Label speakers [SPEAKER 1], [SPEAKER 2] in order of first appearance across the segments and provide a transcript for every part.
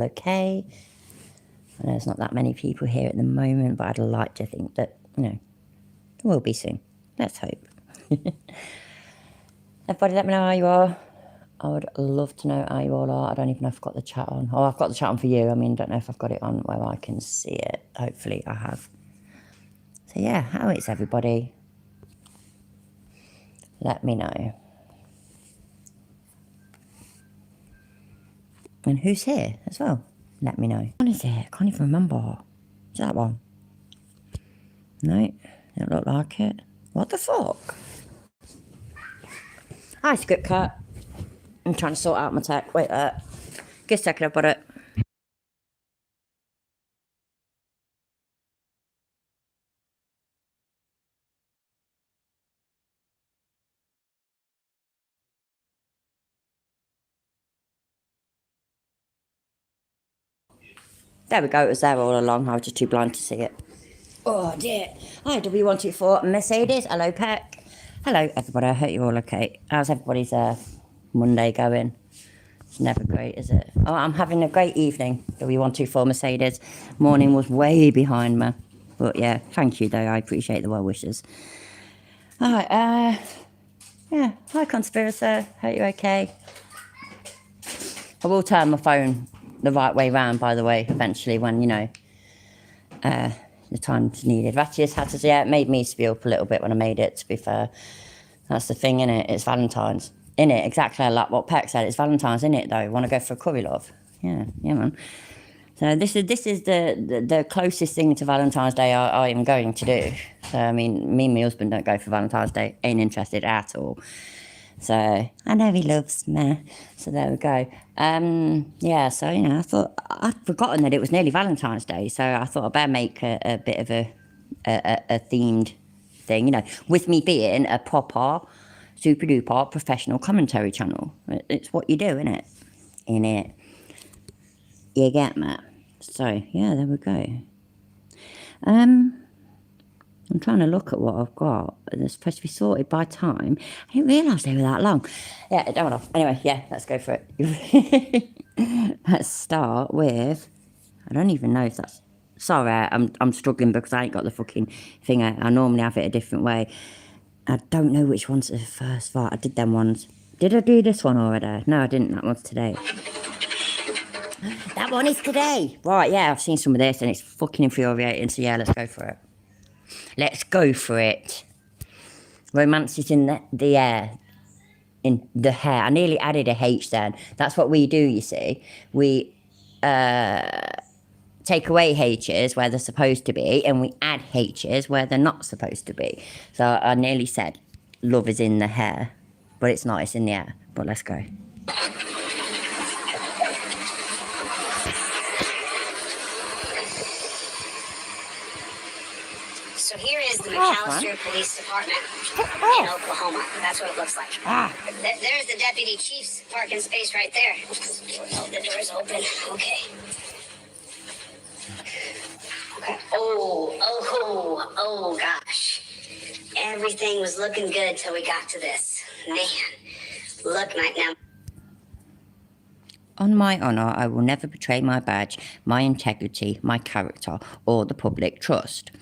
[SPEAKER 1] Okay. I know there's not that many people here at the moment, but I'd like to think that, there will be soon. Let's hope. Everybody let me know how you are. I would love to know how you all are. I don't even know if I've got the chat on. Oh, I've got the chat on for you. I mean, don't know if I've got it on where I can see it. Hopefully I have. So yeah, how is everybody? Let me know. And who's here as well? Let me know. What is it? I can't even remember. Is that one? No, don't look like it. What the fuck? Hi, Script Cat. I'm trying to sort out my tech. Wait there. Give a second, I've got it. There we go, it was there all along. I was just too blind to see it. Oh dear. Hi, W124 Mercedes. Hello, Peck. Hello, everybody. I hope you're all okay. How's everybody's Monday going? It's never great, is it? Oh, I'm having a great evening. W124 Mercedes. Morning was way behind me. But yeah, thank you, though. I appreciate the well wishes. All right, yeah. Hi, Conspirator. Hope you're okay. I will turn my phone the right way round, by the way, eventually when, the time's needed. Rattius had to, yeah, it made me spew up a little bit when I made it, to be fair. That's the thing, innit? It's Valentine's. Innit? Exactly like what Peck said. It's Valentine's, innit, though? Want to go for a curry, love? Yeah, man. So this is the closest thing to Valentine's Day I am going to do. So, I mean, me and my husband don't go for Valentine's Day. Ain't interested at all. So, I know he loves me. So, there we go. Yeah, so, I thought, I'd forgotten that it was nearly Valentine's Day. So, I thought I'd better make a bit of a themed thing, with me being a proper, super duper professional commentary channel. It's what you do, innit? Innit? You get me? So, yeah, there we go. I'm trying to look at what I've got. They're supposed to be sorted by time. I didn't realise they were that long. Yeah, it don't off. Anyway, yeah, let's go for it. Let's start with, I don't even know if that's, sorry, I'm struggling because I ain't got the fucking thing. I normally have it a different way. I don't know which one's the first part. I did them ones. Did I do this one already? No, I didn't. That one's today. That one is today. Right, yeah, I've seen some of this and it's fucking infuriating. So yeah, let's go for it. Let's go for it. Romance is in the air. In the hair. I nearly added a H then. That's what we do, you see. We take away H's where they're supposed to be, and we add H's where they're not supposed to be. So I nearly said love is in the hair, but it's not, it's in the air. But let's go.
[SPEAKER 2] So here is the McAllister Police Department in Oklahoma. That's what it looks like. There's the deputy chief's parking space right there. Oh, the door's open. Okay. Okay. Oh, gosh. Everything was looking good till we got to this. Man, look, now.
[SPEAKER 1] On my honour, I will never betray my badge, my integrity, my character, or the public trust.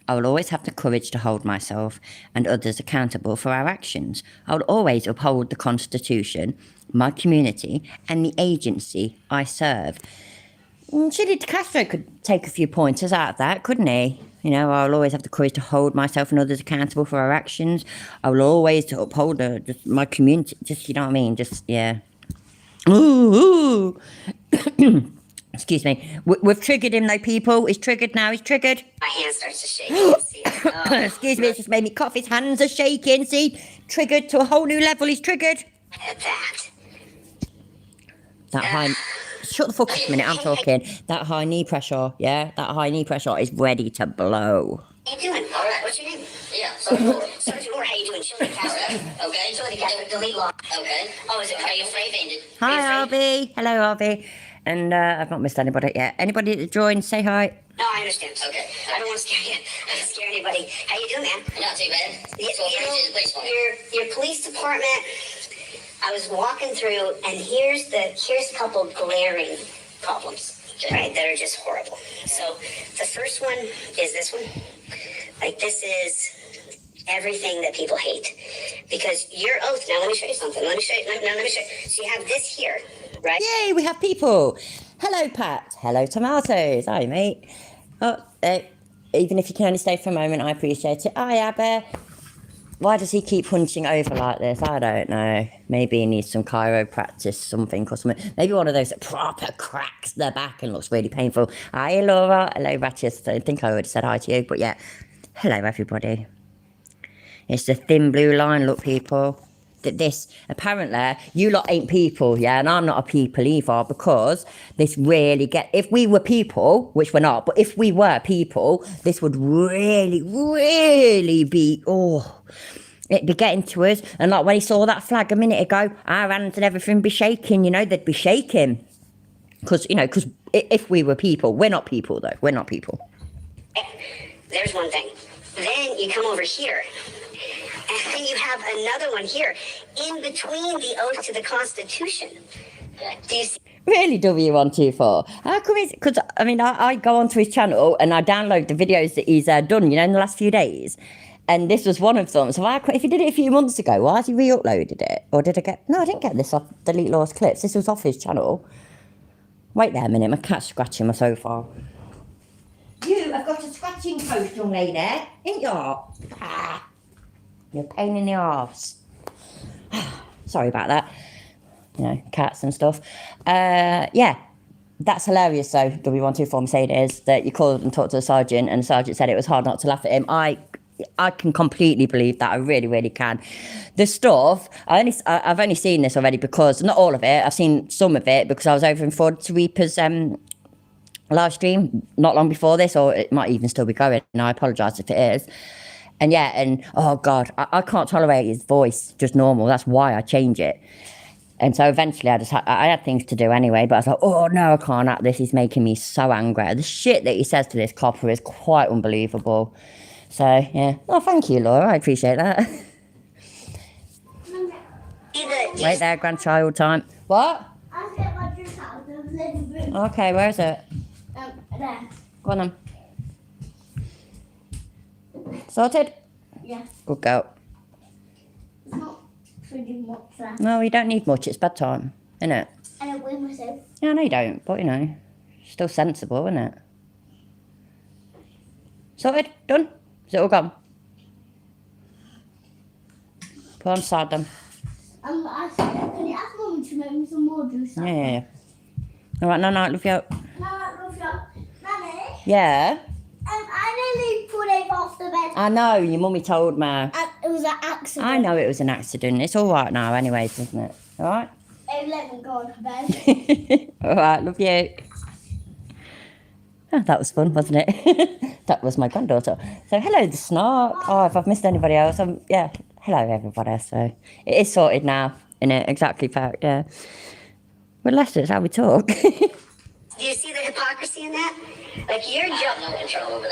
[SPEAKER 1] I will always have the courage to hold myself and others accountable for our actions. I will always uphold the Constitution, my community, and the agency I serve. Chille Castro could take a few pointers out of that, couldn't he? I'll always have the courage to hold myself and others accountable for our actions. I will always uphold my community. Just, you know what I mean? Just, yeah. Ooh. Excuse me. We've triggered him, though, people. He's triggered now. He's triggered.
[SPEAKER 2] My hand starts to shake.
[SPEAKER 1] Excuse me. It's just made me cough. His hands are shaking. See? Triggered to a whole new level. He's triggered.
[SPEAKER 2] At that.
[SPEAKER 1] That high... Shut the fuck up a minute. I'm talking. That high knee pressure, yeah? That high knee pressure is ready to blow.
[SPEAKER 2] How you doing? All right. What's your name? Yeah. Sergeant Moore, how you doing? Chille Castro. Okay. Chille Castro. Delete lock. Okay. Oh, is it? Are you afraid?
[SPEAKER 1] Hi, Harvey. Hello, Harvey. And I've not missed anybody yet. Anybody that joined, say hi.
[SPEAKER 2] No, I understand. Okay. I don't want to scare you. I don't scare anybody. How you doing, man? Not too bad. Your police department. I was walking through, and here's a couple glaring problems, right, that are just horrible. So the first one is this one. Like, this is everything that people hate. Because your oath, now let me show you something. Let me show you. So you have this here, right?
[SPEAKER 1] Yay, we have people. Hello, Pat. Hello, tomatoes. Hi, mate. Oh, even if you can only stay for a moment, I appreciate it. Hi, Abba. Why does he keep hunching over like this? I don't know. Maybe he needs some chiropractic, something or something. Maybe one of those that proper cracks their back and looks really painful. Hi, Laura. Hello, Ratchis. I think I already said hi to you, but yeah. Hello, everybody. It's the thin blue line, look, people. That this, apparently, you lot ain't people, yeah, and I'm not a people either, because this really if we were people, which we're not, but if we were people, this would really, really be, it'd be getting to us. And like when he saw that flag a minute ago, our hands and everything be shaking, they'd be shaking. Because, because if we were people, we're not people, though, we're not people.
[SPEAKER 2] There's one thing. Then you come over here. And then you have another one here, in between the oath to the Constitution. Do you see?
[SPEAKER 1] Really, W124? How come it's... Because, I go onto his channel and I download the videos that he's done, in the last few days. And this was one of them. So if he did it a few months ago, why has he re-uploaded it? Or did I get... No, I didn't get this off Delete Lost Clips. This was off his channel. Wait there a minute, my cat's scratching my sofa. You have got a scratching post, young lady, ain't you? You're a pain in the arse. Sorry about that. Cats and stuff. Yeah, that's hilarious though, W124 Mercedes, that you called and talked to the sergeant and the sergeant said it was hard not to laugh at him. I can completely believe that. I really, really can. The stuff, I've only seen this already because, not all of it, I've seen some of it because I was over in Ford Reaper's live stream not long before this, or it might even still be going, and I apologise if it is. And yeah, and oh God, I can't tolerate his voice, just normal. That's why I change it. And so eventually I had things to do anyway, but I was like, oh no, I can't act this. He's making me so angry. The shit that he says to this copper is quite unbelievable. So yeah, oh, thank you, Laura. I appreciate that. Wait there, grandchild time. What?
[SPEAKER 3] I'll get my drink out of the living room.
[SPEAKER 1] Okay, where is it?
[SPEAKER 3] There.
[SPEAKER 1] Go on then. Sorted?
[SPEAKER 3] Yeah.
[SPEAKER 1] Good girl.
[SPEAKER 3] It's not pretty much there.
[SPEAKER 1] No, you don't need much. It's bedtime, isn't it?
[SPEAKER 3] I don't weigh myself.
[SPEAKER 1] Yeah, no, you don't. But, still sensible, isn't it? Sorted? Done? Is it all gone? Put on side then.
[SPEAKER 3] Can you ask Mum to make me some more juice?
[SPEAKER 1] Yeah. All right, no, love you.
[SPEAKER 3] No, I love you. Nanny,
[SPEAKER 1] Yeah?
[SPEAKER 3] I nearly pulled it off the bed.
[SPEAKER 1] I know, your mummy told me.
[SPEAKER 3] It was an accident.
[SPEAKER 1] I know it was an accident. It's all right now anyways, isn't it? All right?
[SPEAKER 3] Let me go on to bed.
[SPEAKER 1] All right, love you. Oh, that was fun, wasn't it? That was my granddaughter. So, hello, the snark. Oh, if I've missed anybody else, yeah. Hello, everybody. So, it is sorted now, innit? Exactly, Pat, yeah. Well, Lester, it's how we talk.
[SPEAKER 2] Do you see the hypocrisy in that? Like, you're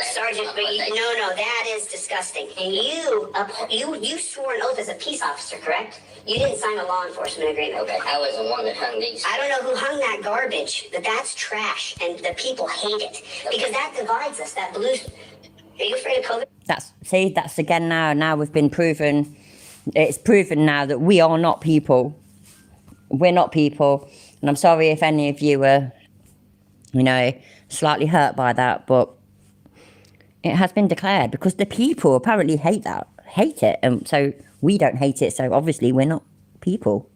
[SPEAKER 2] Sergeant, but no, that is disgusting. And you swore an oath as a peace officer, correct? You didn't sign a law enforcement agreement.
[SPEAKER 4] Okay, I was the one that hung these.
[SPEAKER 2] I don't know who hung that garbage, but that's trash, and the people hate it. Because that divides us, that blue... Are you afraid of COVID?
[SPEAKER 1] That's again now. Now we've been proven... It's proven now that we are not people. We're not people. And I'm sorry if any of you were, slightly hurt by that, but it has been declared because the people apparently hate it. And so we don't hate it. So obviously we're not people.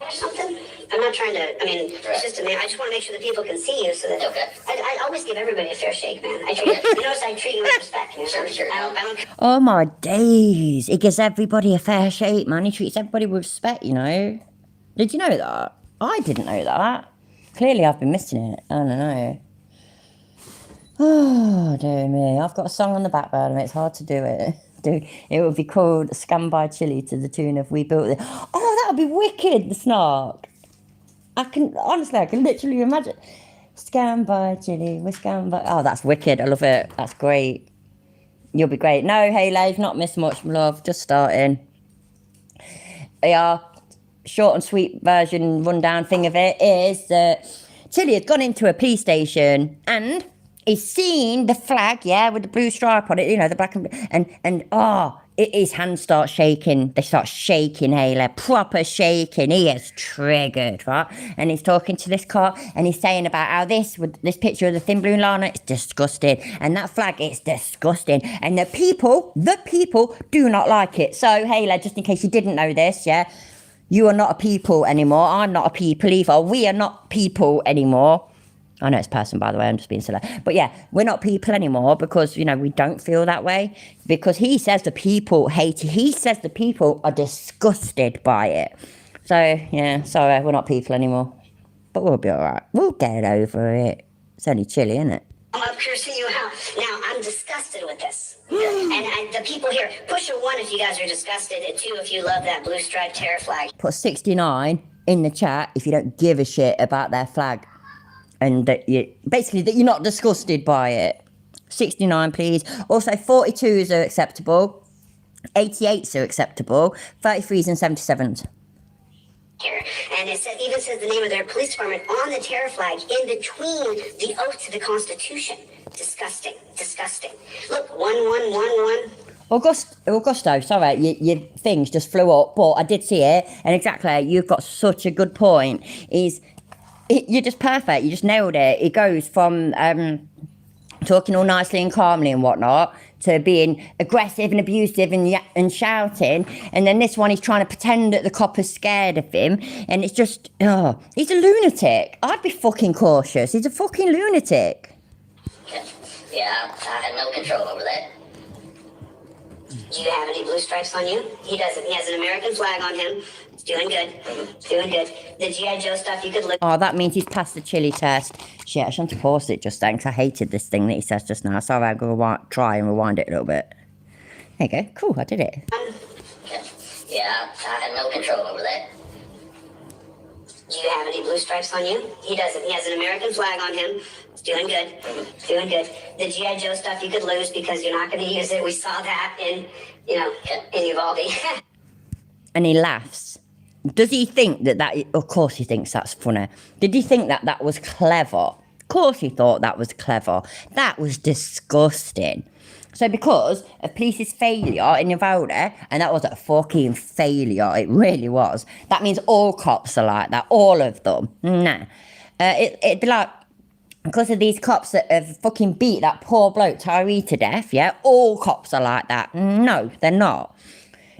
[SPEAKER 2] Something? I'm not trying to, it's just I just want to make sure that people can see you so that...
[SPEAKER 4] Okay.
[SPEAKER 2] I always give everybody a fair shake, man. I treat you with respect.
[SPEAKER 4] Sure.
[SPEAKER 2] I don't...
[SPEAKER 1] Oh my days. He gives everybody a fair shake, man. He treats everybody with respect, Did you know that? I didn't know that. Clearly I've been missing it. I don't know. Oh, dear me. I've got a song on the background and it's hard to do it. It would be called Scam by Chille to the tune of We Built It. Oh, that would be wicked, the snark. I can literally imagine. Scam by Chille, we're scam by... Oh, that's wicked. I love it. That's great. You'll be great. No, hey, Leif, not missed much, my love. Just starting. Yeah. Short and sweet version rundown thing of it is that Chille had gone into a police station and he's seen the flag, yeah, with the blue stripe on it, you know, the black and his hands start shaking. They start shaking, Hayla, proper shaking. He is triggered, right? And he's talking to this cop and he's saying about how this picture of the thin blue line, it's disgusting. And that flag, it's disgusting. And the people do not like it. So, Hayla, just in case you didn't know this, yeah, you are not a people anymore. I'm not a people either. We are not people anymore. I know it's person, by the way, I'm just being silly. But yeah, we're not people anymore because, you know, we don't feel that way. Because he says the people hate it. He says the people are disgusted by it. So, yeah, sorry, we're not people anymore. But we'll be all right. We'll get over it. It's only Chille, isn't it?
[SPEAKER 2] I'm up cursing you out. Now, I'm disgusted with this. And the people here, push a 1 if you guys are disgusted, and 2 if you love that blue striped terror flag.
[SPEAKER 1] Put 69 in the chat if you don't give a shit about their flag. And that you're not disgusted by it. 69, please. Also, 42s are acceptable. 88s are acceptable. 33s and 77s.
[SPEAKER 2] And it even says the name of their police department on the terror flag in between the oath to the Constitution. Disgusting. Disgusting. Look, 1111.
[SPEAKER 1] Augusto, sorry, your things just flew up, but I did see it. And exactly, you've got such a good point. You're just perfect. You just nailed it. It goes from talking all nicely and calmly and whatnot to being aggressive and abusive and shouting. And then this one, he's trying to pretend that the cop is scared of him. And it's just, he's a lunatic. I'd be fucking cautious. He's a fucking lunatic.
[SPEAKER 2] Yeah, I have no control over that. Do you have any blue stripes on you? He doesn't. He has an American flag on him. It's doing good. It's doing good. The G.I. Joe stuff, you could look.
[SPEAKER 1] Oh, that means he's passed the Chille test. Shit, I shouldn't have paused it just then because I hated this thing that he says just now. Sorry, I'm going to try and rewind it a little bit. There you go. Cool, I did it.
[SPEAKER 2] Yeah, I have no control over that. Do you have any blue stripes on you? He doesn't. He has an American flag on him. It's doing good. It's doing good. The G.I. Joe stuff you could lose because you're not going to use it. We saw that in Uvalde.
[SPEAKER 1] And he laughs. Does he think that of course he thinks that's funny. Did he think that was clever? Of course he thought that was clever. That was disgusting. So because of police's failure in Uvalde, and that was a fucking failure, it really was, that means all cops are like that, all of them. Nah. It'd be like, because of these cops that have fucking beat that poor bloke Tyree to death, yeah, all cops are like that. No, they're not.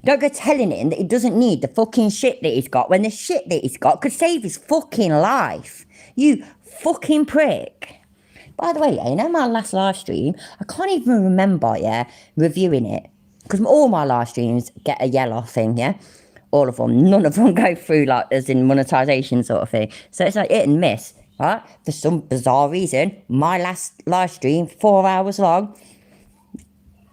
[SPEAKER 1] Don't go telling him that he doesn't need the fucking shit that he's got when the shit that he's got could save his fucking life. You fucking prick. By the way, you know my last live stream? I can't even remember, reviewing it. Because all my live streams get a yellow thing, yeah? All of them. None of them go through, like, as in monetization sort of thing. So it's like hit and miss, right? For some bizarre reason, my last live stream, 4 hours long,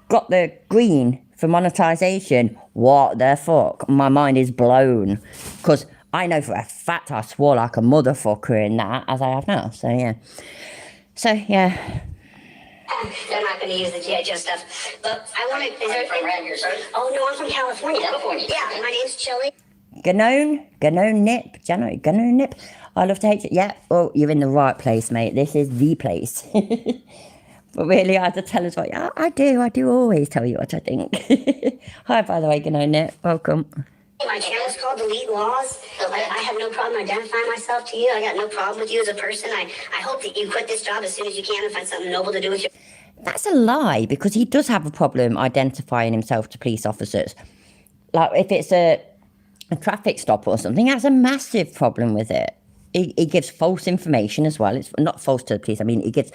[SPEAKER 1] got the green for monetization. What the fuck? My mind is blown. Because I know for a fact I swore like a motherfucker in that, as I have now. So, yeah.
[SPEAKER 2] They're not going to use the G.I. Joe stuff. But I want to... Is there from around here, sir? Oh, no, I'm from California. California. Yeah, my name's Chille.
[SPEAKER 1] Ganon Nip. I love to hate you. Yeah, well, you're in the right place, mate. This is the place. But really, I had to tell us what... Yeah, I do always tell you what I think. Hi, by the way, Ganon Nip. Welcome.
[SPEAKER 2] My channel's called Delete Laws. I have no problem identifying myself to you. I got no problem with you as a person. I hope that you quit this job as soon as you can and find something noble to do with your...
[SPEAKER 1] That's a lie, because he does have a problem identifying himself to police officers. Like, if it's a traffic stop or something, he has a massive problem with it. He gives false information as well. It's not false to the police. I mean, he gives...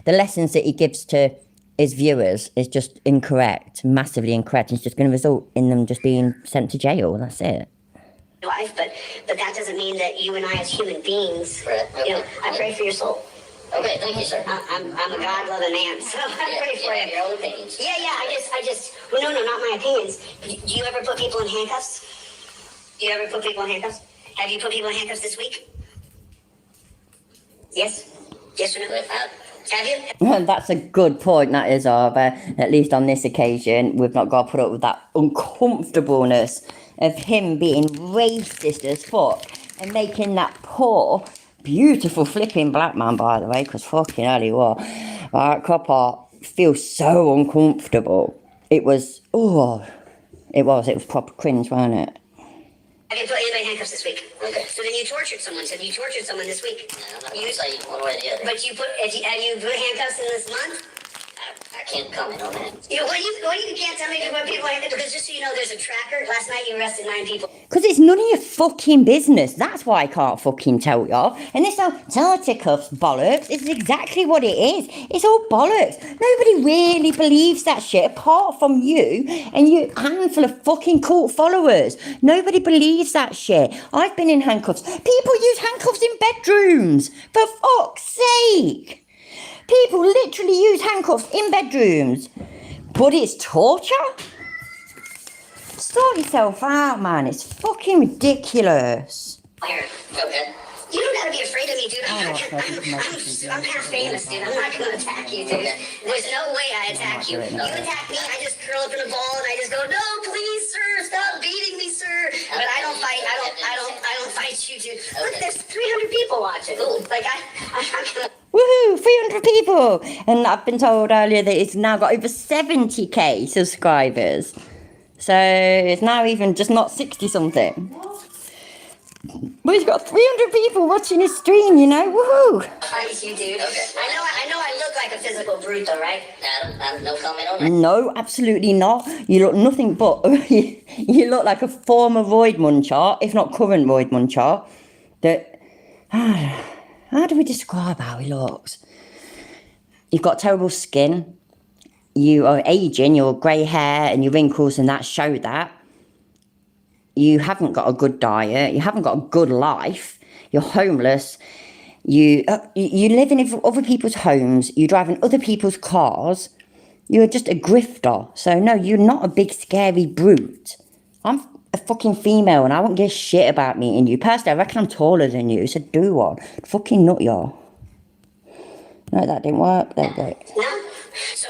[SPEAKER 1] The lessons that he gives to his viewers is just incorrect, massively incorrect. It's just going to result in them just being sent to jail. That's it.
[SPEAKER 2] Life, but that doesn't mean that you and I as human beings, I pray for your soul. Okay, thank you, sir. I'm a God-loving man, so I pray for you. Your own opinions. Yeah, I just, well, no, not my opinions. Do you ever put people in handcuffs? Have you put people in handcuffs this week? Yes? Yes or no? Have you?
[SPEAKER 1] That's a good point, that is, Arba. At least on this occasion, we've not got to put up with that uncomfortableness of him being racist as fuck and making that poor Beautiful flipping black man, by the way, because fucking hell he was. Right, copper feels so uncomfortable. It was proper cringe, wasn't it?
[SPEAKER 2] Have you put anybody in handcuffs this week? Okay. So then you tortured someone. So you tortured someone this week.
[SPEAKER 4] I'm not going to say one way or the other.
[SPEAKER 2] But have you put handcuffs in this month?
[SPEAKER 4] I can't comment on that.
[SPEAKER 2] You can't tell me what people are, because just so you know, there's a tracker. Last night you arrested 9 people.
[SPEAKER 1] Because it's none of your fucking business. That's why I can't fucking tell y'all. And this whole cuffs bollocks is exactly what it is. It's all bollocks. Nobody really believes that shit apart from you and your handful of fucking cult followers. Nobody believes that shit. I've been in handcuffs. People use handcuffs in bedrooms. For fuck's sake. People literally use handcuffs in bedrooms. But it's torture? Sort yourself out, man. It's fucking ridiculous.
[SPEAKER 2] Here.
[SPEAKER 4] Okay.
[SPEAKER 2] You don't gotta be afraid of me, dude. I'm half famous, dude. I'm not gonna attack you, dude. There's no way I attack you. You attack me, I just curl up in a ball and I just go, no, please, sir, stop beating me, sir. But I don't fight. I don't fight you, dude. Look, there's 300 people watching. Like I'm not gonna.
[SPEAKER 1] Woohoo, 300 people. And I've been told earlier that it's now got over 70k subscribers. So it's now even just not 60 something. But he's got 300 people watching his stream, you know, woohoo.
[SPEAKER 2] Fight you, dude. Okay. I know I look like a physical brute though, right?
[SPEAKER 4] Adam, no comment on that.
[SPEAKER 1] No, absolutely not. You look nothing but, you look like a former Void Muncher, if not current Void Muncher. That, how do we describe how he looks? You've got terrible skin. You are aging, your grey hair and your wrinkles and that show that. You haven't got a good diet. You haven't got a good life. You're homeless. You live in other people's homes. You drive in other people's cars. You're just a grifter. So no, you're not a big scary brute. I'm a fucking female and I won't give a shit about meeting you. Personally, I reckon I'm taller than you, so do one. Fucking nut y'all. No, that didn't work. There we go.
[SPEAKER 2] No? So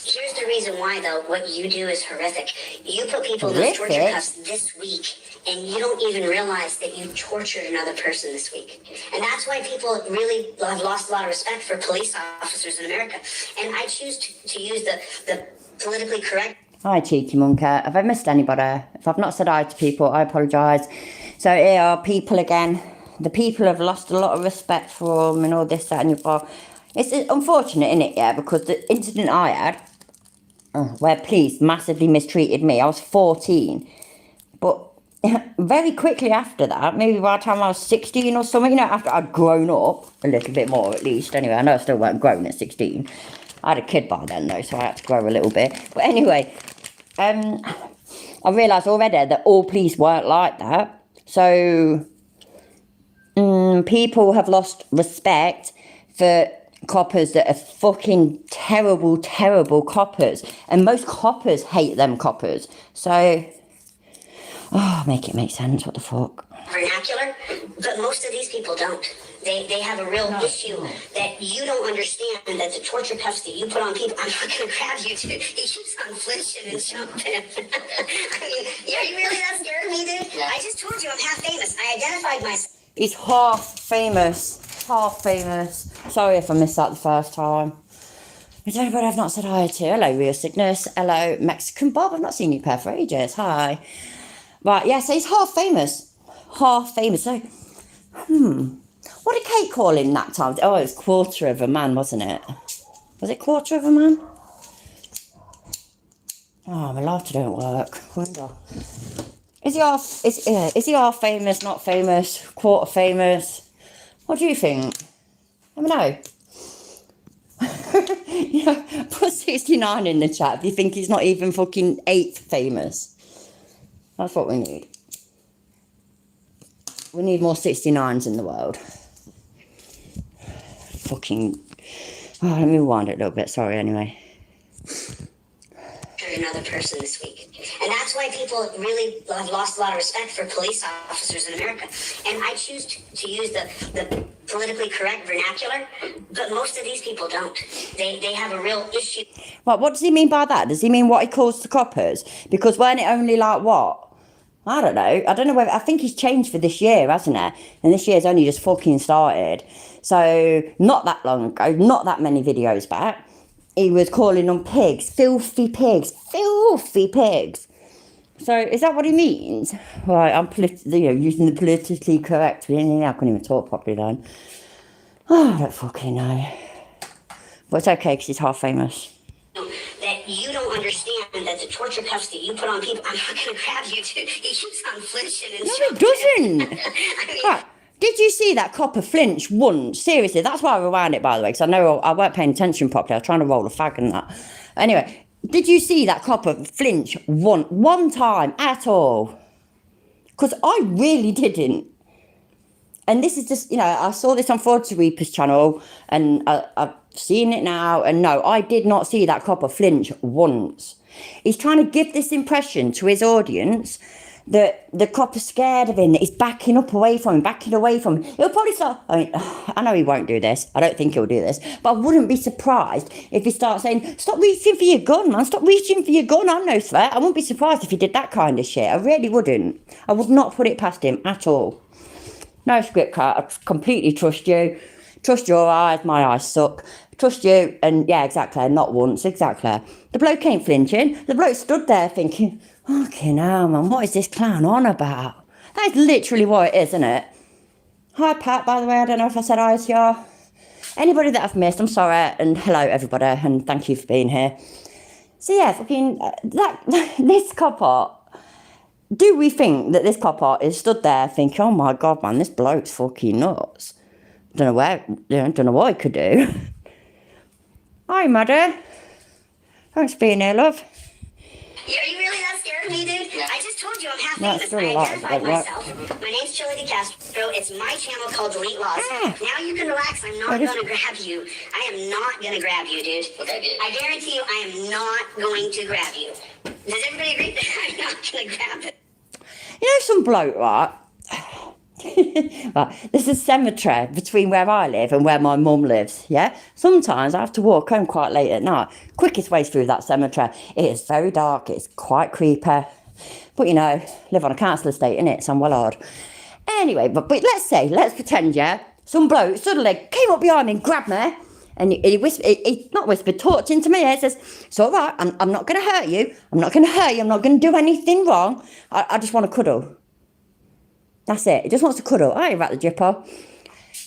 [SPEAKER 2] here's the reason why, though. What you do is horrific. You put people in those torture
[SPEAKER 1] Horrific?
[SPEAKER 2] cuffs this week, and you don't even realize that you tortured another person this week. And that's why people really have lost a lot of respect for police officers in America. And I choose to use the politically correct.
[SPEAKER 1] Hi, cheeky monkey. Have I missed anybody? If I've not said hi to people, I apologise. So here are people again. The people have lost a lot of respect for them and all this, that and your bar. It's unfortunate, isn't it, yeah? Because the incident I had, where police massively mistreated me, I was 14. But very quickly after that, maybe by the time I was 16 or something, you know, after I'd grown up, a little bit more at least, anyway, I know I still weren't grown at 16. I had a kid by then though, so I had to grow a little bit. But anyway, I realised already that all police weren't like that. So, people have lost respect for coppers that are fucking terrible, terrible coppers. And most coppers hate them coppers. So, make it make sense, what the fuck?
[SPEAKER 2] Vernacular, but most of these people don't. They have a real issue that you don't understand, that the torture cuffs that you put on people, I'm not going to grab you, dude. He keeps on flinching and jumping. I mean, are you really that scared of me, dude?
[SPEAKER 4] Yeah.
[SPEAKER 2] I just told you I'm half famous. I identified myself.
[SPEAKER 1] He's half famous. Half famous. Sorry if I missed that the first time. Is anybody I've not said hi to? Hello, Real Sickness. Hello, Mexican Bob. I've not seen you pair for ages. Hi. Right, yeah, so he's half famous. Half famous. So, what did Kate call him that time? Oh, it was quarter of a man, wasn't it? Was it quarter of a man? Oh, my laughter don't work. Wonder. Is he half famous, not famous, quarter famous? What do you think? Let me know. Yeah, put 69 in the chat if you think he's not even fucking 8th famous. That's what we need. We need more 69s in the world. Fucking... Oh, let me rewind it a little bit. Sorry, anyway.
[SPEAKER 2] Another person this week. And that's why people really have lost a lot of respect for police officers in America. And I choose to use the politically correct vernacular, but most of these people don't. They have a real issue.
[SPEAKER 1] Right, what does he mean by that? Does he mean what he calls the coppers? Because weren't it only like what? I don't know. I don't know whether, I think he's changed for this year, hasn't it? And this year's only just fucking started. So not that long ago, not that many videos back, he was calling them pigs, filthy pigs, filthy pigs. So is that what he means? Right, I'm using the politically correct. I couldn't even talk properly then. Oh, I don't fucking know. But it's okay because he's half famous.
[SPEAKER 2] That you don't understand that the torture cuffs that you put on people, I'm not going to grab you too. He keeps on flinching and
[SPEAKER 1] No, he doesn't. Right. Did you see that copper flinch once? Seriously, that's why I rewound it, by the way, because I know I weren't paying attention properly. I was trying to roll a fag and that. Anyway, did you see that copper flinch one time at all? Because I really didn't. And this is just, I saw this on Fraud to Reaper's channel, and I've seen it now, and no, I did not see that copper flinch once. He's trying to give this impression to his audience that the copper's scared of him, that he's backing away from him. He'll probably start, I know he won't do this. I don't think he'll do this. But I wouldn't be surprised if he starts saying, stop reaching for your gun, man. Stop reaching for your gun. I'm no threat. I wouldn't be surprised if he did that kind of shit. I really wouldn't. I would not put it past him at all. No script cut. I completely trust you. Trust your eyes. My eyes suck. Trust you. And yeah, exactly. Not once. Exactly. The bloke ain't flinching. The bloke stood there thinking, fucking hell, man, what is this clown on about? That's literally what it is, isn't it? Hi, Pat, by the way. I don't know if I said hi to you. Anybody that I've missed, I'm sorry. And hello, everybody. And thank you for being here. So yeah, fucking, this cop-out. Do we think that this cop-out is stood there thinking, oh my God, man, this bloke's fucking nuts? Don't know what he could do. Hi, mother. Thanks for being here, love.
[SPEAKER 2] Are you really that scared of me, dude? I just told you I'm half
[SPEAKER 1] No,
[SPEAKER 2] famous.
[SPEAKER 1] it's still
[SPEAKER 2] I
[SPEAKER 1] a lot,
[SPEAKER 2] identified
[SPEAKER 1] but what?
[SPEAKER 2] myself. My name's Chille It's my channel called Delete Laws. Now you can relax. I'm not going to grab you. I am not going to grab you, dude.
[SPEAKER 4] Okay.
[SPEAKER 2] I guarantee you I am not going to grab you. Does everybody agree that I'm not going to grab it?
[SPEAKER 1] You know some bloke, right? Right, there's a cemetery between where I live and where my mum lives, yeah? Sometimes I have to walk home quite late at night. Quickest way through that cemetery. It is very dark, it's quite creepy. But live on a council estate, innit? So I'm well hard. Anyway, but let's pretend, yeah? Some bloke suddenly came up behind me and grabbed me. And he not whispered, talked into my ear, says, it's all right, I'm not going to hurt you. I'm not going to do anything wrong. I just want to cuddle. That's it. He just wants to cuddle. I ain't about the jipper.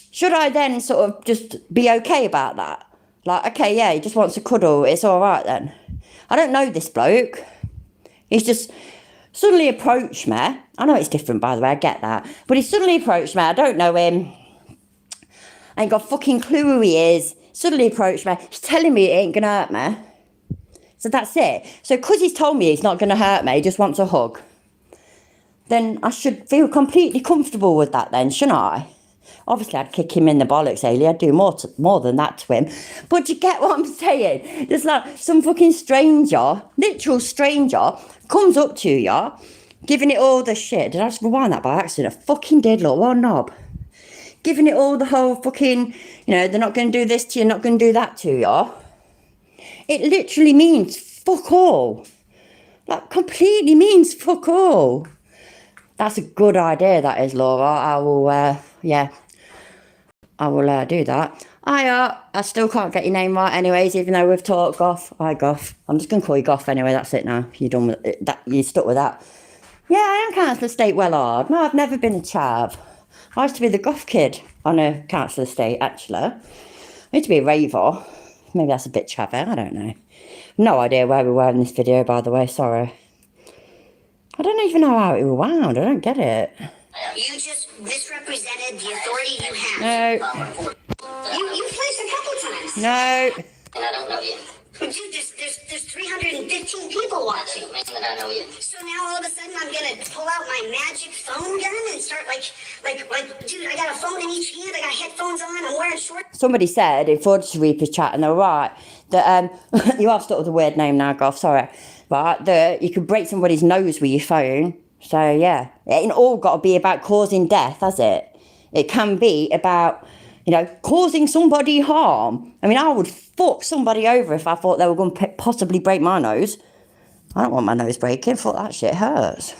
[SPEAKER 1] Should I then sort of just be okay about that? Like, okay, yeah, he just wants to cuddle. It's all right then. I don't know this bloke. He's just suddenly approached me. I know it's different, by the way. I get that. But he suddenly approached me. I don't know him. I ain't got a fucking clue who he is. Suddenly approached me. He's telling me it ain't going to hurt me. So that's it. So because he's told me he's not going to hurt me, he just wants a hug. Then I should feel completely comfortable with that then, shouldn't I? Obviously, I'd kick him in the bollocks, Ailey. I'd do more than that to him. But you get what I'm saying? There's like some fucking stranger, literal stranger, comes up to you, giving it all the shit. Did I just rewind that by accident? I fucking did, look, what a knob. Giving it all the whole fucking, they're not going to do this to you, not going to do that to you. It literally means fuck all. Like, completely means fuck all. That's a good idea, that is, Laura. I will, I will do that. I still can't get your name right anyways, even though we've talked, Goff. Hi, Goff. I'm just going to call you Goff anyway, that's it now. You're done with it. You stuck with that. Yeah, I am council estate well hard. No, I've never been a chav. I used to be the Goff kid on a council estate, actually. I used to be a raver. Maybe that's a bit chavvy, I don't know. No idea where we were in this video, by the way, sorry. I don't even know how it wound. I don't get it.
[SPEAKER 2] You just misrepresented the authority you have.
[SPEAKER 1] No.
[SPEAKER 2] You flinched a couple times.
[SPEAKER 1] No.
[SPEAKER 4] And I don't know you.
[SPEAKER 2] Dude, there's 315 people watching.
[SPEAKER 4] And I know you.
[SPEAKER 2] So now all of a sudden I'm gonna pull out my magic phone gun and start like, dude, I got a phone in each hand, I got headphones on, I'm wearing shorts.
[SPEAKER 1] Somebody said in Fraud to Reaper's chat, and they're right, that you have stuck with a weird name now, Goff, sorry. But that you could break somebody's nose with your phone. So yeah, it ain't all got to be about causing death, has it? It can be about, causing somebody harm. I mean, I would fuck somebody over if I thought they were going to possibly break my nose. I don't want my nose breaking. I thought that shit hurts.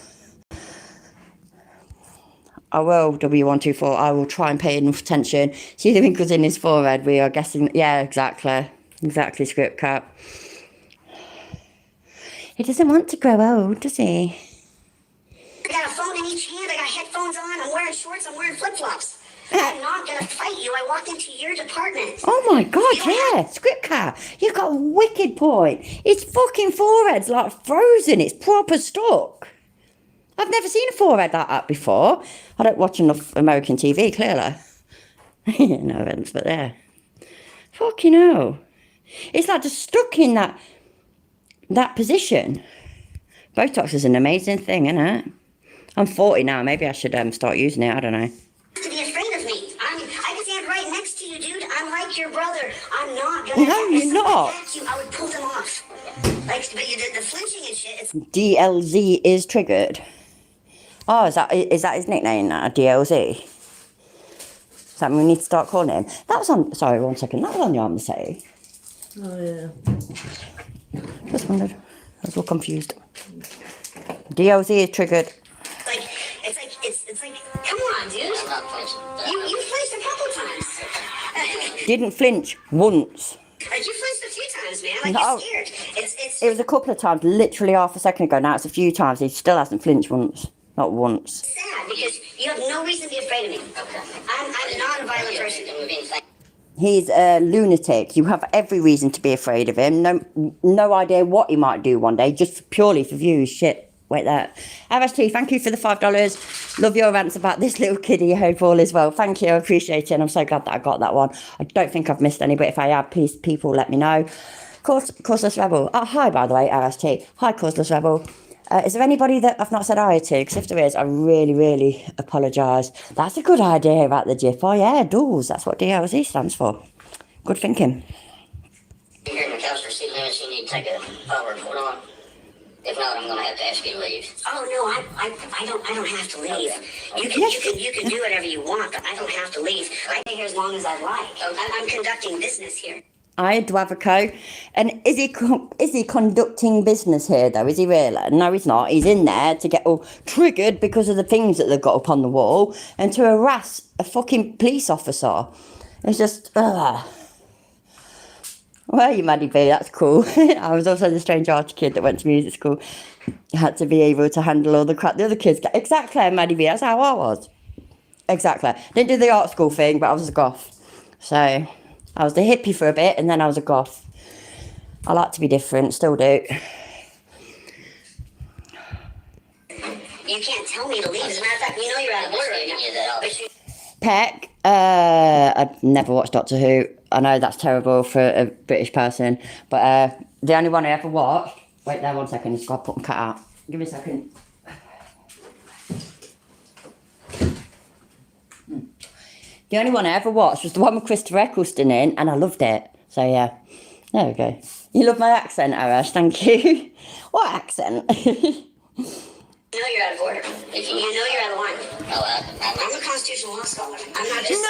[SPEAKER 1] I will, W124. I will try and pay enough attention. See the wrinkles in his forehead. We are guessing. Yeah, exactly. Exactly, script cap. He doesn't want to grow old, does he?
[SPEAKER 2] I got a phone in each hand. I got headphones on. I'm wearing shorts. I'm wearing flip-flops. I'm not going to fight you. I walked into your department.
[SPEAKER 1] Oh my God, yeah. Script cap. You got a wicked point. His fucking forehead's like frozen. It's proper stuck. I've never seen a forehead like that before. I don't watch enough American TV, clearly. No offence, but there. Fucking hell. It's like just stuck in that position. Botox is an amazing thing, isn't it? I'm 40 now. Maybe I should start using it. I don't know.
[SPEAKER 2] To be afraid of me. I can stand right next to you, dude. I'm like your brother. I'm not going to...
[SPEAKER 1] No, you're not.
[SPEAKER 2] I would pull them off. Like, but you did the flinching and shit. It's...
[SPEAKER 1] DLZ is triggered. Oh, is that his nickname now? DLZ? Is that what we need to start calling him? That was on... Sorry, 1 second. That was on the arm to say.
[SPEAKER 5] Oh, yeah.
[SPEAKER 1] Just wondered. I was all confused. DLZ is triggered.
[SPEAKER 2] It's like, come on, dude.
[SPEAKER 4] I'm not flinching.
[SPEAKER 2] You flinched a couple times.
[SPEAKER 1] Didn't flinch once.
[SPEAKER 2] Like, you flinched a few times, man. Like,
[SPEAKER 1] No.
[SPEAKER 2] you're scared.
[SPEAKER 1] It was a couple of times, literally half a second ago. Now it's a few times. He still hasn't flinched once. Not once.
[SPEAKER 2] Sad because you have no reason to be afraid of me.
[SPEAKER 4] Okay.
[SPEAKER 2] I'm not a violent person.
[SPEAKER 1] He's a lunatic. You have every reason to be afraid of him. No idea what he might do one day, just purely for views. Shit. Wait there. RST, thank you for the $5. Love your rants about this little kiddie. I hope all is well. Thank you. I appreciate it. And I'm so glad that I got that one. I don't think I've missed any, but if I have, please, people, let me know. Causeless Rebel. Oh, hi, by the way, RST. Hi, Causeless Rebel. Is there anybody that I've not said hi to? Because if there is, I really, really apologise. That's a good idea about the GIF. Oh, yeah, DOOLS. That's what DLZ stands for. Good thinking.
[SPEAKER 4] You're here in the couch for seat limits. You need to take a power report on. If not, I'm gonna have to ask you to leave.
[SPEAKER 2] Oh no, I don't have to leave. You can do whatever you want, but I don't have to leave. I stay here as long as I like. I'm conducting business here.
[SPEAKER 1] Hi, Dwavico. And is he conducting business here, though? Is he really? No, he's not. He's in there to get all triggered because of the things that they've got up on the wall and to harass a fucking police officer. It's just, ugh. Where are you, Maddie B? That's cool. I was also the strange arty kid that went to music school. You had to be able to handle all the crap the other kids get. Exactly, Maddie B. That's how I was. Exactly. Didn't do the art school thing, but I was a goth. So, I was the hippie for a bit, and then I was a goth. I like to be different, still do.
[SPEAKER 2] You can't tell me to leave. As a matter of fact, you know you're out of order right now.
[SPEAKER 1] Peck, I've never watched Doctor Who. I know that's terrible for a British person, but the only one I ever watched... Wait there 1 second, just gotta put my cat out. Give me a second. The only one I ever watched was the one with Christopher Eccleston in, and I loved it. So yeah, there we go. You love my accent, Arash, thank you. What accent?
[SPEAKER 2] You know you're out of order. You know you're out of line. I'm a constitutional law scholar. I'm not just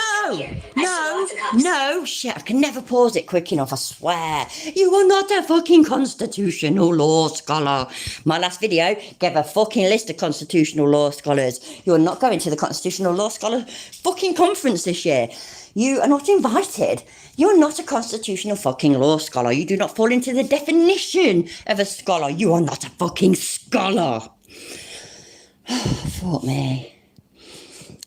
[SPEAKER 1] No, shit, I can never pause it quick enough, I swear. You are not a fucking constitutional law scholar. My last video gave a fucking list of constitutional law scholars. You are not going to the constitutional law scholar fucking conference this year. You are not invited. You're not a constitutional fucking law scholar. You do not fall into the definition of a scholar. You are not a fucking scholar. Fuck me.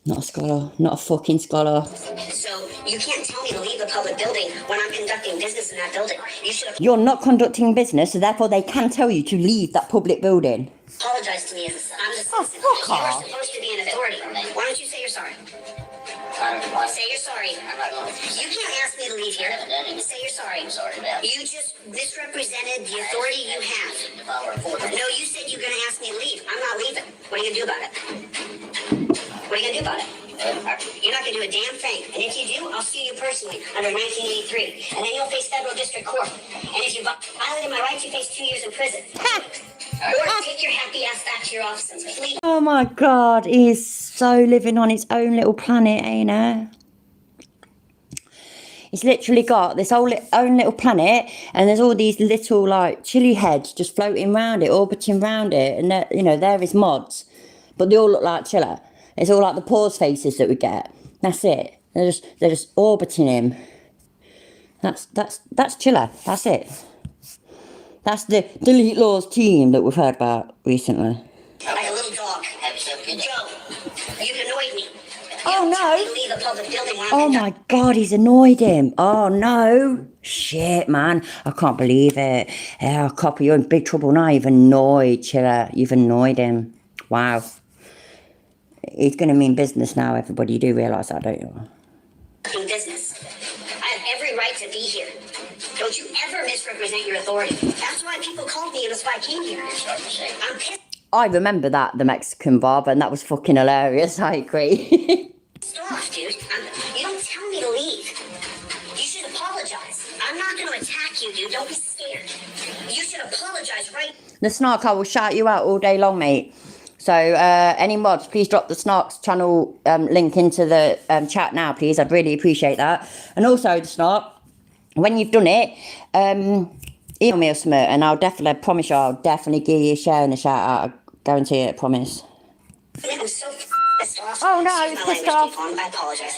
[SPEAKER 1] Not a scholar. Not a fucking scholar.
[SPEAKER 2] So you can't tell me to leave the public building when I'm conducting business in that building. You should have
[SPEAKER 1] You're not conducting business, so therefore they can tell you to leave that public building.
[SPEAKER 2] apologized to me as I'm just
[SPEAKER 1] Oh, fuck off.
[SPEAKER 2] You're supposed to be an authority. Why don't you say you're sorry? Say you're sorry. You can't ask me to leave here. Say you're sorry.
[SPEAKER 4] I'm sorry, man.
[SPEAKER 2] You just misrepresented the authority you have. No, you said you're going to ask me to leave. I'm not leaving. What are you going to do about it? What are you going to do about it? You're not going to do a damn thing. And if you do, I'll sue you personally under 1983. And then you'll face federal district court. And if you violated my rights, you face 2 years in prison. Or take your happy ass back to your offices, please.
[SPEAKER 1] Oh my God, he's so living on his own little planet, ain't he? He's literally got this own little planet, and there's all these little like chili heads just floating around it, orbiting around it, and you know they're his mods, but they all look like Chille. It's all like the pause faces that we get. That's it. They're just orbiting him. That's Chille. That's it. That's the Delete Laws team that we've heard about recently.
[SPEAKER 2] Like a little dog. Joe, you've annoyed me.
[SPEAKER 1] Oh no!
[SPEAKER 2] Leave a public building when
[SPEAKER 1] Oh my God, he's annoyed him. Oh no! Shit, man, I can't believe it. Yeah, copper, you're in big trouble now. You've annoyed Chille. You've annoyed him. Wow. He's going to mean business now. Everybody, you do realise that, don't you?
[SPEAKER 2] in business. I have every right to be here. Don't you ever misrepresent your authority. That's why people called me and that's why I came here. I'm pissed
[SPEAKER 1] I remember that, the Mexican barber, and that was fucking hilarious. I agree.
[SPEAKER 2] off, dude. You don't tell me to leave. You should apologize. I'm not going to attack you, dude. Don't be scared. You should apologize, right?
[SPEAKER 1] The Snark, I will shout you out all day long, mate. So, any mods, please drop the Snark's channel link into the chat now, please. I'd really appreciate that. And also, the Snark, when you've done it, email me or something, and I'll definitely, promise you, I'll definitely give you a share and a shout out. I guarantee it, I promise.
[SPEAKER 2] I'm so pissed off.
[SPEAKER 1] Oh no,
[SPEAKER 2] Excuse
[SPEAKER 1] he's
[SPEAKER 2] my
[SPEAKER 1] pissed
[SPEAKER 2] language,
[SPEAKER 1] off.
[SPEAKER 2] people. I apologize.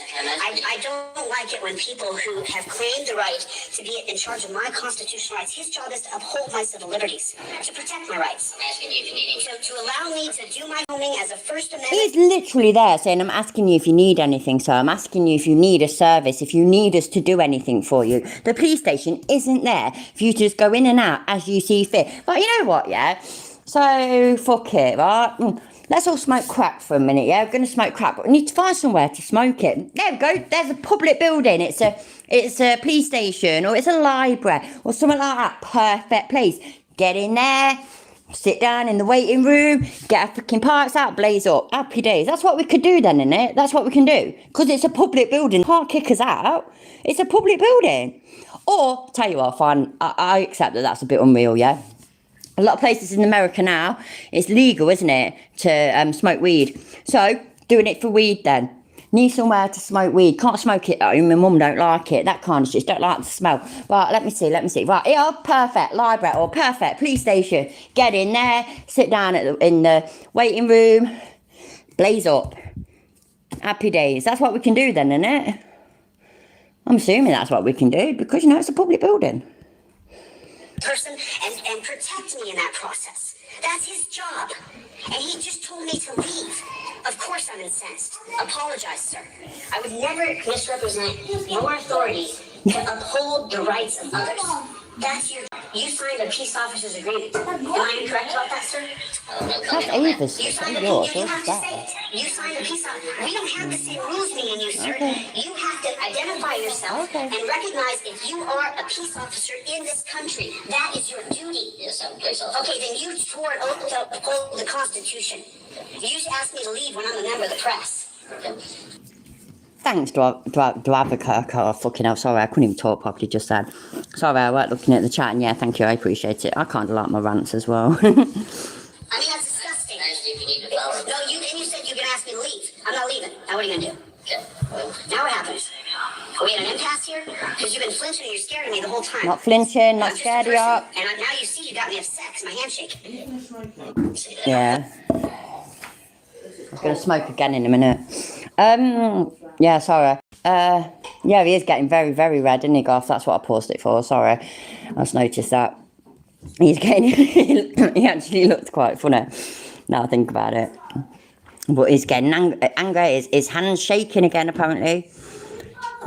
[SPEAKER 2] I don't like it when people who have claimed the right to be in charge of my constitutional rights, his job is to uphold my civil liberties, to protect my rights.
[SPEAKER 4] I'm asking you if you need anything.
[SPEAKER 2] To allow me to do my homing as a First Amendment.
[SPEAKER 1] He's literally there saying, I'm asking you if you need anything, sir. I'm asking you if you need a service, if you need us to do anything for you. The police station isn't there for you to just go in and out as you see fit. But you know what, yeah? So, fuck it, right? Let's all smoke crack for a minute, yeah? We're going to smoke crack, but we need to find somewhere to smoke it. There we go. There's a public building. It's a police station, or it's a library, or something like that. Perfect place. Get in there, sit down in the waiting room, get our freaking parks out, blaze up. Happy days. That's what we could do then, innit? That's what we can do. Because it's a public building. Can't kick us out. It's a public building. Or, tell you what, fine. I accept that that's a bit unreal, yeah? A lot of places in America now, it's legal, isn't it, to smoke weed. So, doing it for weed then. Need somewhere to smoke weed. Can't smoke it at home. My mum don't like it. That kind of shit. Don't like the smell. Right, let me see. Right, yeah, perfect. Library or perfect. Police station. Get in there. Sit down in the waiting room. Blaze up. Happy days. That's what we can do then, isn't it? I'm assuming that's what we can do because, you know, it's a public building.
[SPEAKER 2] Person and protect me in that process. That's his job. And he just told me to leave. Of course I'm incensed. Apologize, sir. I would never misrepresent your authority to uphold the rights of others. That's you signed a peace officer's agreement. Am I incorrect about that, sir?
[SPEAKER 1] That's Ava's.
[SPEAKER 2] You signed
[SPEAKER 1] Yours.
[SPEAKER 2] you have
[SPEAKER 1] What's
[SPEAKER 2] to
[SPEAKER 1] that?
[SPEAKER 2] say it. You signed a peace officer. We don't have the same rules, me and you, sir.
[SPEAKER 1] Okay.
[SPEAKER 2] You have to identify yourself
[SPEAKER 1] Okay.
[SPEAKER 2] and recognize if you are a peace officer in this country. That is your duty.
[SPEAKER 4] Yes, I'm a police officer.
[SPEAKER 2] Okay, then you swore an oath to uphold the Constitution. You just asked me to leave when I'm a member of the press.
[SPEAKER 1] Thanks, Dravika. Oh, fucking hell, sorry, I couldn't even talk properly just then. Sorry, I weren't looking at the chat, and yeah, thank you, I appreciate it. I kind of like my rants as well.
[SPEAKER 2] I mean, that's disgusting.
[SPEAKER 4] I asked you if you need to follow.
[SPEAKER 2] No, and you said you're going to ask me to leave. I'm not leaving. Now what are you going to do?
[SPEAKER 4] Okay. Well,
[SPEAKER 2] Now what happens? Are we at an impasse here? Because you've been flinching and you're scaring me the whole time.
[SPEAKER 1] Not flinching,
[SPEAKER 2] I'm
[SPEAKER 1] not
[SPEAKER 2] just a
[SPEAKER 1] scared of
[SPEAKER 2] person,
[SPEAKER 1] you.
[SPEAKER 2] And now you see you got me upset because my handshake.
[SPEAKER 1] Yeah. I'm going to smoke again in a minute. Yeah, sorry. Yeah, he is getting very, very red, isn't he, Garth? That's what I paused it for, sorry. I just noticed that. He's getting, he actually looked quite funny, now I think about it. But he's getting angry, his hand's shaking again, apparently.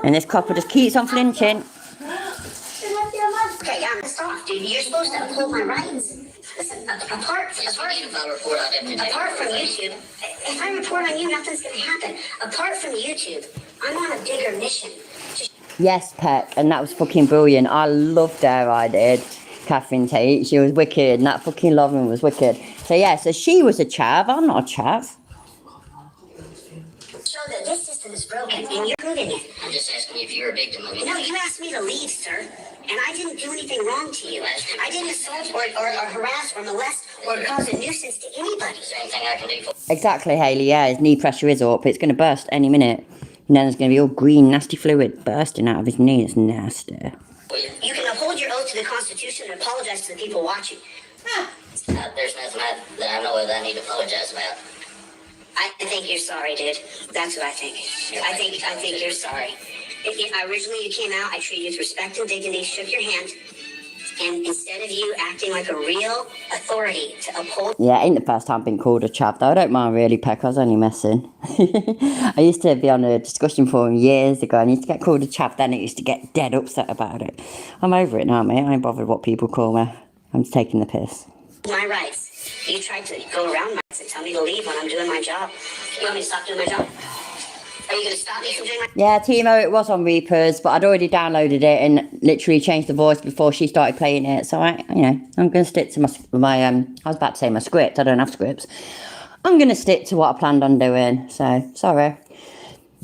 [SPEAKER 1] And this copper just keeps on flinching.
[SPEAKER 2] Okay, I'm pissed off, dude. You're supposed to uphold my rights. Listen, apart
[SPEAKER 4] if you need to file a report, I'd have to take
[SPEAKER 2] from YouTube, if I report on you, nothing's going to happen. Apart from YouTube, I'm on a bigger mission.
[SPEAKER 1] Yes, Peck, and that was fucking brilliant. I loved her, I did. Catherine Tate, she was wicked, and that fucking Lauren was wicked. So yeah, so she was a chav, I'm not a chav.
[SPEAKER 2] Show that this system is broken, and you're proving it.
[SPEAKER 4] I'm just asking you if you're a victim of it.
[SPEAKER 2] No, you asked me to leave, sir, and I didn't do anything wrong to you. I didn't assault or harass or molest or cause a nuisance to anybody.
[SPEAKER 4] Is there anything I can do for
[SPEAKER 1] Exactly, Hayley, yeah, his knee pressure is up. It's going to burst any minute. And then there's going to be all green, nasty fluid bursting out of his knee. It's nasty.
[SPEAKER 2] You can uphold your oath to the Constitution and apologize to the people watching.
[SPEAKER 4] There's nothing that I know that I need to apologize about.
[SPEAKER 2] I think you're sorry, dude. That's what I think. I think you're sorry. Originally you came out, I treated you with respect and dignity, shook your hand, and instead of you acting like a real authority to uphold...
[SPEAKER 1] Yeah, ain't the first time I've been called a chav, though. I don't mind really, Peck. I was only messing. I used to be on a discussion forum years ago, and I used to get called a chav then. It used to get dead upset about it. I'm over it now, mate. I ain't bothered what people call me. I'm just taking the piss.
[SPEAKER 2] My rights. You tried to go around my rights and tell me to leave when I'm doing my job. You want me to stop doing my job? Are you going to stop me from doing my...
[SPEAKER 1] Yeah, Timo, it was on Reapers, but I'd already downloaded it and literally changed the voice before she started playing it. So, I'm going to stick to my I was about to say my script. I don't have scripts. I'm going to stick to what I planned on doing. So, sorry.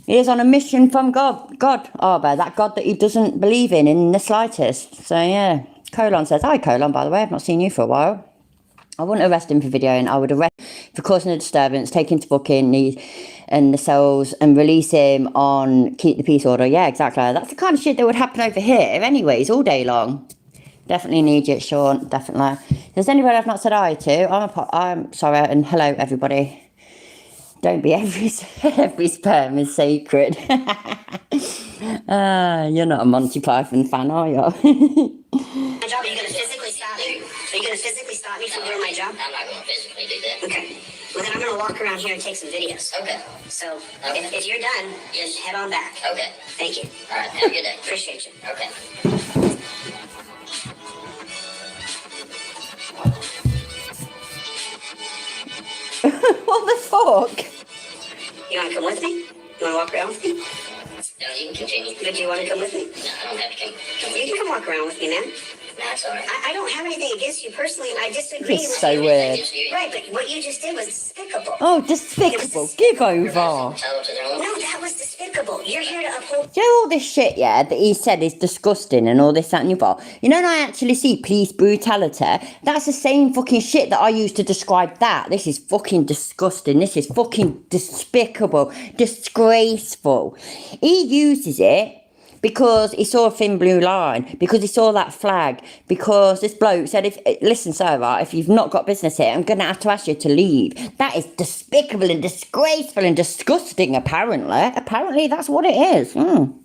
[SPEAKER 1] He is on a mission from God, Arbor, that God that he doesn't believe in the slightest. So, yeah. Colon says, hi, Colon, by the way. I've not seen you for a while. I wouldn't arrest him for videoing. I would arrest him for causing a disturbance, take him to booking the cells and release him on keep the peace order. Yeah, exactly. That's the kind of shit that would happen over here anyways, all day long. Definitely need it, Sean. Definitely. There's anybody I've not said hi to. I'm sorry, and hello, everybody. Don't be every sperm is sacred. You're not a Monty Python fan, are you?
[SPEAKER 2] My job, are you going to physically stop me? Are you going to physically stop me from doing my job?
[SPEAKER 4] I'm not going to physically do that.
[SPEAKER 2] Okay. Well, then I'm going to walk around here and take some videos.
[SPEAKER 4] Okay.
[SPEAKER 2] So, if you're done, just head on back.
[SPEAKER 4] Okay.
[SPEAKER 2] Thank you.
[SPEAKER 4] All right, have a good day.
[SPEAKER 2] Appreciate you.
[SPEAKER 4] Okay.
[SPEAKER 1] What the fuck?
[SPEAKER 2] You want to come with me? You want to walk around with me?
[SPEAKER 4] No, you can continue.
[SPEAKER 2] But do you want to come with me?
[SPEAKER 4] No, I don't have to come
[SPEAKER 2] You
[SPEAKER 4] with
[SPEAKER 2] can come walk around with me, man.
[SPEAKER 4] That's all right.
[SPEAKER 2] I don't have anything against you personally. I disagree
[SPEAKER 1] It's
[SPEAKER 2] with
[SPEAKER 1] so
[SPEAKER 2] you.
[SPEAKER 1] weird.
[SPEAKER 2] Right, but what you just did was despicable.
[SPEAKER 1] Oh, despicable. Give over.
[SPEAKER 4] Entitled to their own.
[SPEAKER 2] No, that was despicable. You're here to uphold...
[SPEAKER 1] You know all this shit, yeah, that he said is disgusting and all this, that and the other. You know, when I actually see police brutality, that's the same fucking shit that I use to describe that. This is fucking disgusting. This is fucking despicable. Disgraceful. He uses it because he saw a thin blue line, because he saw that flag, because this bloke said, listen, sir, right, if you've not got business here, I'm going to have to ask you to leave. That is despicable and disgraceful and disgusting, apparently. Apparently, that's what it is. And,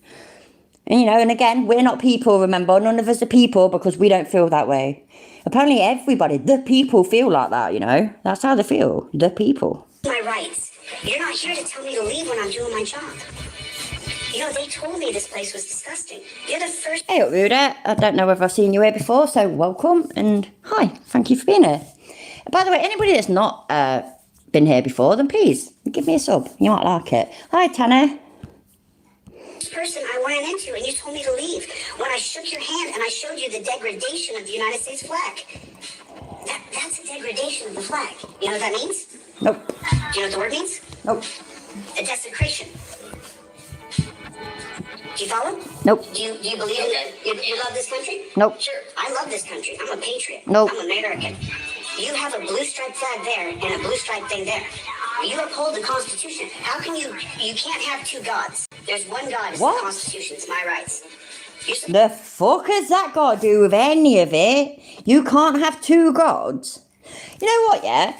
[SPEAKER 1] and again, we're not people, remember? None of us are people because we don't feel that way. Apparently, everybody, the people, feel like that, That's how they feel, the people.
[SPEAKER 2] My rights. You're not here to tell me to leave when I'm doing my job. They told me this place was disgusting. You're the first...
[SPEAKER 1] Hey up, Ruda. I don't know whether I've seen you here before, so welcome and hi. Thank you for being here. By the way, anybody that's not been here before, then please give me a sub. You might like it. Hi, Tanner.
[SPEAKER 2] Person I ran into and you told me to leave when I shook your hand and I showed you the degradation of the United States flag. That's a degradation of the flag. You know what that means?
[SPEAKER 1] Nope.
[SPEAKER 2] Do you know what the word means?
[SPEAKER 1] Nope.
[SPEAKER 2] A desecration. Do you follow?
[SPEAKER 1] Nope.
[SPEAKER 2] Do you believe in it? You love this country?
[SPEAKER 1] Nope.
[SPEAKER 2] Sure. I love this country. I'm a patriot.
[SPEAKER 1] Nope.
[SPEAKER 2] I'm American. You have a blue striped flag there and a blue striped thing there. You uphold the Constitution. How can you can't have two gods. There's one God, it's
[SPEAKER 1] What?
[SPEAKER 2] the Constitution. It's my rights.
[SPEAKER 1] The fuck has that got to do with any of it? You can't have two gods. You know what, yeah?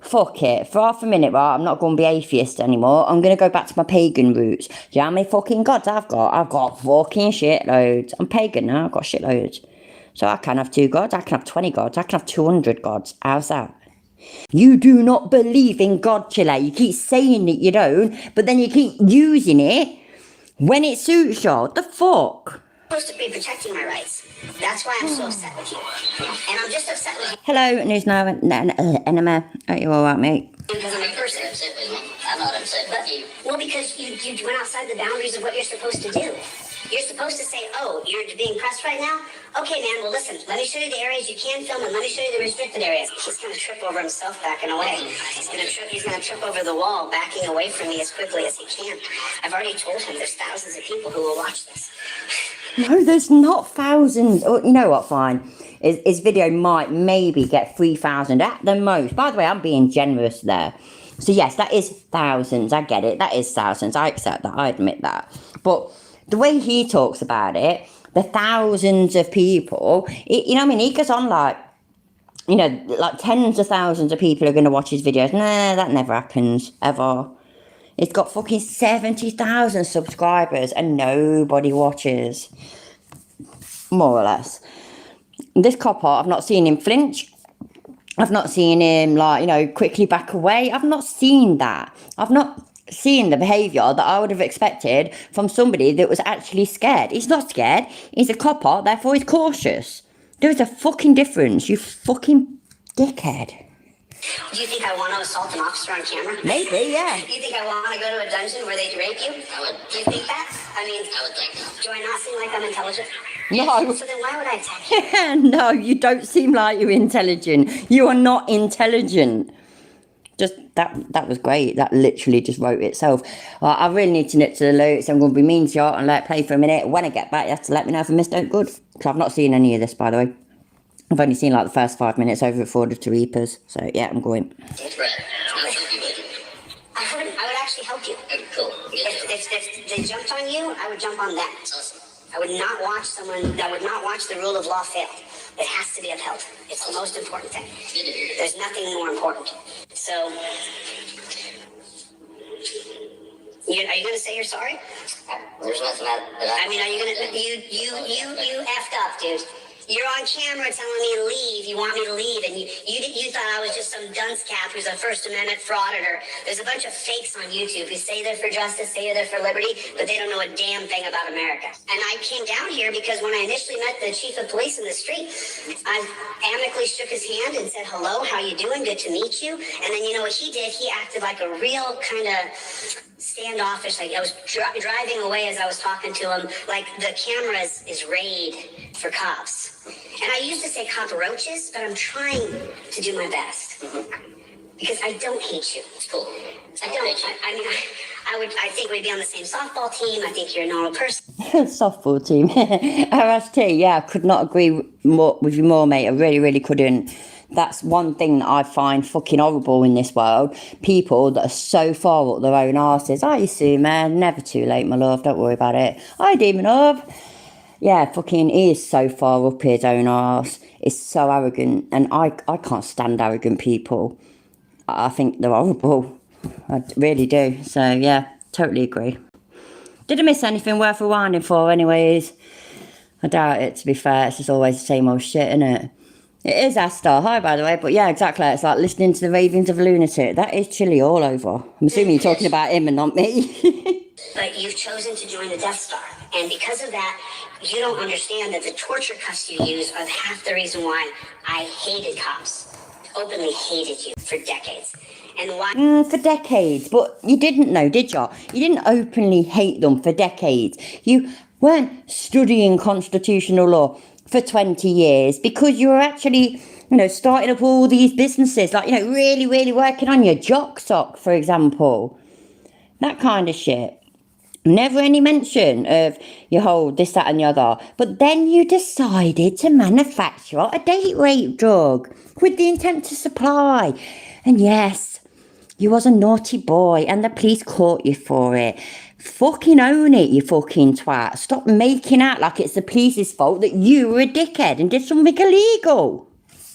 [SPEAKER 1] Fuck it. For half a minute, right, I'm not going to be atheist anymore. I'm going to go back to my pagan roots. Do you know how many fucking gods I've got? I've got fucking shitloads. I'm pagan now. I've got shitloads. So I can have two gods. I can have 20 gods. I can have 200 gods. How's that? You do not believe in God, Chille. You keep saying that you don't, but then you keep using it when it suits you. What the fuck?
[SPEAKER 2] Supposed to be protecting my rights. That's why I'm so upset with you. And I'm just upset with you
[SPEAKER 1] Hello, news now, enema. Are you alright, mate?
[SPEAKER 2] because I'm a person.
[SPEAKER 4] You're upset with me. I'm not upset with you.
[SPEAKER 2] Well, because you went outside the boundaries of what you're supposed to do. You're supposed to say, oh, you're being pressed right now? Okay, man, well, listen, let me show you the areas you can film and let me show you the restricted areas. He's going to trip over himself backing away. He's going to trip over the wall, backing away from me as quickly as he can. I've already told him there's thousands of people who will watch this.
[SPEAKER 1] No, there's not thousands. Oh, you know what, fine. His video might maybe get 3,000 at the most. By the way, I'm being generous there. So yes, that is thousands. I get it. That is thousands. I accept that. I admit that. But the way he talks about it, the thousands of people, you know what I mean? He goes on like, you know, like tens of thousands of people are going to watch his videos. Nah, that never happens, ever. It's got fucking 70,000 subscribers and nobody watches. More or less. This copper, I've not seen him flinch. I've not seen him, like, you know, quickly back away. I've not seen that. I've not seen the behaviour that I would have expected from somebody that was actually scared. He's not scared. He's a copper, therefore he's cautious. There's a fucking difference, you fucking dickhead.
[SPEAKER 2] Do you think I want to assault an officer on camera?
[SPEAKER 1] Maybe, yeah.
[SPEAKER 2] Do you think I want to go to a dungeon where they'd rape you?
[SPEAKER 4] I would.
[SPEAKER 2] Do you think that? I mean,
[SPEAKER 4] I would think so.
[SPEAKER 2] do I not seem like I'm intelligent?
[SPEAKER 1] No.
[SPEAKER 2] So then why would I attack you?
[SPEAKER 1] No, you don't seem like you're intelligent. You are not intelligent. Just, that was great. That literally just wrote itself. I really need to nip to the loo, so I'm going to be mean to you and let it play for a minute. When I get back, you have to let me know if I missed out good. Because I've not seen any of this, by the way. I've only seen like the first 5 minutes over at Ford to Reapers. So yeah, I'm going.
[SPEAKER 4] It's Brad. I don't think you would.
[SPEAKER 2] I would actually help you.
[SPEAKER 4] Okay, cool.
[SPEAKER 2] If they jumped on you, I would jump on them.
[SPEAKER 4] Awesome.
[SPEAKER 2] I would not watch the rule of law fail. It has to be upheld. It's the most important thing.
[SPEAKER 4] Good to hear.
[SPEAKER 2] There's nothing more important. So, are you going to say you're sorry?
[SPEAKER 4] There's nothing that
[SPEAKER 2] I mean, are you going to, you effed up, dude. You're on camera telling me to leave. You want me to leave, and you thought I was just some dunce cap who's a First Amendment frauditor. There's a bunch of fakes on YouTube who say they're for justice, say they're for liberty, but they don't know a damn thing about America. And I came down here because when I initially met the chief of police in the street, I amicably shook his hand and said, hello, how you doing? Good to meet you. And then you know what he did? He acted like a real kind of standoffish. Like I was driving away as I was talking to him, like the camera is raid for cops. And I used to say cockroaches, but I'm trying to do my best. Because I don't hate you.
[SPEAKER 4] It's cool.
[SPEAKER 1] I
[SPEAKER 2] don't. I think we'd be on the same softball team. I think you're a normal person.
[SPEAKER 1] Softball team. RST, yeah, I could not agree more with you more, mate. I really, really couldn't. That's one thing that I find fucking horrible in this world. People that are so far up their own arses. Are you soon, man? Never too late, my love. Don't worry about it. Hi, demon love. Yeah, fucking, he is so far up his own arse. It's so arrogant. And I can't stand arrogant people. I think they're horrible. I really do. So, yeah, totally agree. Did I miss anything worth rewinding for, anyways? I doubt it, to be fair. It's just always the same old shit, isn't it? It is Astar. Hi, by the way. But yeah, exactly. It's like listening to the ravings of a lunatic. That is Chille all over. I'm assuming you're talking about him and not me.
[SPEAKER 2] But you've chosen to join the Death Star. And because of that, you don't understand that the torture cuffs you use are half the reason why I hated cops. Openly hated you for decades. And why...
[SPEAKER 1] For decades. But you didn't know, did you? You didn't openly hate them for decades. You weren't studying constitutional law for 20 years because you were actually, you know, starting up all these businesses. Like, you know, really, really working on your jock sock, for example. That kind of shit. Never any mention of your whole this, that and the other. But then you decided to manufacture a date rape drug with the intent to supply. And yes, you was a naughty boy and the police caught you for it. Fucking own it, you fucking twat. Stop making out like it's the police's fault that you were a dickhead and did something illegal.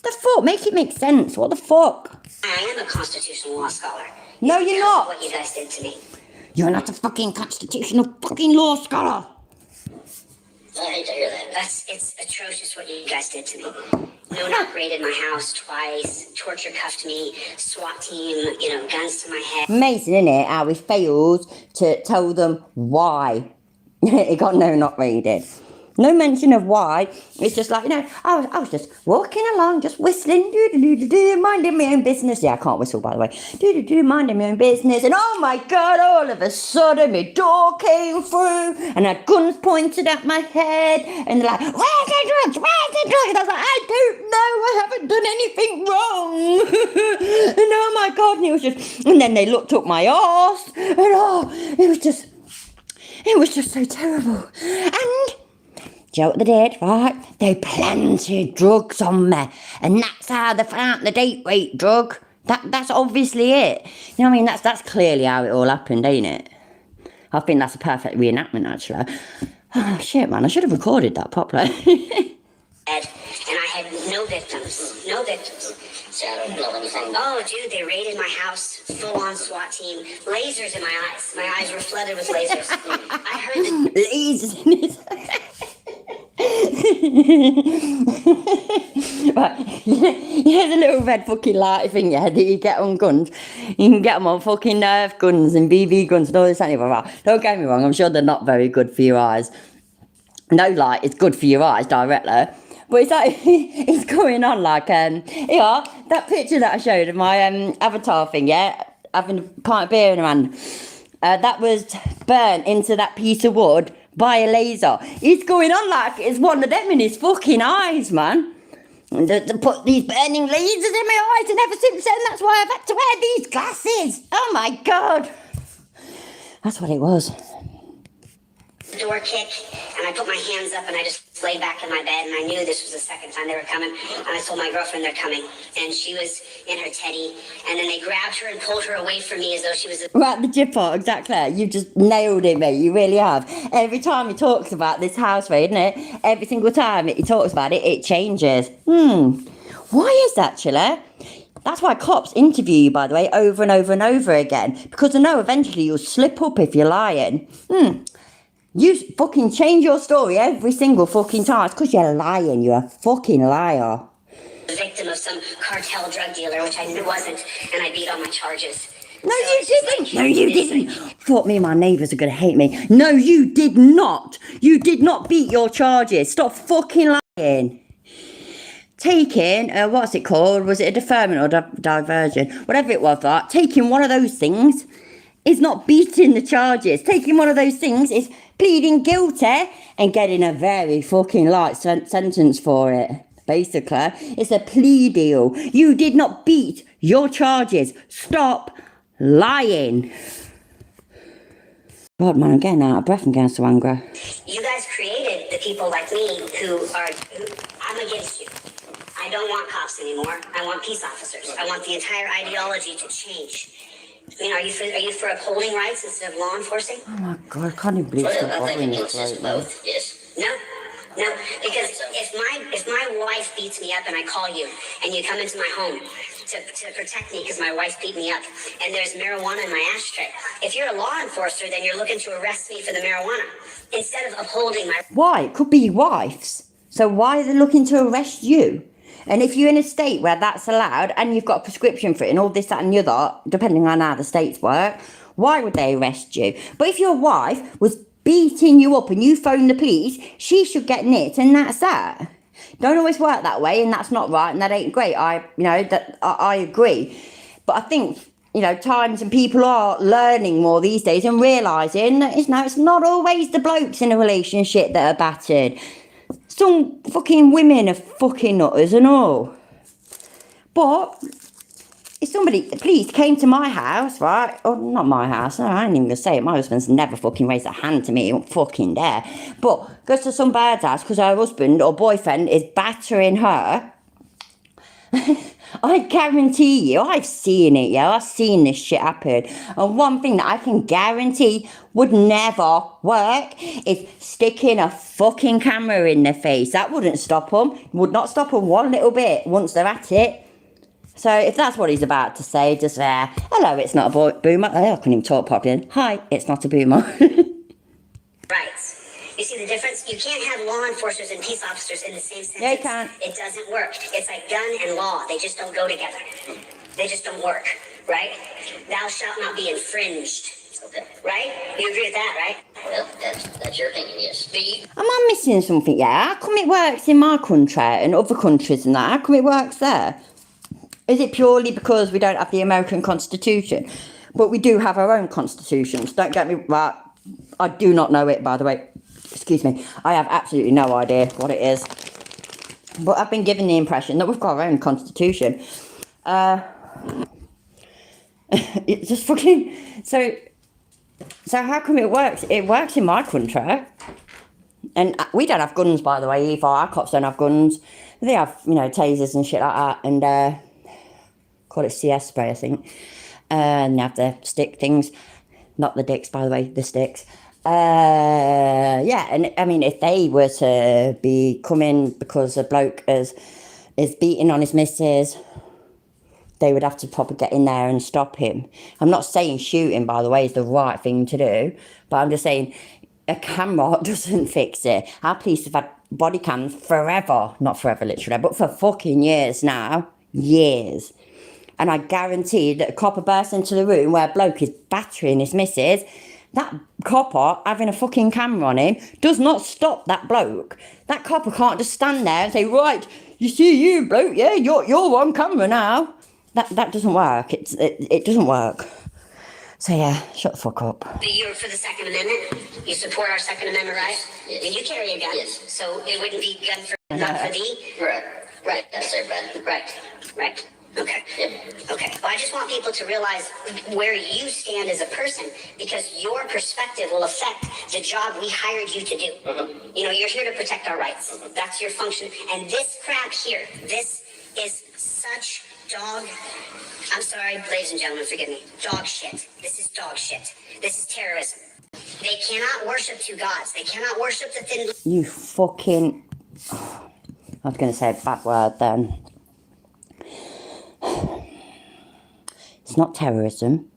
[SPEAKER 1] The fuck? Make it make sense. What the fuck?
[SPEAKER 2] I am a constitutional law scholar.
[SPEAKER 1] No, you're not.
[SPEAKER 2] What you guys did to me.
[SPEAKER 1] You're not a fucking constitutional fucking law scholar.
[SPEAKER 4] I hate to hear that.
[SPEAKER 2] It's atrocious what you guys did to me. No-knock raided my house twice, torture cuffed me, SWAT team, you know, guns to my head.
[SPEAKER 1] Amazing, isn't it, how he failed to tell them why it got no-knock raided. No mention of why. It's just like, you know, I was just walking along, just whistling, do-do-do-do-do, minding my own business. Yeah, I can't whistle, by the way. Do-do-do, minding my own business. And oh my God, all of a sudden, my door came through and had guns pointed at my head. And they're like, where's the drugs? Where's the drugs? And I was like, I don't know. I haven't done anything wrong. And oh my God, and it was just, and then they looked up my arse. And oh, it was just so terrible. And do you know what they did, right? They planted drugs on me. And that's how they found the date rape drug. That's obviously it. You know what I mean? That's clearly how it all happened, ain't it? I think that's a perfect reenactment, actually. Oh, shit, man. I should have recorded that properly.
[SPEAKER 2] And I had no victims. No victims.
[SPEAKER 4] See, I don't know anything.
[SPEAKER 2] Oh, dude, they raided my house, full-on SWAT team, lasers in my eyes. My eyes were flooded with lasers. I heard the
[SPEAKER 1] Lasers in his right, you know the little red fucking light thing, yeah, that you get on guns. You can get them on fucking Nerf guns and BB guns and all this anyway. Right? Don't get me wrong, I'm sure they're not very good for your eyes. No light is good for your eyes directly. But it's like, it's going on like, yeah, that picture that I showed of my avatar thing, yeah, having a pint of beer in her hand, that was burnt into that piece of wood by a laser. It's going on like it's one of them in his fucking eyes, man. And they put these burning lasers in my eyes, and ever since then, that's why I've had to wear these glasses. Oh my God. That's what it was.
[SPEAKER 2] door kick, and I put my hands up and I just laid back in my bed, and I knew this was the second time they were coming, and I told my girlfriend they're coming, and she was in her teddy, and then they grabbed her and pulled her away from me as though she was a...
[SPEAKER 1] Right, the jipper, exactly. You just nailed it, mate. You really have. Every time he talks about this house raid, isn't it? Every single time he talks about it, it changes. Why is that, Chille? That's why cops interview you, by the way, over and over and over again, because they know eventually you'll slip up if you're lying. You fucking change your story every single fucking time. It's because you're lying. You're a fucking liar.
[SPEAKER 2] victim of some cartel drug dealer, which I knew wasn't, and I beat all my charges.
[SPEAKER 1] No,
[SPEAKER 2] So
[SPEAKER 1] you
[SPEAKER 2] it's just
[SPEAKER 1] didn't.
[SPEAKER 2] like,
[SPEAKER 1] No, you
[SPEAKER 2] it's
[SPEAKER 1] didn't.
[SPEAKER 2] like-
[SPEAKER 1] Thought me and my neighbours are going to hate me. No, you did not. You did not beat your charges. Stop fucking lying. Taking, what's it called? Was it a deferment or diversion? Whatever it was, that. Taking one of those things is not beating the charges. Taking one of those things is pleading guilty and getting a very fucking light sentence for it. Basically, it's a plea deal. You did not beat your charges. Stop lying. God, man, I'm getting out of breath and getting so angry.
[SPEAKER 2] You guys created the people like me who I'm against you. I don't want cops anymore. I want peace officers. I want the entire ideology to change. I mean, are you for upholding rights instead of law enforcing?
[SPEAKER 1] Oh my God, I can't even believe it's
[SPEAKER 4] Well, I
[SPEAKER 1] bothering
[SPEAKER 4] think
[SPEAKER 1] you
[SPEAKER 4] it's just
[SPEAKER 1] right now.
[SPEAKER 4] both, yes.
[SPEAKER 2] No, because if my wife beats me up and I call you and you come into my home to protect me because my wife beat me up and there's marijuana in my ashtray, if you're a law enforcer, then you're looking to arrest me for the marijuana instead of upholding my...
[SPEAKER 1] Why? It could be your wife's. So why are they looking to arrest you? And if you're in a state where that's allowed and you've got a prescription for it and all this, that and the other, depending on how the states work, why would they arrest you? But if your wife was beating you up and you phone the police, she should get nipped and that's that. Don't always work that way, and that's not right and that ain't great. I agree. But I think, times and people are learning more these days and realising that it's not always the blokes in a relationship that are battered. Some fucking women are fucking nutters and all. But if the police came to my house, right? Or not my house, no, I ain't even gonna say it. My husband's never fucking raised a hand to me. He won't fucking dare. But goes to some bird's house because her husband or boyfriend is battering her. I guarantee you, I've seen it, I've seen this shit happen. And one thing that I can guarantee would never work is sticking a fucking camera in their face. That wouldn't stop them. Would not stop them one little bit once they're at it. So if that's what he's about to say, just hello, it's not a boomer. Oh, I couldn't even talk properly. Hi, it's not a boomer.
[SPEAKER 2] rights. You see the difference? You can't have law enforcers and peace officers in the same sentence.
[SPEAKER 1] Yeah, you can't.
[SPEAKER 2] It doesn't work. It's like gun and law. They just don't go together. They just don't work, right? Thou shalt not be infringed.
[SPEAKER 4] Okay.
[SPEAKER 2] Right? You agree with that, right?
[SPEAKER 4] Well, that's your opinion, yes.
[SPEAKER 1] Am I missing something? Yeah, how come it works in my country and other countries and that? How come it works there? Is it purely because we don't have the American Constitution? But we do have our own constitutions. Don't get me right. I do not know it, by the way. Excuse me. I have absolutely no idea what it is. But I've been given the impression that we've got our own constitution. It's just fucking... So how come it works? It works in my country. And we don't have guns, by the way, either. Our cops don't have guns. They have, tasers and shit like that. And, call it CS spray, I think. And they have the stick things. Not the dicks, by the way, the sticks. And I mean, if they were to be coming because a bloke has is beating on his missus, they would have to probably get in there and stop him. I'm not saying shooting, by the way, is the right thing to do, but I'm just saying a camera doesn't fix it. Our police have had body cams forever, not forever literally, but for fucking years now. Years. And I guarantee that a copper bursts into the room where a bloke is battering his missus, that copper having a fucking camera on him does not stop that bloke. That copper can't just stand there and say, right, you see you bloke, yeah, you're on camera now. That doesn't work. It doesn't work. So yeah, shut the fuck up.
[SPEAKER 2] But you're for the Second Amendment? You support our Second Amendment rights?
[SPEAKER 4] Yes.
[SPEAKER 2] And you carry a gun?
[SPEAKER 4] Yes.
[SPEAKER 2] So it wouldn't be gun for, not for thee?
[SPEAKER 4] Right, that's it, right.
[SPEAKER 2] Right. Okay.
[SPEAKER 4] Yep.
[SPEAKER 2] Okay. Well, I just want people to realize where you stand as a person, because your perspective will affect the job we hired you to do. You know, you're here to protect our rights. That's your function. And this crap here, this is such dog. I'm sorry, ladies and gentlemen, forgive me. Dog shit. This is dog shit. This is terrorism. They cannot worship two gods. They cannot worship the thin.
[SPEAKER 1] You fucking... I was going to say a bad word then. It's not terrorism.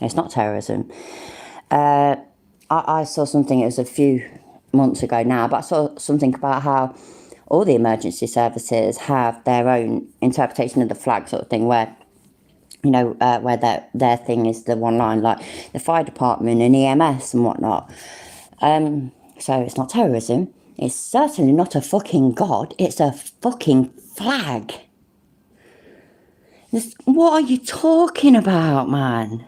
[SPEAKER 1] It's not terrorism. I saw something, it was a few months ago now, but I saw something about how all the emergency services have their own interpretation of the flag sort of thing, where, you know, where their thing is the one line, like the fire department and EMS and whatnot. So it's not terrorism. It's certainly not a fucking god. It's a fucking flag. What are you talking about, man?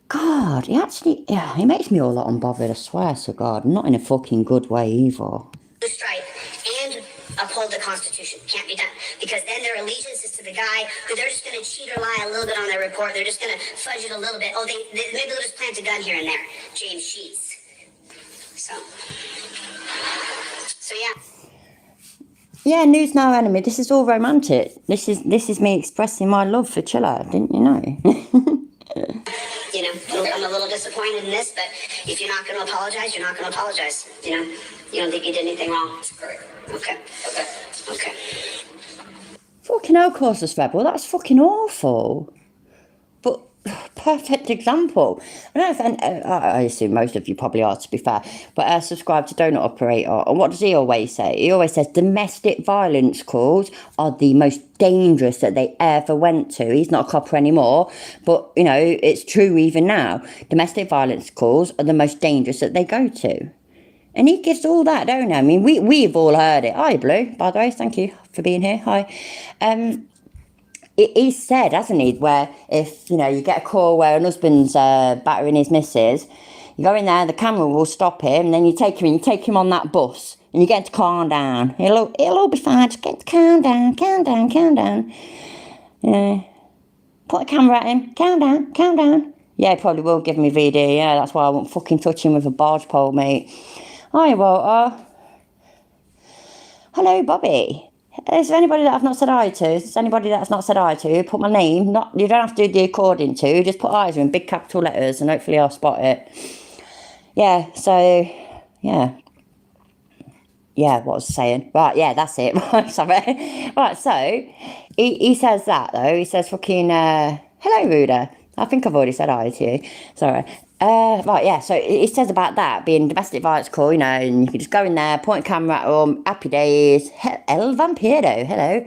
[SPEAKER 1] God, he makes me all that unbothered, I swear to God. Not in a fucking good way either.
[SPEAKER 2] Stripe and uphold the Constitution. Can't be done. Because then their allegiance is to the guy who they're just going to cheat or lie a little bit on their report. They're just going to fudge it a little bit. Oh, maybe they'll just plant a gun here and there. James Sheets. So yeah.
[SPEAKER 1] Yeah, news no enemy. This is all romantic. This is me expressing my love for Chille, didn't you know?
[SPEAKER 2] You know, I'm a little disappointed in this, but if you're not going to apologize, you're not going to apologize. You know, you don't think you did anything wrong.
[SPEAKER 4] Correct.
[SPEAKER 2] Okay.
[SPEAKER 1] Fucking hell, Cautious Rebel. That's fucking awful. But perfect example. I don't know if I assume most of you probably are, to be fair, but subscribe to Donut Operator. And what does he always say? He always says domestic violence calls are the most dangerous that they ever went to. He's not a copper anymore, but you know, it's true even now. Domestic violence calls are the most dangerous that they go to. And he gives all that, don't he? I mean, we've all heard it. Hi, Blue, by the way, thank you for being here. Hi. He said, hasn't he, where if, you know, you get a call where an husband's battering his missus, you go in there, the camera will stop him, and then you take him on that bus, and you get him to calm down. It'll all be fine, just get him to calm down. Yeah. Put a camera at him, calm down. Yeah, he probably will give me VD, yeah, that's why I won't fucking touch him with a barge pole, mate. Hi, Walter. Hello, Bobby. Is there anybody that I've not said hi to? Is there anybody that's not said hi to? Put my name. You don't have to do the according to. Just put eyes in big capital letters and hopefully I'll spot it. Yeah, so, yeah. Yeah, what was I saying? Right, yeah, that's it. Sorry. Right, so, he says that, though. He says fucking, hello, Ruda. I think I've already said hi to you. Sorry. Right, yeah, so it says about that being domestic violence call, you know, and you can just go in there, point a camera at them, happy days, El Vampiro, hello.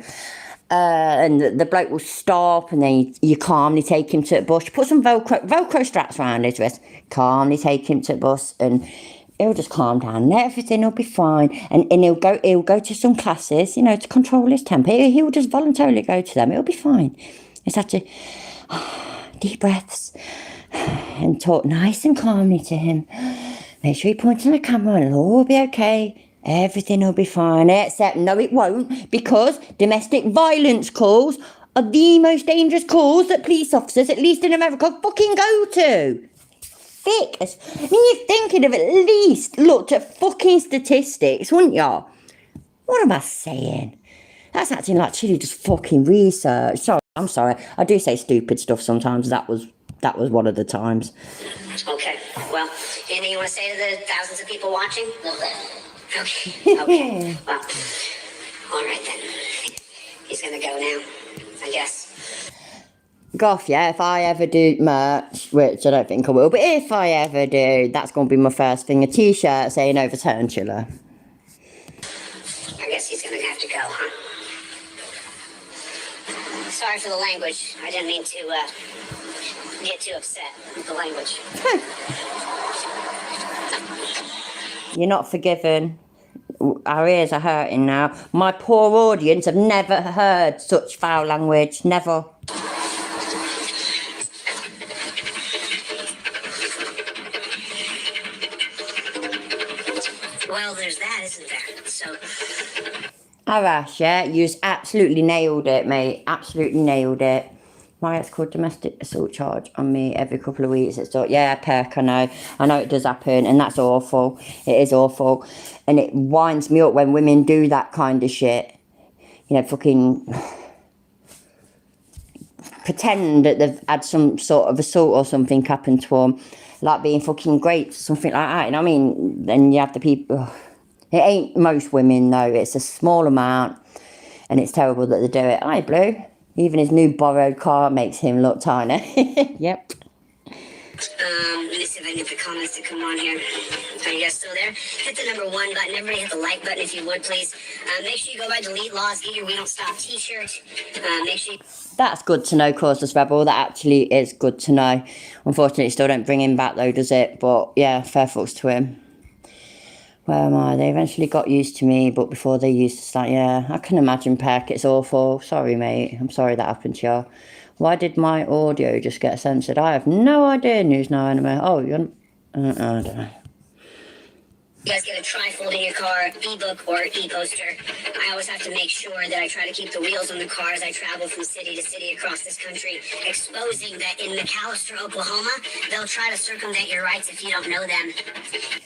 [SPEAKER 1] And the bloke will stop, and then you calmly take him to the bus. Put some Velcro straps around his wrist, calmly take him to the bus, and he'll just calm down, and everything will be fine. And he'll go to some classes, you know, to control his temper. He'll just voluntarily go to them. It'll be fine. It's have to deep breaths and talk nice and calmly to him. Make sure you point on the camera and it'll all be okay. Everything will be fine. Except, no, it won't, because domestic violence calls are the most dangerous calls that police officers, at least in America, fucking go to. Thick. I mean, you're thinking of at least looked at fucking statistics, wouldn't you? What am I saying? That's acting like Chille just fucking research. Sorry, I'm sorry. I do say stupid stuff sometimes. That was one of the times.
[SPEAKER 2] Okay, well, anything you want to say to the thousands of people watching? Okay. Well, Alright then. He's gonna go now, I guess.
[SPEAKER 1] Goff, yeah, if I ever do merch, which I don't think I will, but if I ever do, that's going to be my first thing, a t-shirt saying overturn Chille.
[SPEAKER 2] I guess he's gonna have to go, huh? Sorry for the language. I didn't mean to, get too upset with the language.
[SPEAKER 1] You're not forgiven. Our ears are hurting now. My poor audience have never heard such foul language. Never.
[SPEAKER 2] Well, there's that, isn't there? So,
[SPEAKER 1] Arash, yeah, you absolutely nailed it, mate. Absolutely nailed it. Why it's called domestic assault charge on me every couple of weeks. It's all, yeah, perk, I know it does happen, and that's awful. It is awful, and it winds me up when women do that kind of shit. You know, fucking pretend that they've had some sort of assault or something happen to them, like being fucking great, something like that. You know what I mean? Then you have the people. Ugh. It ain't most women though. It's a small amount, and it's terrible that they do it. Hi, Blue. Even his new borrowed car makes him look tiny. Yep.
[SPEAKER 2] let me see if I can get the comments to come on here. Are you guys still there? Hit the number 1 button. Everybody hit the like button if you would, please. Make sure you go by Delete Laws, get your We Don't Stop t-shirt. Make sure you...
[SPEAKER 1] That's good to know, Causeless Rebel. That actually is good to know. Unfortunately, it still don't bring him back though, does it? But yeah, fair fucks to him. Where am I? They eventually got used to me, but before they used to start, yeah, I can imagine, Peck. It's awful. Sorry, mate. I'm sorry that happened to you. Why did my audio just get censored? I have no idea, News Now Anime. Oh, you're... I don't know.
[SPEAKER 2] You guys get a trifold in your car, ebook or e-poster. I always have to make sure that I try to keep the wheels on the car as I travel from city to city across this country, exposing that in McAllister, Oklahoma, they'll try to circumvent your rights if you don't know them.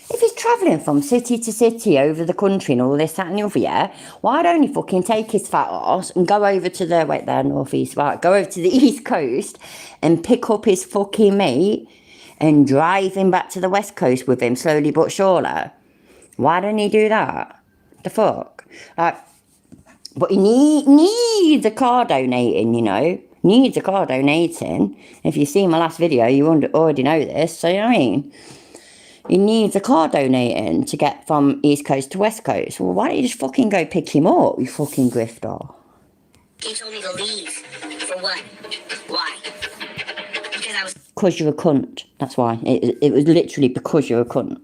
[SPEAKER 1] If he's travelling from city to city over the country and all this, that and the other, yeah, why don't he fucking take his fat ass and go over to the, wait there, northeast, right, go over to the east coast and pick up his fucking mate and drive him back to the west coast with him slowly but surely? Why don't he do that? The fuck? Like, but he needs a car donating, you know? Needs a car donating. If you see my last video, you already know this, so you know what I mean? He needs a car donating to get from East Coast to West Coast. Well, why don't you just fucking go pick him up, you fucking grifter?
[SPEAKER 2] He told me to leave. For what? Why? Because I was...
[SPEAKER 1] Because you're a cunt. That's why. It was literally because you're a cunt.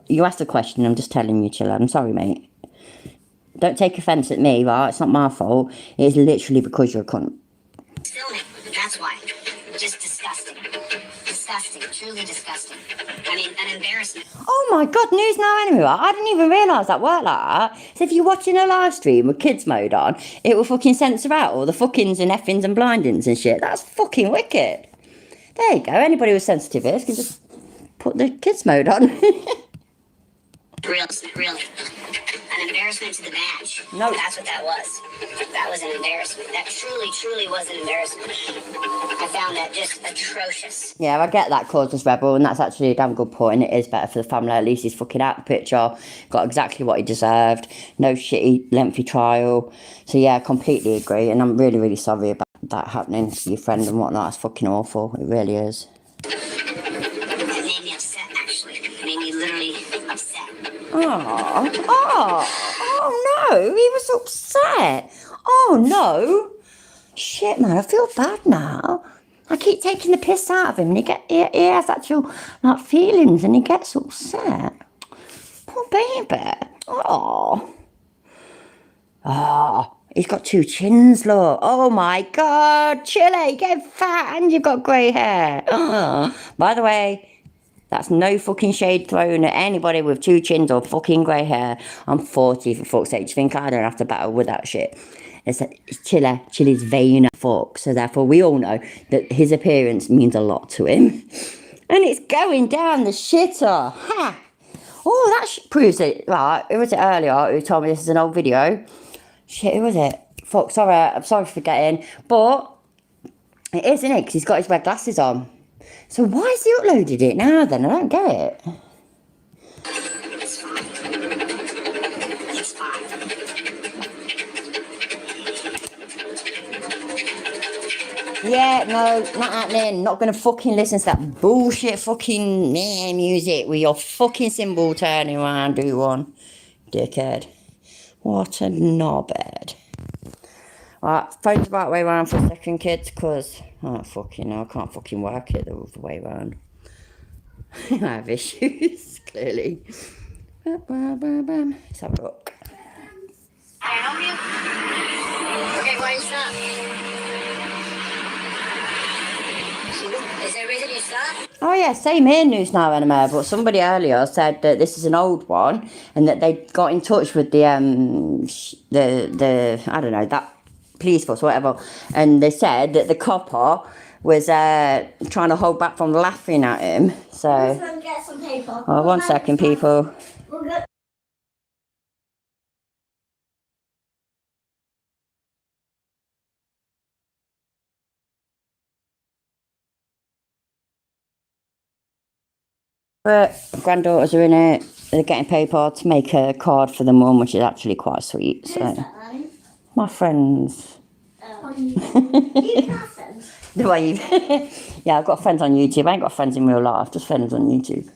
[SPEAKER 1] You asked a question, I'm just telling you, Chille. I'm sorry, mate. Don't take offence at me, right? It's not my fault. It is literally because you're a cunt.
[SPEAKER 2] Filming. That's why. Just disgusting. Disgusting. Truly disgusting. I mean, an embarrassment.
[SPEAKER 1] Oh my God, News Now Anime. I didn't even realise that worked like that. So if you're watching a live stream with kids mode on, it will fucking censor out all the fuckings and effings and blindings and shit. That's fucking wicked. There you go. Anybody with sensitive ears can just put the kids mode on.
[SPEAKER 2] Really. An embarrassment to the badge.
[SPEAKER 1] No.
[SPEAKER 2] That's what that was. That was an embarrassment. That truly was an embarrassment. I found that just atrocious.
[SPEAKER 1] Yeah, I get that, Causeless Rebel, and that's actually a damn good point. It is better for the family. At least he's fucking out the picture. Got exactly what he deserved. No shitty, lengthy trial. So yeah, I completely agree. And I'm really, really sorry about that happening to your friend and whatnot. It's fucking awful. It really is.
[SPEAKER 2] It made me upset, actually. It made me literally upset.
[SPEAKER 1] Oh no, he was upset. Oh no. Shit, man, I feel bad now. I keep taking the piss out of him and he has actual like feelings and he gets upset. Poor baby. Oh, he's got 2 chins, look. Oh my God, Chille, you get fat and you've got grey hair. By the way, that's no fucking shade thrown at anybody with 2 chins or fucking grey hair. I'm 40 for fuck's sake. Do you think I don't have to battle with that shit? It's Chille's vain fuck. So therefore we all know that his appearance means a lot to him. And it's going down the shitter. Ha! Oh, that proves it. Right, who was it earlier who told me this is an old video? Shit, who was it? Fuck, sorry, I'm sorry for forgetting. But it is, isn't it? Because he's got his red glasses on. So why has he uploaded it now then? I don't get it.
[SPEAKER 2] It's fine. It's fine.
[SPEAKER 1] Yeah, no, not happening. Not gonna fucking listen to that bullshit fucking music with your fucking cymbal turning around, do one. Dickhead. What a knobhead. Right, phone's the right way around for a second, kids, because, oh, fucking hell, I can't fucking work it the other way around. I have issues, clearly. Let's have a look.
[SPEAKER 2] Can I help you? Okay, why you stop? Is there a reason you stop?
[SPEAKER 1] Oh yeah, same here, News Now Anime, but somebody earlier said that this is an old one and that they got in touch with the I don't know, that police force or whatever, and they said that the copper was trying to hold back from laughing at him. So,
[SPEAKER 3] Let's get some paper.
[SPEAKER 1] oh, one second, people.
[SPEAKER 3] We'll go.
[SPEAKER 1] But granddaughters are in it. They're getting paper to make a card for the mum, which is actually quite sweet.
[SPEAKER 3] Who's
[SPEAKER 1] So,
[SPEAKER 3] that, Annie?
[SPEAKER 1] my friends.
[SPEAKER 3] You have friends.
[SPEAKER 1] The way you yeah, I've got friends on YouTube. I ain't got friends in real life, just friends on YouTube.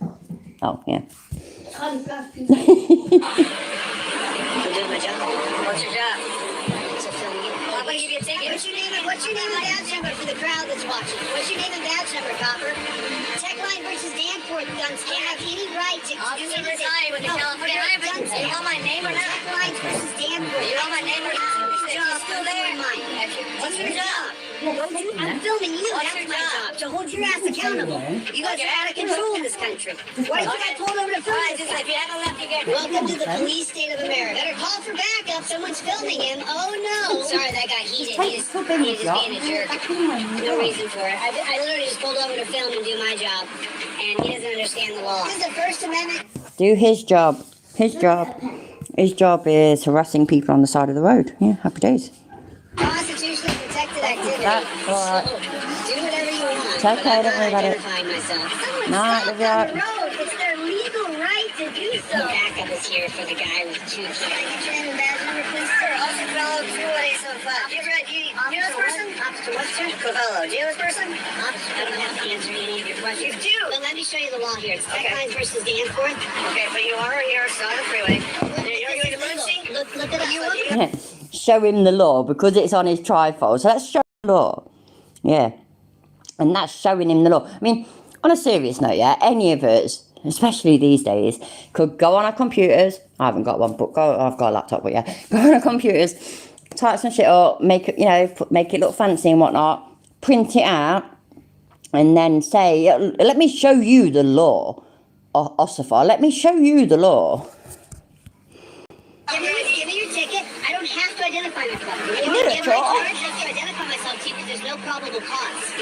[SPEAKER 1] Oh, yeah.
[SPEAKER 3] I'm glad people.
[SPEAKER 2] I'm doing my job. What's your job? To film you. I'm gonna give you a ticket. What's your name and badge number for the crowd that's watching? What's your name and badge number, Copper? Techline versus Danforth guns can't have any right to do anything. With the California Highway. You know my name or not? Techline versus Danforth. You know my name or not? You're still there. What's your job? I'm filming you. That's my job. To hold your ass accountable. You guys are out of control in this country. Why did you guys pulled over to film this? If you haven't left, you get. Welcome to the police state of America. Better call for backup. Someone's filming him. Oh no. Sorry, that got heated. He just being a jerk. No reason for it. I literally just pulled over to film and do my job, and he doesn't understand the law. This is the First Amendment.
[SPEAKER 1] Do his job. His job. His job is harassing people on the side of the road. Yeah, happy days.
[SPEAKER 2] Constitutionally protected activity.
[SPEAKER 1] That's all right.
[SPEAKER 2] So, do whatever you want.
[SPEAKER 1] It's okay, don't worry about it.
[SPEAKER 2] Identifying myself. Someone
[SPEAKER 1] No,
[SPEAKER 2] stopped
[SPEAKER 1] it's
[SPEAKER 2] on
[SPEAKER 1] all right.
[SPEAKER 2] the road. It's their legal right to do so. Backup is here for the guy with 2 keys. Can I get your name and badge number, please? Sir, Officer Covello, 21875. Do you know this person? Officer what, sir? Covello. Do you know this person? Officer, I don't have to answer any of your questions. You do. Well, let me show you the law here. It's Techlines versus Danforth. Okay, but you are here, still on the freeway. You're going to emergency? Look at us.
[SPEAKER 1] Show him the law because it's on his tripod. So let's show the law. Yeah. And that's showing him the law. I mean, on a serious note, yeah, any of us, especially these days, could go on our computers. I haven't got one, but I've got a laptop, but yeah. Go on our computers, type some shit up, make it, make it look fancy and whatnot, print it out, and then say, let me show you the law, Ossifar. Let me show you the law.
[SPEAKER 2] Give me your ticket. I don't have to identify myself.
[SPEAKER 1] Give me the
[SPEAKER 2] I don't have to identify myself to you because there's no probable cause.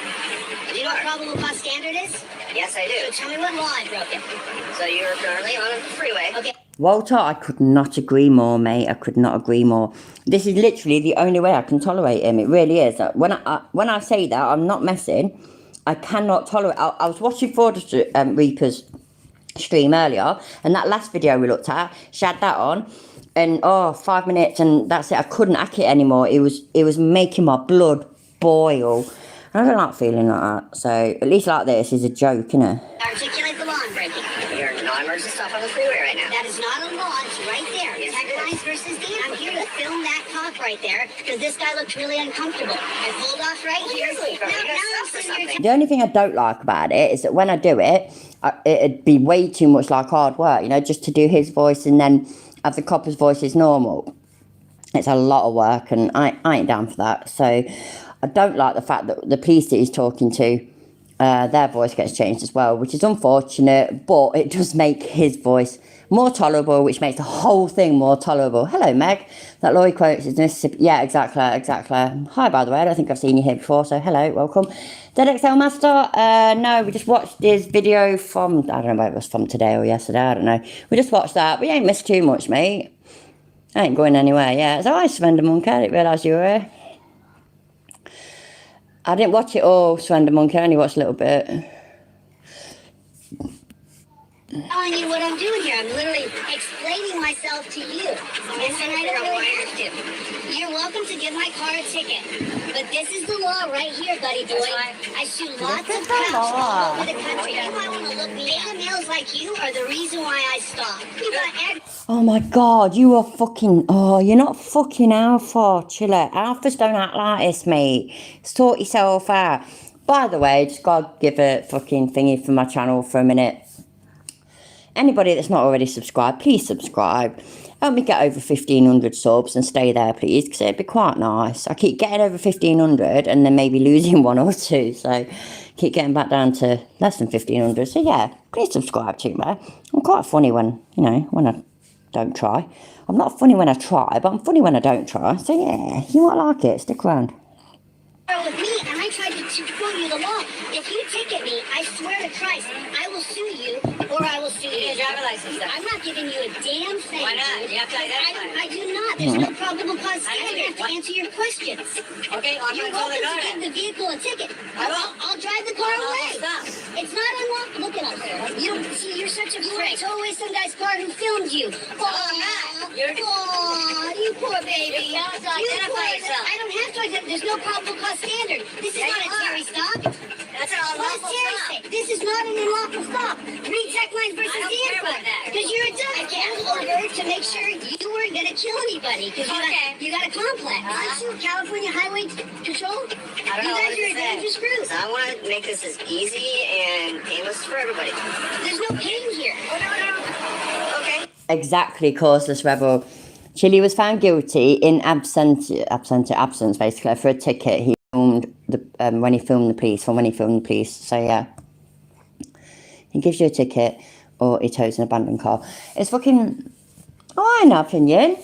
[SPEAKER 2] Do you know what probable cause standard is? Yes, I do. So tell me what law I broke it. So you're currently on a freeway. Okay.
[SPEAKER 1] Walter, I could not agree more, mate. I could not agree more. This is literally the only way I can tolerate him. It really is. When I say that, I'm not messing. I cannot tolerate. I was watching Ford Reaper's stream earlier, and that last video we looked at, she had that on. And 5 minutes and that's it. I couldn't hack it anymore. It was making my blood boil. I don't like feeling like that. So at least like this is a joke, innit?
[SPEAKER 2] Articulate the law I'm breaking. You're non-emergency stop on the freeway right now. That is not a law. It's right there. Techlines versus Dan. I'm here to film that cop right there because this guy looked really uncomfortable. I pulled off right here. Now I'm sitting here.
[SPEAKER 1] The only thing I don't like about it is that when I do it, it'd be way too much like hard work, just to do his voice and then have the copper's voice is normal. It's a lot of work and I ain't down for that. So I don't like the fact that the police that he's talking to, their voice gets changed as well, which is unfortunate, but it does make his voice more tolerable, which makes the whole thing more tolerable. Hello, Meg. That Lloyd quotes is Mississippi. Yeah, exactly. Hi, by the way. I don't think I've seen you here before, so hello, welcome. ZXL Master, no, we just watched this video from, I don't know whether it was from today or yesterday, I don't know. We just watched that. We ain't missed too much, mate. I ain't going anywhere, yeah. So I Swender Monkey, I didn't realise you were here. I didn't watch it all, Swender Monkey, I only watched a little bit.
[SPEAKER 2] telling you what I'm doing here. I'm literally explaining myself to you. And I don't really have to. You're welcome to give my car a ticket. But this is the law right here, buddy boy. I shoot lots of cops all over the country. You might want to look me up. Males like you are the reason why I stopped. You got
[SPEAKER 1] Oh my God, you are fucking, oh, you're not fucking alpha, Chille. Alphas don't act like this, mate. Sort yourself out. By the way, just gotta give a fucking thingy for my channel for a minute. Anybody that's not already subscribed, please subscribe. Help me get over 1,500 subs and stay there, please, because it'd be quite nice. I keep getting over 1,500 and then maybe losing one or two, so keep getting back down to less than 1,500. So yeah, please subscribe to me. I'm quite funny when, you know, when I don't try. I'm not funny when I try, but I'm funny when I don't try. So yeah, you might like it. Stick around.
[SPEAKER 2] with me, and I tried to quote you the law. If you ticket me, I swear to Christ, I will sue you, or I will sue you.
[SPEAKER 4] You have a license, then.
[SPEAKER 2] I'm not giving you a damn thing.
[SPEAKER 4] Why not?
[SPEAKER 2] Dude.
[SPEAKER 4] You have to identify.
[SPEAKER 2] I do not. There's no probable cause. I don't have to answer your questions.
[SPEAKER 4] Okay, I'm
[SPEAKER 2] You're
[SPEAKER 4] going to
[SPEAKER 2] welcome
[SPEAKER 4] the
[SPEAKER 2] to give the vehicle a ticket.
[SPEAKER 4] I will.
[SPEAKER 2] I'll drive the car away.
[SPEAKER 4] Stop.
[SPEAKER 2] It's not unlocked. Look at us. You don't see. You're such a prick. Tow away some guy's car who filmed you.
[SPEAKER 4] I'm not. You're-
[SPEAKER 2] You poor baby.
[SPEAKER 4] You have to
[SPEAKER 2] You
[SPEAKER 4] identify
[SPEAKER 2] poor-
[SPEAKER 4] yourself.
[SPEAKER 2] I don't have to identify. There's no probable cause standard. This is
[SPEAKER 4] Yes,
[SPEAKER 2] not a
[SPEAKER 4] you are.
[SPEAKER 2] Terry stop.
[SPEAKER 4] That's an
[SPEAKER 2] What does
[SPEAKER 4] unlawful
[SPEAKER 2] Terry
[SPEAKER 4] stop.
[SPEAKER 2] say? This is not an unlawful stop. Read tech lines versus
[SPEAKER 4] I don't care
[SPEAKER 2] Stanford.
[SPEAKER 4] about that.
[SPEAKER 2] Because you're a duck. I pulled over to make sure you weren't going to kill anybody. Because
[SPEAKER 4] Okay.
[SPEAKER 2] you got a complex. Aren't you California Highway Patrol?
[SPEAKER 4] I don't
[SPEAKER 2] You
[SPEAKER 4] know
[SPEAKER 2] guys
[SPEAKER 4] what
[SPEAKER 2] are
[SPEAKER 4] to
[SPEAKER 2] a
[SPEAKER 4] say.
[SPEAKER 2] dangerous group.
[SPEAKER 4] I want to make this as easy and painless for everybody.
[SPEAKER 2] There's no pain here.
[SPEAKER 4] Okay.
[SPEAKER 1] Exactly, causeless rebel. Chille was found guilty in absence, basically, for a ticket he filmed when he filmed the police. So yeah, he gives you a ticket or he tows an abandoned car. It's fucking. Oh, in our opinion.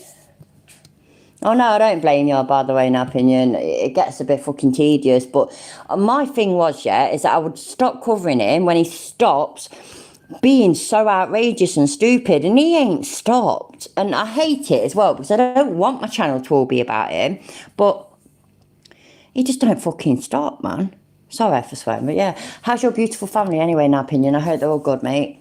[SPEAKER 1] Oh no, I don't blame you. By the way, in our opinion, it gets a bit fucking tedious. But my thing was, yeah, is that I would stop covering him when he stops being so outrageous and stupid, and he ain't stopped, and I hate it as well because I don't want my channel to all be about him, but he just don't fucking stop, man. Sorry for swearing, but yeah. How's your beautiful family anyway, in our opinion? I hope they're all good, mate.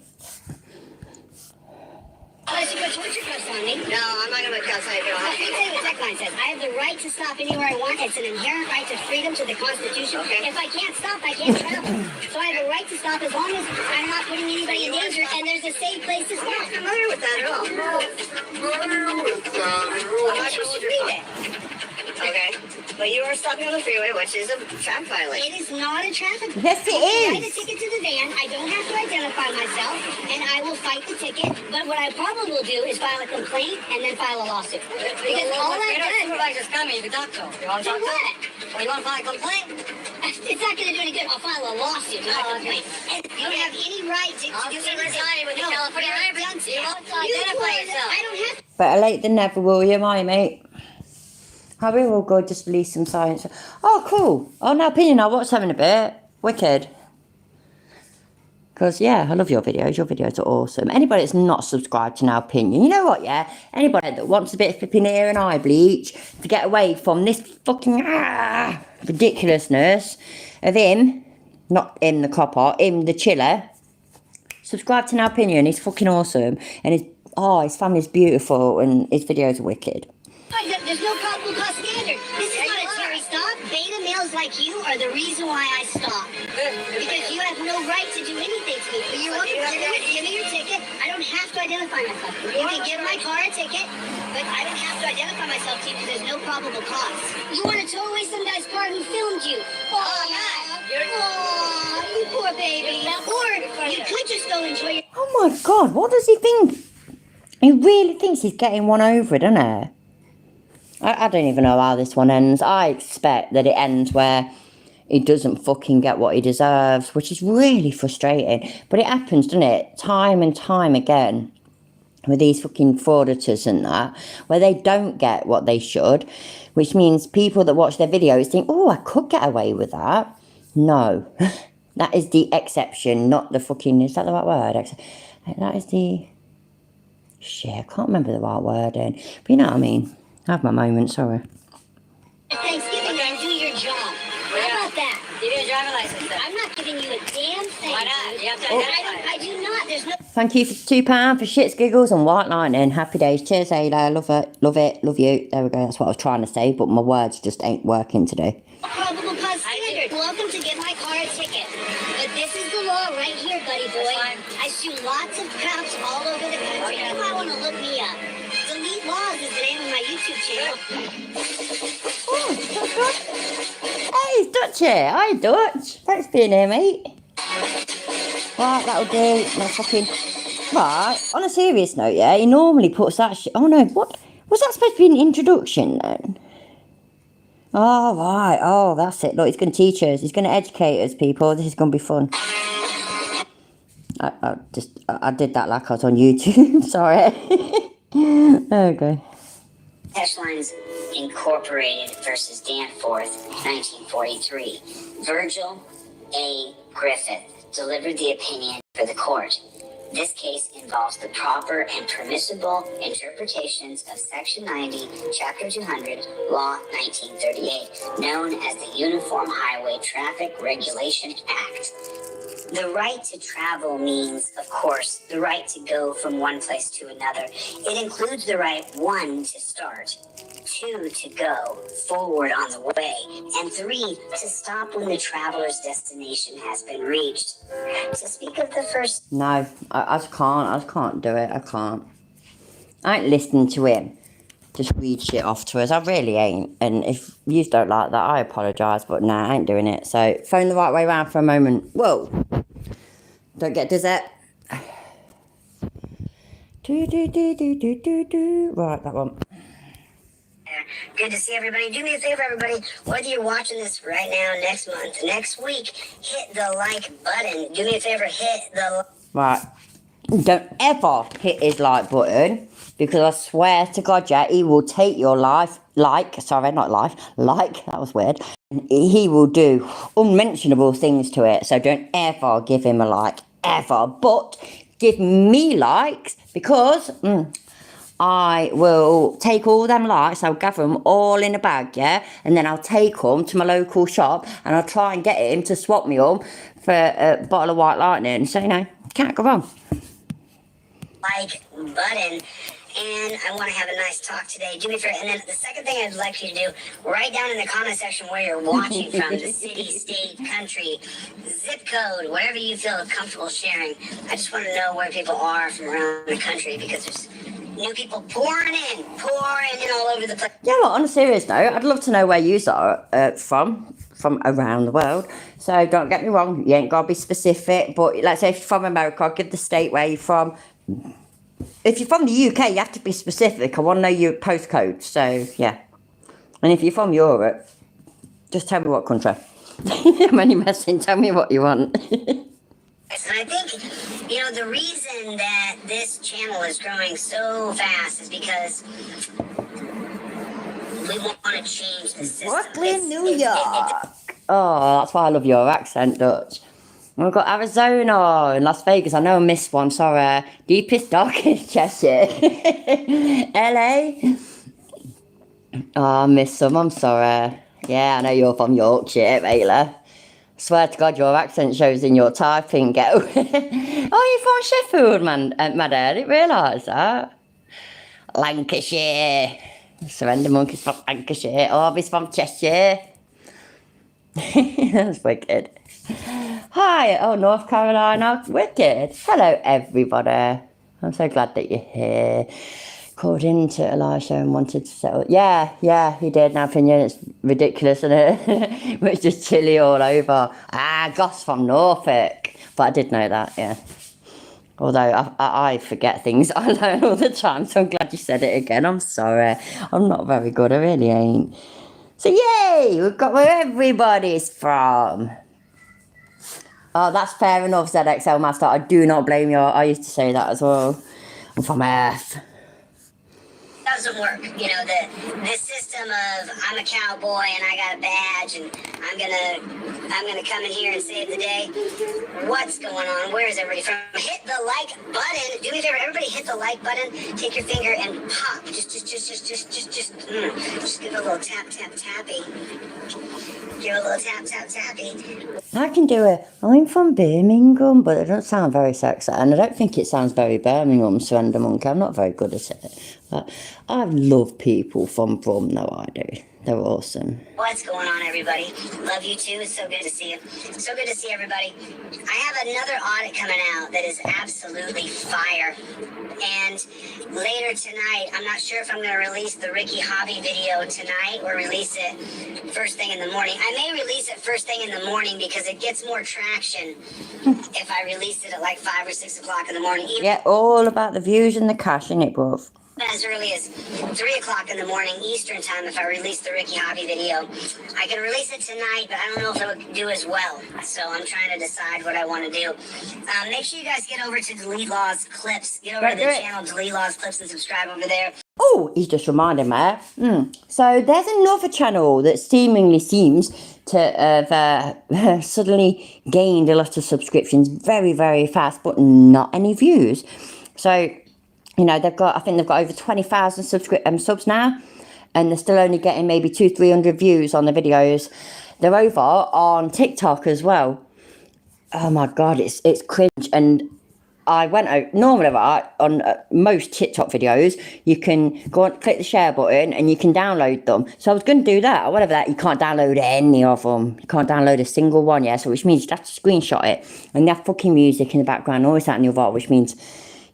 [SPEAKER 2] Unless you put torture cuffs on me.
[SPEAKER 4] No, I'm not going to cuss at you.
[SPEAKER 2] Let me tell you what tech line says. I have the right to stop anywhere I want. It's an inherent right to freedom to the Constitution.
[SPEAKER 4] Okay.
[SPEAKER 2] If I can't stop, I can't travel. So I have a right to stop as long as I'm not putting anybody in danger and there's a safe place to
[SPEAKER 4] I'm
[SPEAKER 2] stop.
[SPEAKER 4] not familiar with that at all.
[SPEAKER 2] You should read it.
[SPEAKER 4] Okay. But you are stopping on the freeway, which is a traffic violation.
[SPEAKER 2] It is not a traffic.
[SPEAKER 1] Yes, it
[SPEAKER 2] I can write a
[SPEAKER 1] is.
[SPEAKER 2] ticket to the van. I don't have to identify myself, and I will fight the ticket. But what I probably will do is file a complaint and then file a lawsuit. Because all I've done.
[SPEAKER 4] Supervisor's coming. You can talk to him. You want to
[SPEAKER 2] So
[SPEAKER 4] talk to him?
[SPEAKER 2] what?
[SPEAKER 4] Or you want to file a complaint?
[SPEAKER 2] It's not going to do any good. I'll file a lawsuit, not a complaint. And you don't have any right to
[SPEAKER 4] I'll
[SPEAKER 2] do
[SPEAKER 4] just
[SPEAKER 2] anything.
[SPEAKER 4] resign with the California Highway. You want to identify yourself.
[SPEAKER 2] I don't have
[SPEAKER 1] Better late than never, will you, my mate? How we all good, just release some science. Oh, cool. Oh, no opinion, I'll watch them in a bit. Wicked. Because, yeah, I love your videos. Your videos are awesome. Anybody that's not subscribed to Now Opinion, you know what, yeah? Anybody that wants a bit of flipping ear and eye bleach to get away from this fucking ridiculousness of him, not him the copper, him the Chille, subscribe to Now Opinion. He's fucking awesome. And his family's beautiful and his videos are wicked.
[SPEAKER 2] There's no probable cause standard. This is not a Terry stop. Beta males like you are the reason why I stopped. Because you have no right to do anything to me. You're welcome to give me your ticket. I don't have to identify myself. You can give my car a ticket, but I don't have to identify myself to you because there's no probable cause. You want to tow away some guy's car who filmed you. You poor baby. Or you could just go enjoy your...
[SPEAKER 1] Oh my God, what does he think? He really thinks he's getting one over, doesn't he? I don't even know how this one ends. I expect that it ends where he doesn't fucking get what he deserves, which is really frustrating. But it happens, doesn't it? Time and time again with these fucking frauditors and that, where they don't get what they should, which means people that watch their videos think, oh, I could get away with that. No. That is the exception, not the fucking... Is that the right word? That is the... Shit, I can't remember the right word. But you know what I mean. I have my moments, sorry.
[SPEAKER 2] Thanksgiving and do your job. How about that?
[SPEAKER 4] You need a driver license, then.
[SPEAKER 2] I'm not giving you a damn thing.
[SPEAKER 4] Why not? You have to
[SPEAKER 2] I
[SPEAKER 4] identify.
[SPEAKER 2] do not. There's
[SPEAKER 1] Thank you for £2 for shits, giggles, and white lightning. Happy days. Cheers, Ayla. Love it, love you. There we go. That's what I was trying to say, but my words just ain't working today.
[SPEAKER 2] Probable cause standard. Welcome to get my car a ticket. But this is the law right here, buddy boy. I sue lots of cops all over the country. You might want to look me up. Delete Laws is the name of my YouTube channel.
[SPEAKER 1] Oh, that's good. Hey, it's Dutch here. Hi, Dutch. Thanks for being here, mate. Right, that'll do. No fucking... Right, on a serious note, yeah, he normally puts that shit... Oh, no, what? Was that supposed to be an introduction, then? Oh, right. Oh, that's it. Look, he's going to teach us. He's going to educate us, people. This is going to be fun. I did that like I was on YouTube. Sorry. There we go.
[SPEAKER 2] Test Lines Incorporated versus Danforth, 1943. Virgil A. Griffith delivered the opinion for the court. This case involves the proper and permissible interpretations of Section 90, Chapter 200, Law 1938, known as the Uniform Highway Traffic Regulation Act. The right to travel means, of course, the right to go from one place to another. It includes the right, 1, to start, 2, to go forward on the way, and 3, to stop when the traveler's destination has been reached. To speak of the first...
[SPEAKER 1] No, I just can't do it. I can't. I ain't listening to him just read shit off to us. I really ain't. And if you don't like that, I apologise, but nah, I ain't doing it. So, phone the right way round for a moment. Whoa. Don't get dizzy. Right, that one.
[SPEAKER 2] Good to see everybody. Do me a favor, everybody. Whether you're watching this right now, next month, next week, hit the like button. Do me a favor, hit the...
[SPEAKER 1] Right. Don't ever hit his like button, because I swear to God, yeah, he will take your life, like, that was weird. He will do unmentionable things to it, so don't ever give him a like, ever. But give me likes, because I will take all them likes, I'll gather them all in a bag, yeah, and then I'll take them to my local shop, and I'll try and get him to swap me them for a bottle of white lightning. So, you know, can't go wrong.
[SPEAKER 2] Like button, and I want to have a nice talk today. Do me a favor. And then the second thing I'd like you to do, write down in the comment section where you're watching from, the city, state, country, zip code, whatever you feel comfortable sharing. I just want to know where people are from around the country, because there's new people pouring in all over the place.
[SPEAKER 1] Yeah, well, on a serious note, I'd love to know where you are from around the world. So don't get me wrong, you ain't got to be specific, but let's say if you're from America, I'll give the state where you're from. If you're from the UK, you have to be specific. I want to know your postcode. So, yeah. And if you're from Europe, just tell me what country. I'm only messing. Tell me what you want.
[SPEAKER 2] And I think, you know, the reason that this channel is growing so fast is because we want to change the system.
[SPEAKER 1] Brooklyn, New York. Oh, that's why I love your accent, Dutch. We've got Arizona and Las Vegas. I know I missed one, sorry. Deepest, darkest Cheshire. LA. Oh, I missed some, I'm sorry. Yeah, I know you're from Yorkshire, Ayla. Swear to God, your accent shows in your typing, go. Oh, you're from Sheffield, man, I didn't realise that. Lancashire. Surrender Monkey's from Lancashire. Oh, he's from Cheshire. That's wicked. Hi, North Carolina, wicked. Hello, everybody. I'm so glad that you're here. Called into Elisha and wanted to settle. Yeah, he did. In our opinion, it's ridiculous, isn't it? It's just Chille all over. Goss from Norfolk. But I did know that, yeah. Although I forget things I learn all the time, so I'm glad you said it again. I'm sorry. I'm not very good, I really ain't. So, yay! We've got where everybody's from. Oh, that's fair enough, ZXL Master. I do not blame you. I used to say that as well. I'm from Earth.
[SPEAKER 2] doesn't work. You know, this system of I'm a cowboy and I got a badge and I'm gonna come in here and save the day. What's going on? Where is everybody from? Hit the like button. Do me a favor, everybody hit the like button. Take your finger and pop. Just give it a little tap, tap, tappy. Give it a little tap, tap, tappy.
[SPEAKER 1] I can do it. I'm from Birmingham, but it doesn't sound very sexy, and I don't think it sounds very Birmingham, Surrender Monkey. I'm not very good at it. But I love people from Brum, though I do. They're awesome.
[SPEAKER 2] What's going on, everybody? Love you too. It's so good to see you. So good to see everybody. I have another audit coming out that is absolutely fire. And later tonight, I'm not sure if I'm going to release the Ricky Hobby video tonight or release it first thing in the morning. I may release it first thing in the morning because it gets more traction if I release it at like 5 or 6 o'clock in the morning. Even
[SPEAKER 1] Yeah, all about the views and the cash, innit, bruv?
[SPEAKER 2] as early as 3 o'clock in the morning Eastern time if I release the Ricky Hobby video. I can release it tonight, but I don't know if it would do as well. So I'm trying to decide what I want to do. Make sure you guys get over to Delete Law's Clips. Get over to the channel, Delete Law's Clips, and subscribe over there.
[SPEAKER 1] Oh, he's just reminded me. So there's another channel that seemingly seems to have suddenly gained a lot of subscriptions very, very fast, but not any views. So, you know, I think they've got over 20,000 subs now, and they're still only getting maybe 200-300 views on the videos. They're over on TikTok as well. Oh my God, it's cringe. And I went out, normally right, on most TikTok videos, you can go on, click the share button and you can download them. So I was going to do that, or whatever that, you can't download any of them. You can't download a single one, yeah, so which means you have to screenshot it. And they have fucking music in the background, all that and the other, which means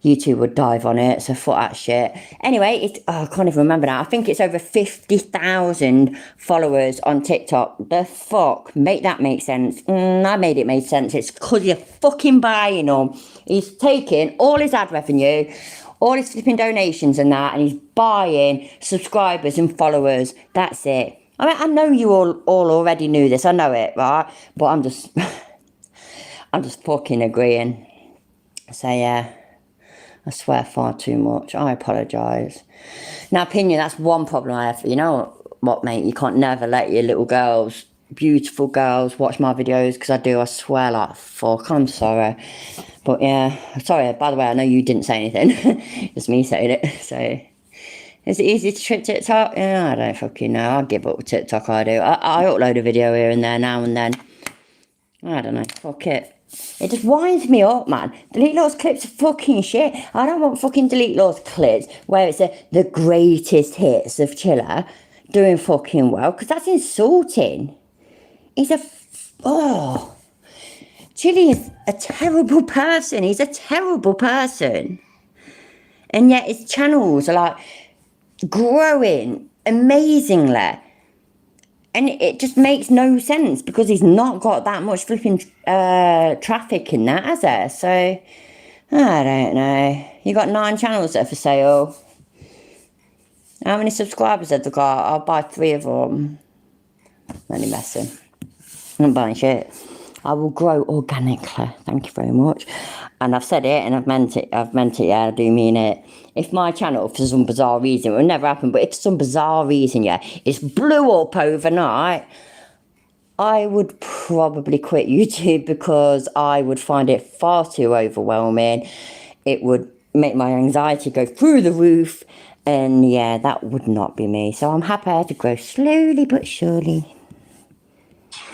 [SPEAKER 1] YouTube would dive on it, so fuck that shit. Anyway, I can't even remember now. I think it's over 50,000 followers on TikTok. The fuck? Make that make sense. I made it make sense. It's because you're fucking buying them. He's taking all his ad revenue, all his flipping donations and that, and he's buying subscribers and followers. That's it. I mean, I know you all already knew this. I know it, right? But I'm just fucking agreeing. So, yeah. I swear far too much. I apologise. Now, opinion, that's one problem I have. You know what, mate? You can't never let your little girls, beautiful girls, watch my videos, because I swear like fuck. I'm sorry. But yeah, sorry, by the way, I know you didn't say anything. It's me saying it. So, is it easy to trick TikTok? Yeah, I don't fucking know. I give up with TikTok, I do. I upload a video here and there now and then. I don't know. Fuck it. It just winds me up, man. Delete Law's Clips are fucking shit. I don't want fucking Delete Law's Clips where it's the greatest hits of Chille doing fucking well, because that's insulting. He's Chille is a terrible person. He's a terrible person. And yet his channels are like growing amazingly. And it just makes no sense because he's not got that much flipping traffic in that, has there? So, I don't know. You got 9 channels that are for sale. How many subscribers have they got? I'll buy 3 of them. I'm only messing. I'm not buying shit. I will grow organically. Thank you very much. And I've said it and I've meant it. Yeah, I do mean it. If my channel, for some bizarre reason, it will never happen, but if for some bizarre reason, yeah, it's blew up overnight, I would probably quit YouTube because I would find it far too overwhelming. It would make my anxiety go through the roof. And yeah, that would not be me. So I'm happy to grow slowly but surely.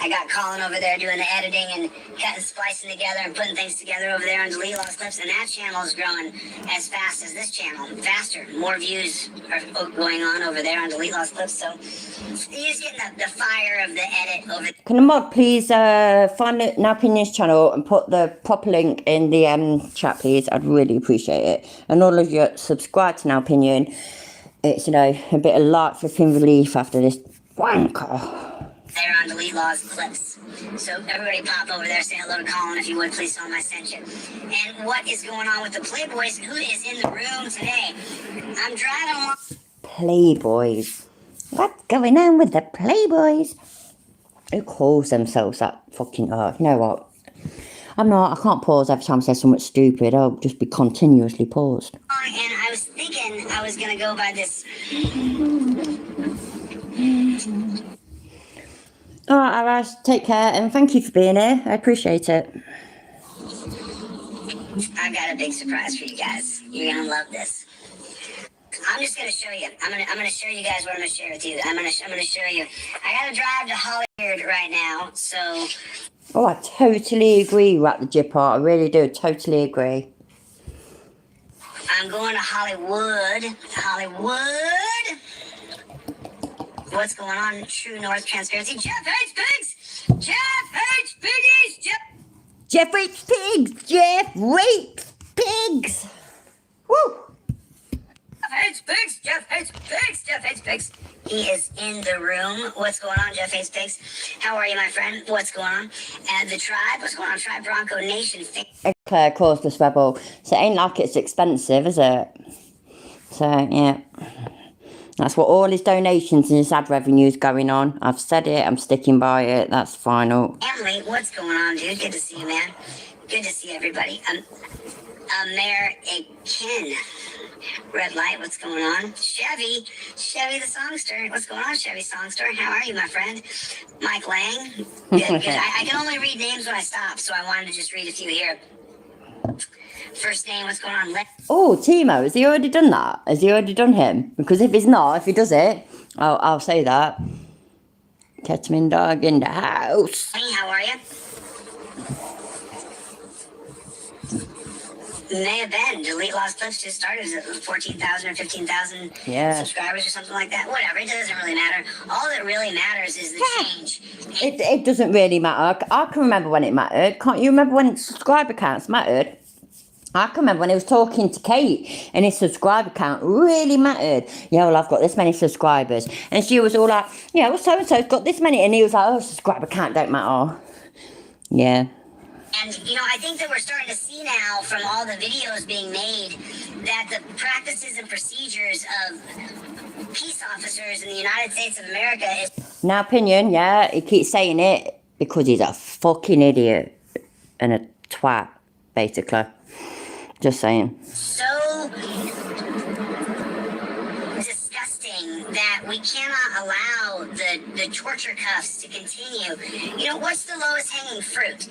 [SPEAKER 2] I got Colin over there doing the editing and cutting, splicing together and putting things together over there on Delete Law's Clips, and that channel is growing as fast as this channel, faster. More views are going on over there on Delete Law's Clips, so you're just getting the fire of the edit over there.
[SPEAKER 1] Can the mod please find the Now Opinions channel and put the proper link in the chat, please? I'd really appreciate it. And all of you subscribe to Now Opinion. It's, you know, a bit of light flipping relief after this wanker.
[SPEAKER 2] There on Delete Law's Clips. So everybody pop over there, say hello to Colin if you would, please tell him I sent you. And what is going on with the Playboys? Who is in the room today? I'm driving along.
[SPEAKER 1] Playboys. What's going on with the Playboys? Who calls themselves that fucking... you know what? I can't pause every time I say something stupid. I'll just be continuously paused.
[SPEAKER 2] And I was thinking thinking I was gonna go by this.
[SPEAKER 1] All right, Aras, take care, and thank you for being here. I appreciate it.
[SPEAKER 2] I've got a big surprise for you guys. You're gonna love this. I'm just gonna show you. I'm gonna show you guys what I'm gonna share with you. I'm gonna show you. I gotta drive to Hollywood right now, so.
[SPEAKER 1] Oh, I totally agree with the Jip part. I really do. Totally agree.
[SPEAKER 2] I'm going to Hollywood. Hollywood. What's going on? True North Transparency. Jeff hates pigs. Jeff hates piggies.
[SPEAKER 1] Jeff rapes pigs. Jeff rapes pigs. Woo.
[SPEAKER 2] Jeff hates pigs. Jeff hates pigs. Jeff hates pigs. He is in the room. What's going on, Jeff hates pigs? How are you, my friend? What's going on? And the tribe. What's going on, Tribe Bronco Nation?
[SPEAKER 1] Okay, of course, this rebel. So it ain't like it's expensive, is it? So yeah. That's what all his donations and his ad revenue is going on. I've said it, I'm sticking by it, that's final.
[SPEAKER 2] Emily, what's going on, dude? Good to see you, man. Good to see everybody. Mayor Akin. Red Light, what's going on? Chevy the Songster. What's going on, Chevy Songster? How are you, my friend? Mike Lang. Good. I can only read names when I stop, so I wanted to just read a few here. First name, what's going on?
[SPEAKER 1] Oh, Timo, has he already done that? Has he already done him? Because if he's not, if he does it, I'll say that. Ketamine dog in the house.
[SPEAKER 2] Hey, how are you? May have been. Delete Lost Clips just started at 14,000 or 15,000 subscribers or something like that. Whatever, it doesn't really matter. All that really matters is the change.
[SPEAKER 1] It doesn't really matter. I can remember when it mattered. Can't you remember when subscriber counts mattered? I can remember when he was talking to Kate and his subscriber count really mattered. Yeah, well, I've got this many subscribers. And she was all like, yeah, well, so-and-so's got this many. And he was like, oh, subscriber count don't matter. Yeah.
[SPEAKER 2] And, I think that we're starting to see now from all the videos being made that the practices and procedures of peace officers in the United States of America is...
[SPEAKER 1] Now, opinion, yeah, he keeps saying it because he's a fucking idiot and a twat, basically. Just saying.
[SPEAKER 2] So disgusting that we cannot allow the torture cuffs to continue. What's the lowest hanging fruit?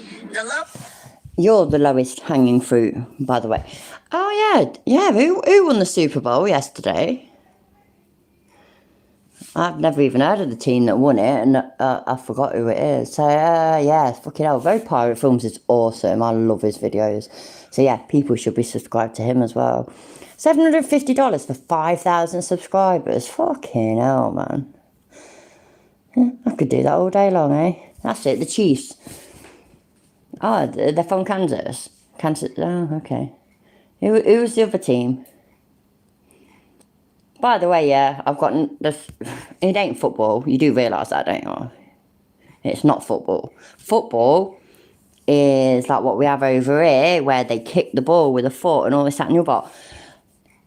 [SPEAKER 1] You're the lowest hanging fruit, by the way. Oh yeah. Who won the Super Bowl yesterday? I've never even heard of the team that won it, and I forgot who it is. So yeah, fucking hell. Very Pirate Films is awesome. I love his videos. So yeah, people should be subscribed to him as well. $750 for 5,000 subscribers. Fucking hell, man. Yeah, I could do that all day long, eh? That's it, the Chiefs. Oh, they're from Kansas. Kansas, oh, okay. Who was the other team? By the way, yeah, I've got this. It ain't football. You do realise that, don't you? It's not football. Football is like what we have over here, where they kick the ball with a foot and all this, that, and the other.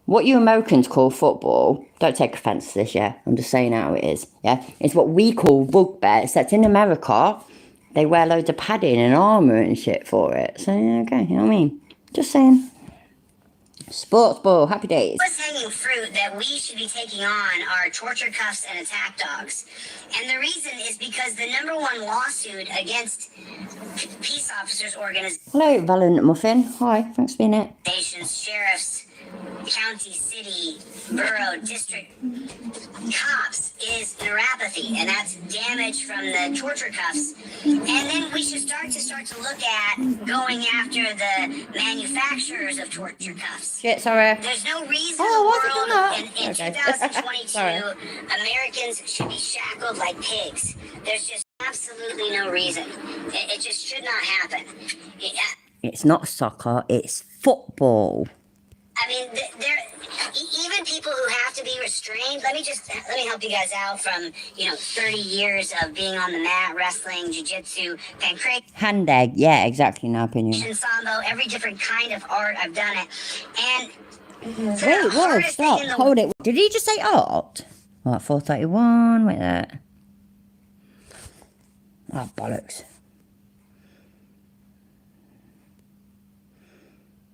[SPEAKER 1] What you Americans call football, don't take offence to this, yeah? I'm just saying how it is, yeah? It's what we call rugby, except in America, they wear loads of padding and armour and shit for it. So, yeah, okay, you know what I mean? Just saying. Sports ball, happy days.
[SPEAKER 2] What's hanging fruit that we should be taking on are torture cuffs and attack dogs. And the reason is because the #1 lawsuit against peace officers organizations,
[SPEAKER 1] Hello, Valiant Muffin. Hi, thanks for being it.
[SPEAKER 2] sheriffs, county, city, borough, district cops is neuropathy, and that's damage from the torture cuffs. And then we should start to look at going after the manufacturers of torture cuffs.
[SPEAKER 1] Shit, sorry.
[SPEAKER 2] There's no reason
[SPEAKER 1] Oh,
[SPEAKER 2] in 2022 Americans should be shackled like pigs. There's just absolutely no reason. It just should not happen.
[SPEAKER 1] It's not soccer, it's football.
[SPEAKER 2] I mean, even people who have to be restrained. Let me help you guys out from 30 years of being on the mat, wrestling, jiu-jitsu, pancreas,
[SPEAKER 1] Hand egg, yeah, exactly, in my opinion.
[SPEAKER 2] sambo, every different kind of art. I've done it, and
[SPEAKER 1] Wait, whoa, stop, hold it. Did he just say art? What, 431, wait there. Oh, bollocks.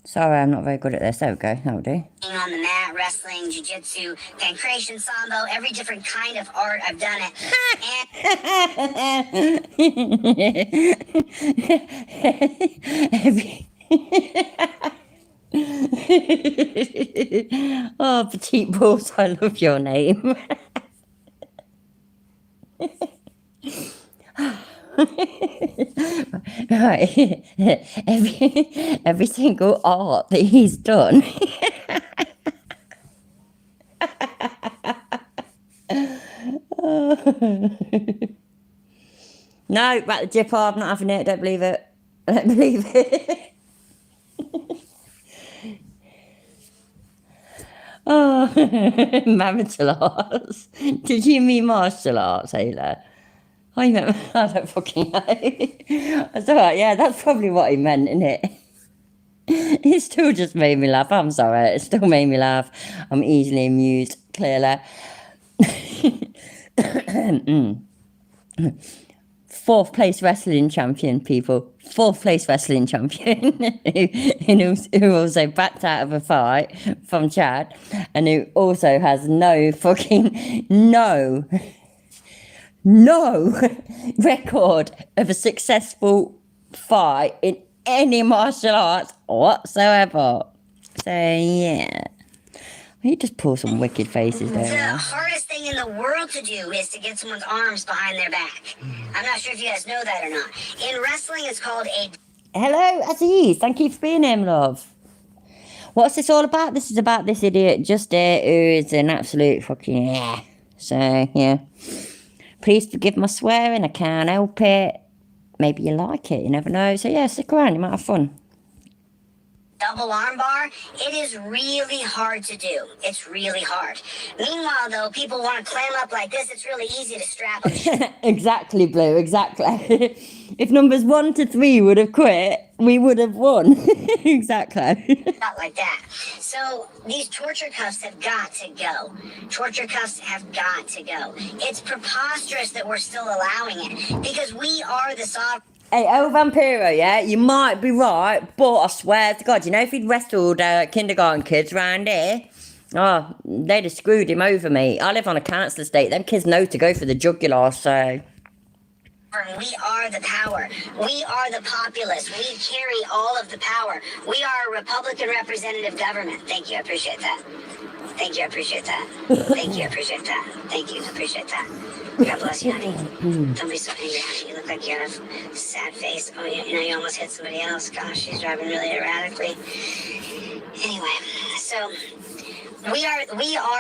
[SPEAKER 1] Sorry, I'm not very good at this. There we go. That'll do.
[SPEAKER 2] On the mat, wrestling, jiu-jitsu, pancration, sambo, every different kind of art. I've done it.
[SPEAKER 1] Oh, Petite Balls, I love your name. Right. Every single art that he's done. No, back the jip off, I'm not having it, don't believe it. I don't believe it. Oh, marital arts. Did you mean martial arts, Ayla? I meant, I don't fucking know. I thought, yeah, that's probably what he meant, isn't it? It still just made me laugh. I'm sorry, it still made me laugh. I'm easily amused, clearly. Fourth place wrestling champion, people. Fourth place wrestling champion who also backed out of a fight from Chad, and who also has no record of a successful fight in any martial arts whatsoever. So yeah, he just pull some wicked faces
[SPEAKER 2] The
[SPEAKER 1] there.
[SPEAKER 2] hardest thing in the world to do is to get someone's arms behind their back. I'm not sure if you guys know that or not. In wrestling, it's called a...
[SPEAKER 1] Hello, Aziz. Thank you for being here, love. What's this all about? This is about this idiot just here who is an absolute fucking yeah. So yeah, please forgive my swearing. I can't help it. Maybe you like it. You never know. So yeah, stick around. You might have fun.
[SPEAKER 2] double armbar, it is really hard to do. It's really hard. Meanwhile, though, people want to clam up like this. It's really easy to strap them.
[SPEAKER 1] Exactly, Blue. Exactly. If numbers 1 to 3 would have quit, we would have won. Exactly.
[SPEAKER 2] Not like that. So these torture cuffs have got to go. Torture cuffs have got to go. It's preposterous that we're still allowing it because we are the sovereign.
[SPEAKER 1] Hey, El Vampiro, yeah, you might be right, but I swear to God, you know, if he'd wrestled kindergarten kids around here, oh, they'd have screwed him over, mate. I live on a council estate. Them kids know to go for the jugular, so...
[SPEAKER 2] We are the power. We are the populace. We carry all of the power. We are a Republican representative government. Thank you. I appreciate that. Thank you. I appreciate that. Thank you. I appreciate that. Thank you. I appreciate that. God bless you, honey. Don't be so angry, honey. You look like you have a sad face. Oh, you know, you almost hit somebody else. Gosh, she's driving really erratically. Anyway, so we are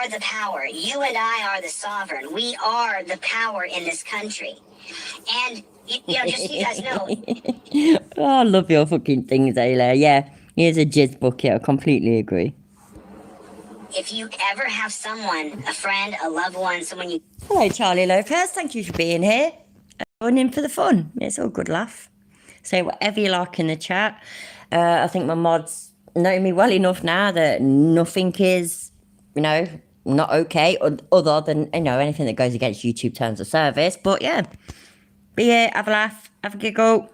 [SPEAKER 2] the power. You and I are the sovereign. We are the power in this country. And, you know, just so you guys know.
[SPEAKER 1] Oh, I love your fucking things, Ayla. Yeah, here's a jizz bucket. I completely agree.
[SPEAKER 2] If you ever have someone, a friend, a loved one, someone you...
[SPEAKER 1] Hello, Charlie Lopez. Thank you for being here. Going in for the fun. It's all good laugh. Say whatever you like in the chat. I think my mods know me well enough now that nothing is, you know, not okay, other than, you know, anything that goes against YouTube terms of service. But yeah, be here, have a laugh, have a giggle.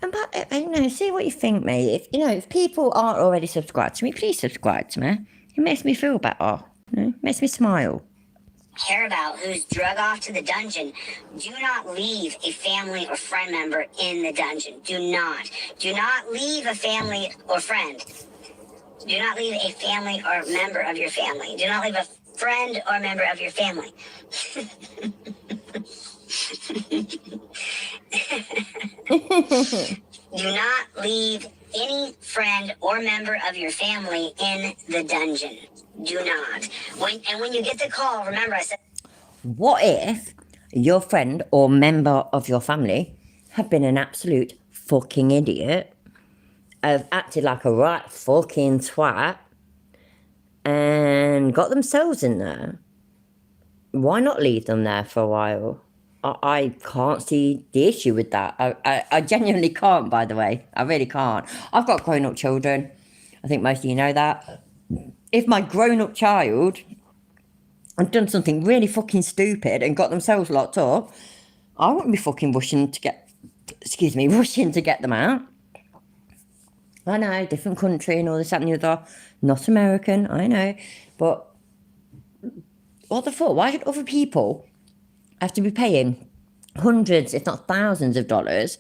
[SPEAKER 1] And but, you know, see what you think, mate. If, you know, if people aren't already subscribed to me, please subscribe to me. It makes me feel better. You know, it makes me smile.
[SPEAKER 2] care about who's drug off to the dungeon, do not leave a family or friend member in the dungeon. Do not. Do not leave a family or friend. Do not leave a family or member of your family. Do not leave a friend or member of your family. Do not leave any friend or member of your family in the dungeon. Do not. When you get the call, remember I said...
[SPEAKER 1] What if your friend or member of your family had been an absolute fucking idiot, have acted like a right fucking twat, and got themselves in there? Why not leave them there for a while? I can't see the issue with that. I genuinely can't, by the way. I really can't. I've got grown-up children. I think most of you know that. If my grown-up child had done something really fucking stupid and got themselves locked up, I wouldn't be fucking rushing to get them out. I know, different country and all this, that and the other. Not American, I know. But what the fuck? Why should other people have to be paying hundreds, if not thousands of dollars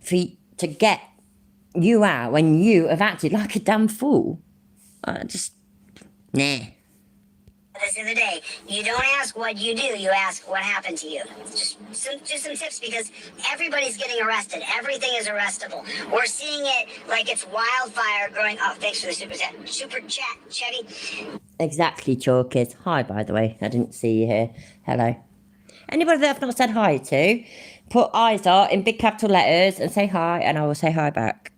[SPEAKER 1] to get you out when you have acted like a damn fool? Nah.
[SPEAKER 2] This the other day, you don't ask what you do, you ask what happened to you. Just some tips, because everybody's getting arrested. Everything is arrestable. We're seeing it like it's wildfire growing. Oh, thanks for the super chat, Chevy.
[SPEAKER 1] Exactly, Chalkies. Hi, by the way. I didn't see you here. Hello. Anybody that I've not said hi to, put Isa in big capital letters and say hi, and I will say hi back.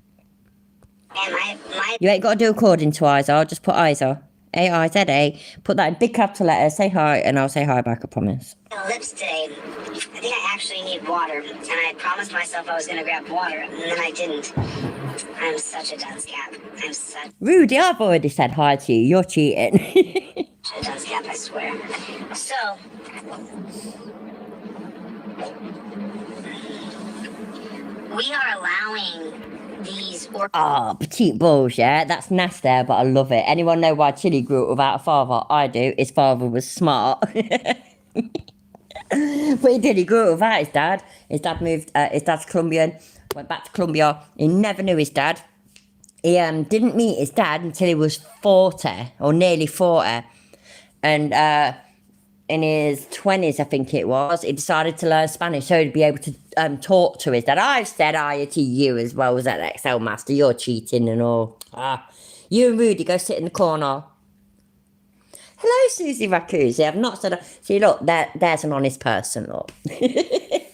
[SPEAKER 2] And my
[SPEAKER 1] You ain't got to do according to Isa. Just put Isa. A-I-Z-A. Put that in big capital letters. Say hi, and I'll say hi back, I promise.
[SPEAKER 2] lips today, I think I actually need water. And I promised myself I was going to grab water, and then I didn't. I'm such a dunce cap. I'm such
[SPEAKER 1] Rudy, I've already said hi to you. You're cheating.
[SPEAKER 2] a dunce cap, I swear. So, we are allowing these
[SPEAKER 1] petite balls, yeah? That's nasty, but I love it. Anyone know why Chille grew up without a father? I do. His father was smart. But he did. He grew up without his dad. His dad moved, his dad's Colombian, went back to Colombia. He never knew his dad. He didn't meet his dad until he was 40, or nearly 40. And in his 20s, I think it was, he decided to learn Spanish so he'd be able to talk to his dad. I've said hi to you as well as that Excel master. You're cheating and all. You and Rudy, go sit in the corner. Hello, Susie Raccuzzi. I've not said... See, look, there's an honest person, look.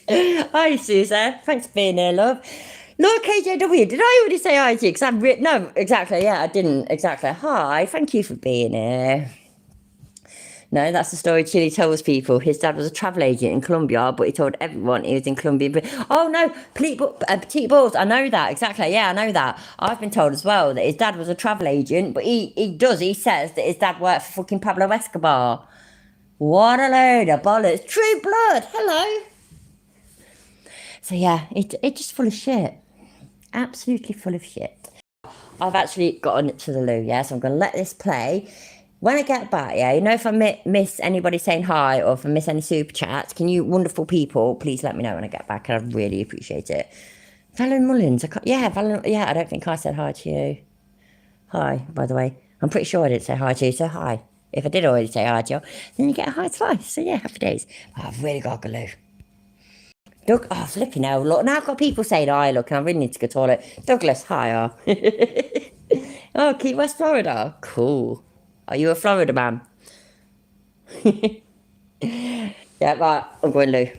[SPEAKER 1] Hi, Susie. Thanks for being here, love. Look, KJW, did I already say hi to you? Because I've written... No, exactly, yeah, I didn't. Exactly. Hi, thank you for being here. No, that's the story Chille tells people. His dad was a travel agent in Colombia, but he told everyone he was in Colombia. But, oh, no, petite balls. I know that. Exactly. Yeah, I know that. I've been told as well that his dad was a travel agent, but he says that his dad worked for fucking Pablo Escobar. What a load of bollocks. True blood. Hello. So, yeah, it's just full of shit. Absolutely full of shit. I've actually gotten to the loo, yeah, so I'm going to let this play. When I get back, yeah, you know, if I miss anybody saying hi or if I miss any super chats, can you wonderful people please let me know when I get back? I'd really appreciate it. Valen Mullins, I don't think I said hi to you. Hi, by the way. I'm pretty sure I didn't say hi to you, so hi. If I did already say hi to you, then you get a hi twice. So yeah, happy days. Oh, I've really got to go loo. Doug, oh, flipping hell, look, now I've got people saying hi, look, and I really need to go to the toilet. Douglas, hi. Oh, Key West, Florida. Cool. Are you a Florida man? Yeah, right, I'm going loo.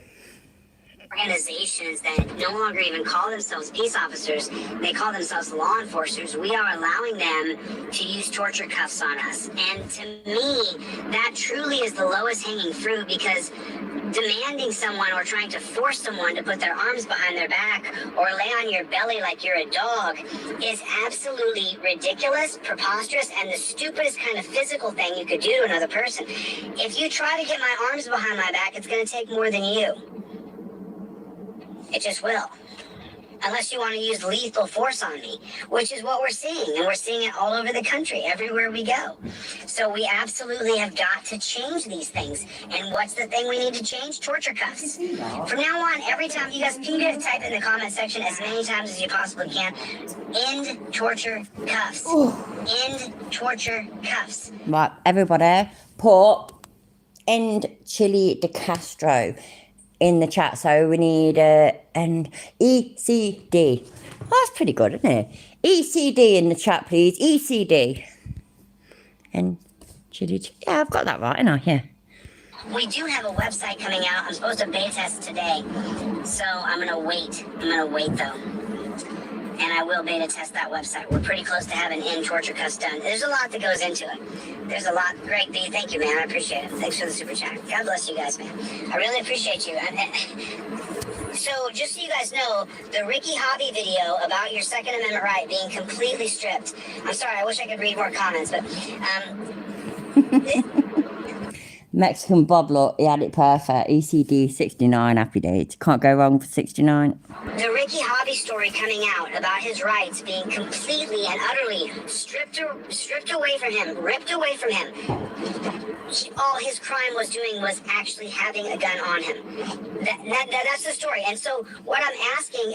[SPEAKER 2] organizations that no longer even call themselves peace officers, they call themselves law enforcers. We are allowing them to use torture cuffs on us. And to me, that truly is the lowest hanging fruit, because demanding someone or trying to force someone to put their arms behind their back or lay on your belly like you're a dog is absolutely ridiculous, preposterous, and the stupidest kind of physical thing you could do to another person. If you try to get my arms behind my back, it's going to take more than you. It just will. Unless you want to use lethal force on me, which is what we're seeing. And we're seeing it all over the country, everywhere we go. So we absolutely have got to change these things. And what's the thing we need to change? Torture cuffs. From now on, every time you guys, can you guys type in the comment section as many times as you possibly can? End torture cuffs. Ooh. End torture cuffs.
[SPEAKER 1] Right, everybody, put end Chille de Castro in the chat. So we need an ECD. Oh, that's pretty good, isn't it? ECD in the chat, please. ECD. And Chille. Yeah, I've got that right, haven't I? Yeah.
[SPEAKER 2] We do have a website coming out. I'm supposed to beta test today. So I'm going to wait. I'm going to wait, though. And I will beta test that website. We're pretty close to having end torture cuffs done. There's a lot that goes into it. There's a lot. Great, B. Thank you, man. I appreciate it. Thanks for the super chat. God bless you guys, man. I really appreciate you. So, just so you guys know, the Ricky Hobby video about your Second Amendment right being completely stripped. I'm sorry, I wish I could read more comments, but
[SPEAKER 1] Mexican Bob, look, he had it perfect. ECD 69, happy days. Can't go wrong for 69.
[SPEAKER 2] The Ricky Hobby story coming out about his rights being completely and utterly stripped away from him, ripped away from him. All his crime was doing was actually having a gun on him. That's the story. And so what I'm asking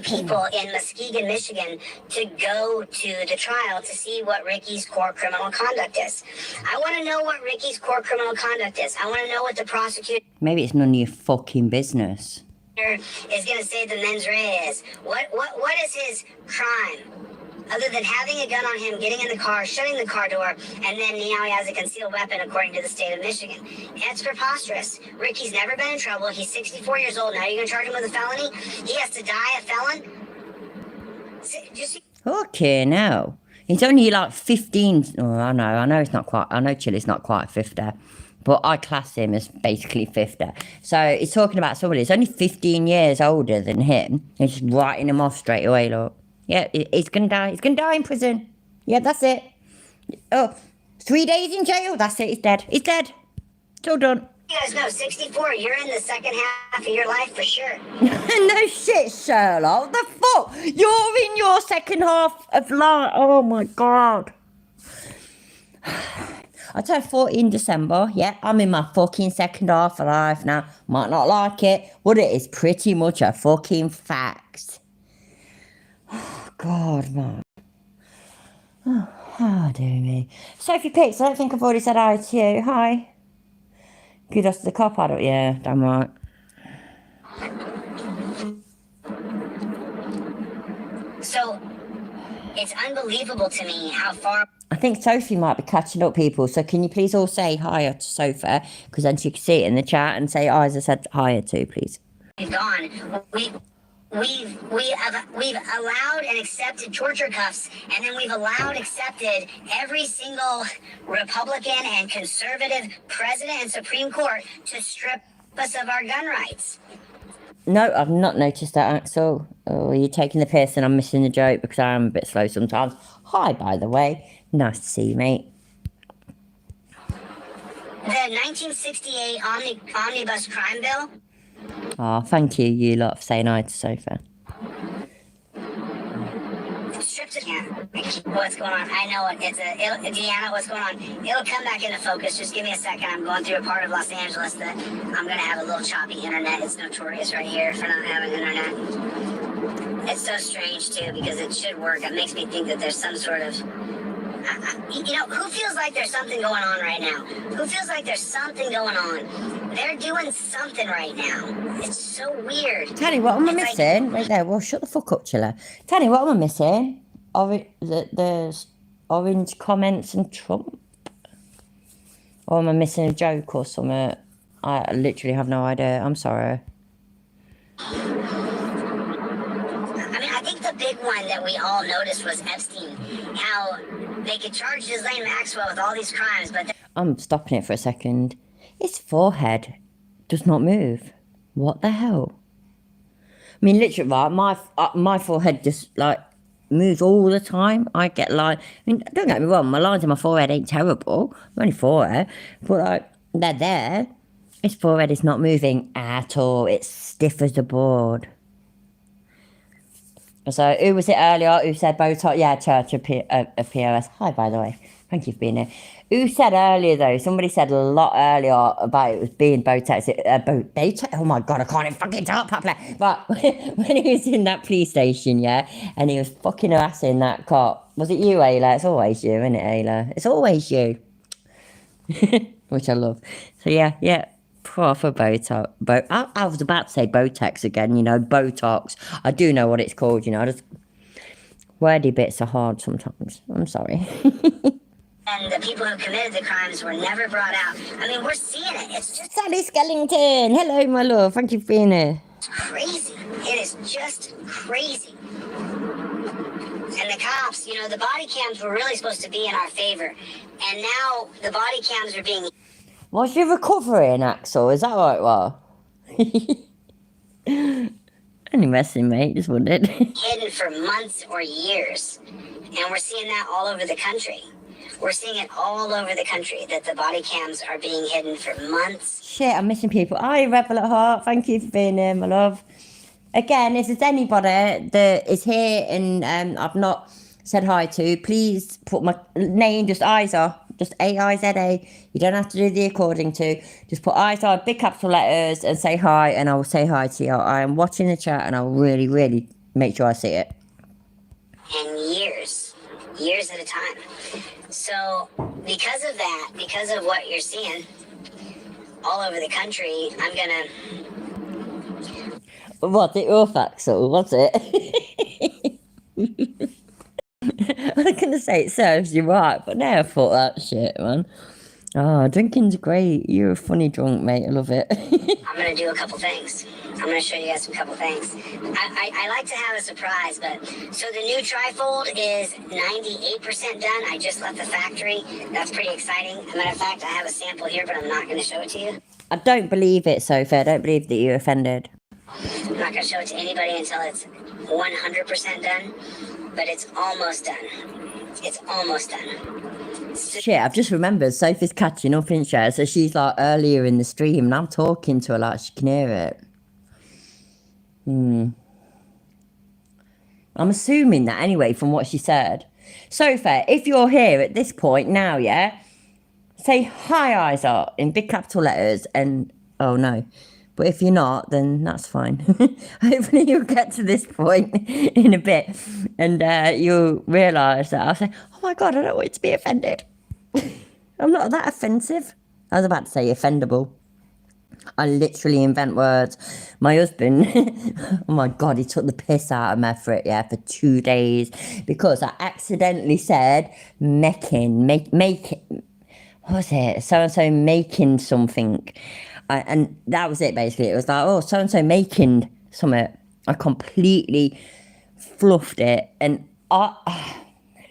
[SPEAKER 2] people in Muskegon, Michigan to go to the trial to see what Ricky's core criminal conduct is. I want to know what Ricky's core criminal conduct is. I want to know what the prosecutor
[SPEAKER 1] Maybe it's none of your fucking business.
[SPEAKER 2] is going to say the mens rea is. What is his crime? Other than having a gun on him, getting in the car, shutting the car door, and then now he has a concealed weapon according to the state of Michigan. It's preposterous. Ricky's never been in trouble. He's 64 years old. Now you're going to charge him with a felony? He has to die a felon?
[SPEAKER 1] Okay, now. He's only like 15. Oh, I know it's not quite. I know Chille's not quite 50. But I class him as basically 50. So he's talking about somebody who's only 15 years older than him. He's just writing him off straight away, look. Yeah, he's going to die. He's going to die in prison. Yeah, that's it. Oh, 3 days in jail. That's it. He's dead. He's dead. It's all done.
[SPEAKER 2] You guys know, 64, you're in the second half of your life for sure.
[SPEAKER 1] No shit, Sherlock. What the fuck? You're in your second half of life. Oh, my God. I turned 40 in December. Yeah, I'm in my fucking second half of life now. Might not like it, but it is pretty much a fucking fact. Oh, God, man. Oh, dear me. Sophie Pitts, I don't think I've already said hi to you. Hi. Kudos to the cop, I don't. Yeah, damn right.
[SPEAKER 2] So, it's unbelievable to me how far...
[SPEAKER 1] I think Sophie might be catching up, people. So can you please all say hi to Sophie? Because then she can see it in the chat and say hi as I said hi to, please.
[SPEAKER 2] We've gone. We've allowed and accepted torture cuffs, and then we've accepted every single Republican and conservative president and Supreme Court to strip us of our gun rights.
[SPEAKER 1] No, I've not noticed that, Axel. Oh, you're taking the piss and I'm missing the joke because I am a bit slow sometimes. Hi, by the way. Nice to see you, mate.
[SPEAKER 2] The 1968 Omnibus Crime Bill.
[SPEAKER 1] Oh, thank you, you lot, for saying hi to Sophie.
[SPEAKER 2] Strips it. Yeah. What's going on? I know it. Deanna, what's going on? It'll come back into focus. Just give me a second. I'm going through a part of Los Angeles that I'm going to have a little choppy internet. It's notorious right here for not having internet. It's so strange, too, because it should work. It makes me think that there's some sort of... who feels like there's something going on right now? Who feels like there's something going on? They're doing something right now. It's so weird.
[SPEAKER 1] Tanny, what am I missing? Right there. Well, shut the fuck up, Chille. Tanny, what am I missing? There's orange comments and Trump? Or am I missing a joke or something? I literally have no idea. I'm sorry.
[SPEAKER 2] I think the big one that we all noticed was Epstein. How they could charge Ghislaine Maxwell with all these crimes, but...
[SPEAKER 1] I'm stopping it for a second. His forehead does not move. What the hell? I mean, literally, right, my forehead just, like, moves all the time. I get like... I mean, don't get me wrong, my lines in my forehead ain't terrible. I'm only forehead. But, like, they're there. His forehead is not moving at all. It's stiff as a board. So, who was it earlier who said Botox? Yeah, Church of POS. Hi, by the way. Thank you for being here. Who said earlier, though? Somebody said a lot earlier about it was being Botox. Botox? Oh, my God, I can't even fucking talk properly. But when he was in that police station, yeah, and he was fucking harassing that cop. Was it you, Ayla? It's always you, isn't it, Ayla? It's always you. Which I love. So, yeah. Proper Botox. I was about to say Botox again, Botox. I do know what it's called, just wordy bits are hard sometimes. I'm sorry.
[SPEAKER 2] And the people who committed the crimes were never brought out. I mean, we're seeing it. It's just
[SPEAKER 1] Sally Skellington. Hello, my love. Thank you for being here.
[SPEAKER 2] crazy. It is just crazy. And the cops, the body cams were really supposed to be in our favor. And now the body cams are being...
[SPEAKER 1] What's your recovering, Axel? Is that right, well? Only messing, mate. Just wondered.
[SPEAKER 2] hidden for months or years. And we're seeing that all over the country. We're seeing it all over the country that the body cams are being hidden for months.
[SPEAKER 1] Shit, I'm missing people. Hi, Rebel at Heart. Thank you for being here, my love. Again, if there's anybody that is here and I've not said hi to, please put my name, just Isa, just A-I-Z-A. You don't have to do the according to. Just put Isa, big capital letters, and say hi, and I will say hi to you. I am watching the chat, and I'll really, really make sure I see it.
[SPEAKER 2] And years at a time. So because of that, because of what you're seeing all over the country, I'm gonna...
[SPEAKER 1] What, the Orfaxel, what's it? I was going to say it serves you right, but now I thought that shit, man. Oh, drinking's great. You're a funny drunk, mate. I love it.
[SPEAKER 2] I'm gonna do a couple things. I'm gonna show you guys a couple things. I like to have a surprise, but so the new trifold is 98% done. I just left the factory. That's pretty exciting. As a matter of fact, I have a sample here, but I'm not gonna show it to you.
[SPEAKER 1] I don't believe it, Sophie. I don't believe that you're offended.
[SPEAKER 2] I'm not gonna show it to anybody until it's 100% done, but it's almost done. It's almost done.
[SPEAKER 1] Shit, I've just remembered Sophie's catching up in share, so she's like earlier in the stream and I'm talking to her like she can hear it. I'm assuming that anyway from what she said. Sophie, if you're here at this point now, yeah, say hi Isa in big capital letters and oh no. But if you're not, then that's fine. Hopefully you'll get to this point in a bit and you'll realise that I'll say, oh my God, I don't want you to be offended. I'm not that offensive. I was about to say offendable. I literally invent words. My husband, oh my God, he took the piss out of me for it, yeah, for 2 days. Because I accidentally said making, what was it? So-and-so making something. And that was it, basically. It was like, oh, so-and-so making something. I completely fluffed it. And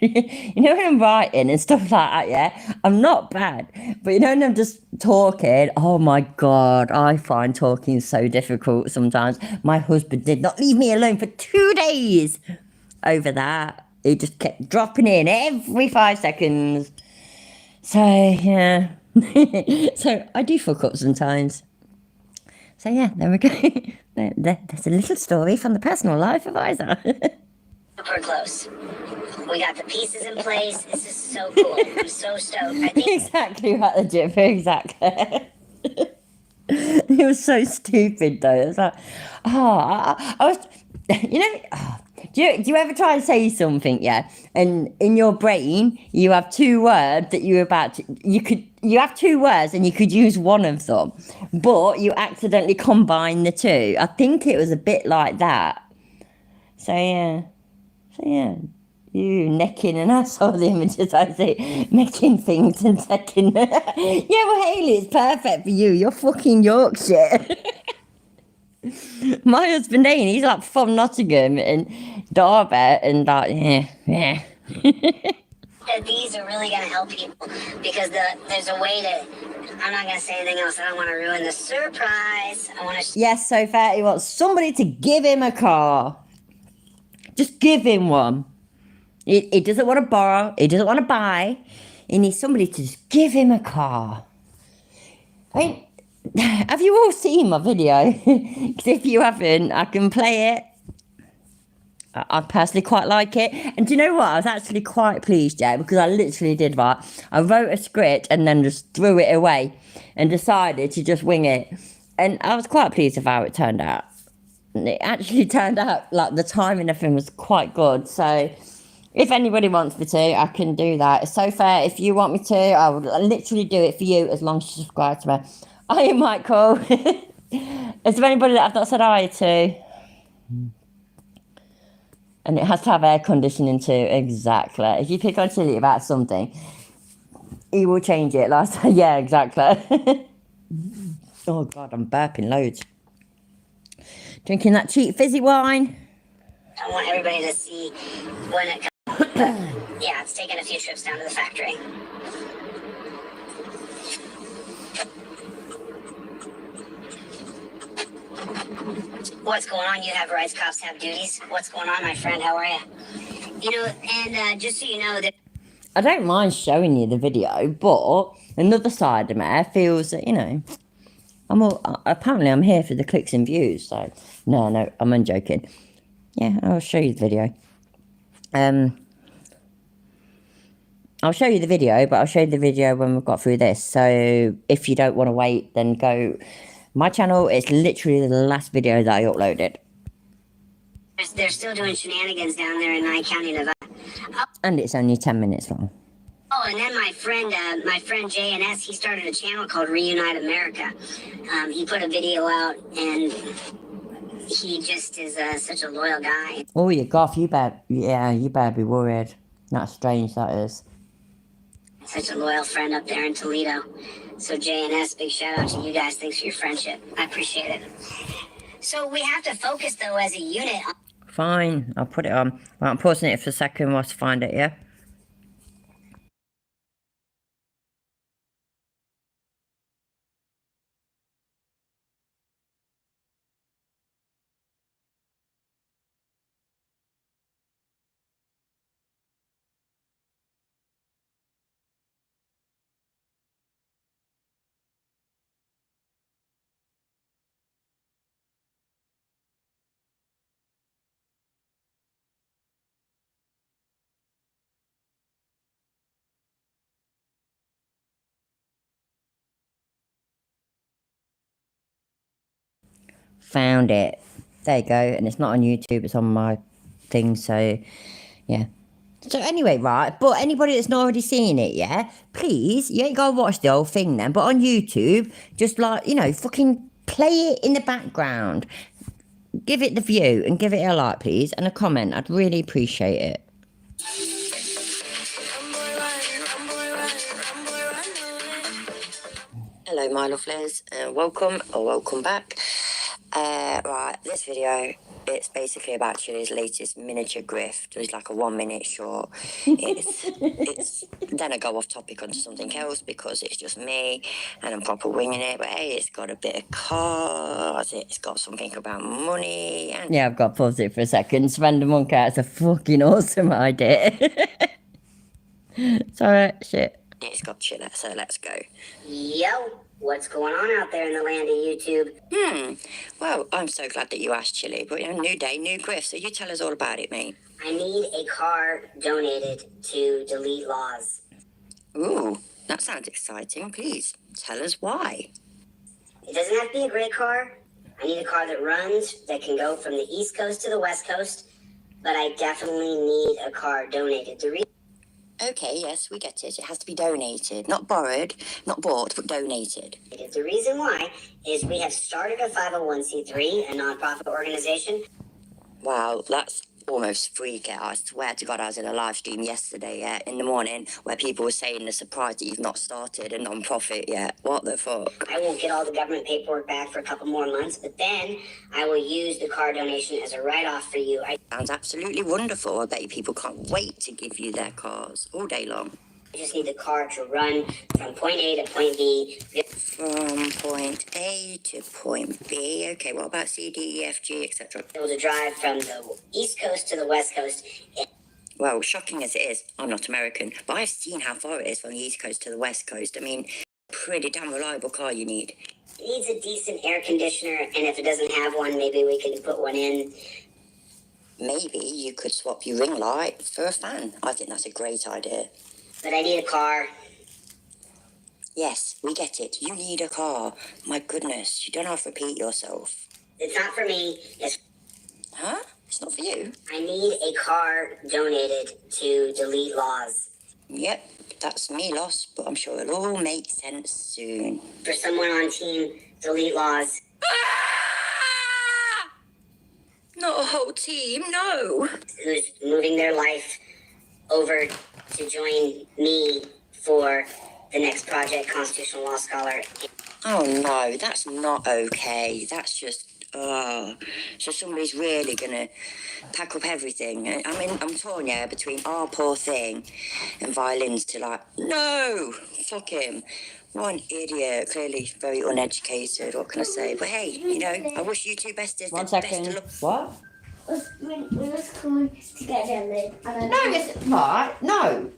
[SPEAKER 1] you know when I'm writing and stuff like that, yeah? I'm not bad. But you know when I'm just talking, oh my God, I find talking so difficult sometimes. My husband did not leave me alone for 2 days over that. He just kept dropping in every 5 seconds. So, yeah. So I do fuck up sometimes. So yeah, there we go. There's a little story from the personal life of Isa.
[SPEAKER 2] Super close. We got the pieces in place. This is so cool. I'm so stoked. I think
[SPEAKER 1] Exactly right, the Jim. Exactly. It was so stupid though. It was like, I was, you know, do you ever try and say something, yeah? And in your brain, you have 2 words that you're about to, you have 2 words and you could use one of them, but you accidentally combine the 2. I think it was a bit like that. So yeah. You necking and I saw the images I see, making things and taking. Yeah, well, Hayley, it's perfect for you. You're fucking Yorkshire. My husband ain't. He's like from Nottingham and Derby and like, yeah.
[SPEAKER 2] that these are really going to help people because there's a way to. I'm not going to say anything else. I don't want to ruin the surprise. I want to.
[SPEAKER 1] Yes, so far he wants somebody to give him a car. Just give him one. He doesn't want to borrow. He doesn't want to buy. He needs somebody to just give him a car. I mean, have you all seen my video? Because if you haven't, I can play it. I personally quite like it. And do you know what? I was actually quite pleased, yeah, because I literally did that. I wrote a script and then just threw it away and decided to just wing it. And I was quite pleased with how it turned out. And it actually turned out, like, the timing of it was quite good. So if anybody wants me to, I can do that. It's so fair. If you want me to, I would literally do it for you as long as you subscribe to me. Hi, Michael. Is there anybody that I've not said hi to? And it has to have air conditioning too. Exactly. If you pick on Chille about something, he will change it. Yeah, exactly. Oh, God, I'm burping loads. Drinking that cheap fizzy wine.
[SPEAKER 2] I want everybody to see when it comes. Yeah, it's taken a few trips down to the factory. What's going on? You have rights, cops have duties. What's going on, my friend? How are you? You know, and just so you know that.
[SPEAKER 1] I don't mind showing you the video, but another side of me feels that, you know, apparently I'm here for the clicks and views, so no, I'm joking. Yeah, I'll show you the video. I'll show you the video, but I'll show you the video when we've got through this. So if you don't want to wait, then go. My channel is literally the last video that I uploaded.
[SPEAKER 2] They're still doing shenanigans down there in Nye County, Nevada.
[SPEAKER 1] And it's only 10 minutes long.
[SPEAKER 2] Oh, and then my friend JNS, he started a channel called Reunite America. He put a video out, and he just is such a loyal guy.
[SPEAKER 1] Oh, you goth, you better be worried. That's strange, that is.
[SPEAKER 2] Such a loyal friend up there in Toledo. So JNS, big shout out to you guys. Thanks for your friendship. I appreciate it. So we have to focus, though, as a unit.
[SPEAKER 1] Fine, I'll put it on. Right, I'm pausing it for a second whilst I find it, yeah? Found it. There you go. And it's not on YouTube, it's on my thing, so yeah. So anyway, right, but anybody that's not already seen it, yeah, please, you ain't gotta watch the whole thing then, but on YouTube, just like, you know, fucking play it in the background. Give it the view and give it a like, please, and a comment. I'd really appreciate it. Hello, my lovelies, and welcome back. Right, this video, it's basically about Chille's latest miniature grift. It's like a 1 minute short. It's then I go off topic onto something else because it's just me and I'm proper winging it. But hey, it's got a bit of cars, it's got something about money. And yeah, I've got to pause it for a second. Spend a monk out, it's a fucking awesome idea. Sorry, shit. It's got Chille, so let's go.
[SPEAKER 2] Yo, what's going on out there in the land of YouTube?
[SPEAKER 1] Well, I'm so glad that you asked, Chille, but you know, new day, new grift, so you tell us all about it, mate.
[SPEAKER 2] I need a car donated to delete laws.
[SPEAKER 1] Ooh, that sounds exciting. Please, tell us why.
[SPEAKER 2] It doesn't have to be a great car. I need a car that runs, that can go from the East Coast to the West Coast, but I definitely need a car donated.
[SPEAKER 1] Okay, yes, we get it. It has to be donated. Not borrowed, not bought, but donated.
[SPEAKER 2] The reason why is we have started a 501c3, a nonprofit organization.
[SPEAKER 1] Wow, that's almost freaky. I swear to God, I was in a live stream yesterday in the morning where people were saying they're surprised that you've not started a non-profit yet. What the fuck?
[SPEAKER 2] I won't get all the government paperwork back for a couple more months, but then I will use the car donation as a write-off for you.
[SPEAKER 1] Sounds absolutely wonderful. I bet you people can't wait to give you their cars all day long.
[SPEAKER 2] I just need the car to run from point A to point B.
[SPEAKER 1] From point A to point B. Okay, what about C, D, E, F, G, etc.?
[SPEAKER 2] Able to drive from the East Coast to the West Coast.
[SPEAKER 1] Well, shocking as it is, I'm not American, but I've seen how far it is from the East Coast to the West Coast. I mean, pretty damn reliable car you need.
[SPEAKER 2] It needs a decent air conditioner, and if it doesn't have one, maybe we can put one in.
[SPEAKER 1] Maybe you could swap your ring light for a fan. I think that's a great idea.
[SPEAKER 2] But I need a car.
[SPEAKER 1] Yes, we get it. You need a car. My goodness, you don't have to repeat yourself.
[SPEAKER 2] It's not for me.
[SPEAKER 1] Huh? It's not for you?
[SPEAKER 2] I need a car donated to delete laws.
[SPEAKER 1] Yep, that's me lost, but I'm sure it'll all make sense soon.
[SPEAKER 2] For someone on team delete laws.
[SPEAKER 1] Ah! Not a whole team, no.
[SPEAKER 2] Who's moving their life over to join me for the next project, Constitutional Law Scholar.
[SPEAKER 1] Oh no, that's not okay. That's just, so somebody's really gonna pack up everything. I mean, I'm torn, yeah, between our poor thing and violins to like, no, fuck him. What an idiot, clearly very uneducated, what can I say? But hey, you know, I wish you two besties
[SPEAKER 3] One
[SPEAKER 1] the
[SPEAKER 3] second.
[SPEAKER 1] best of luck. What?
[SPEAKER 3] We was coming together and
[SPEAKER 1] No, it's right, no.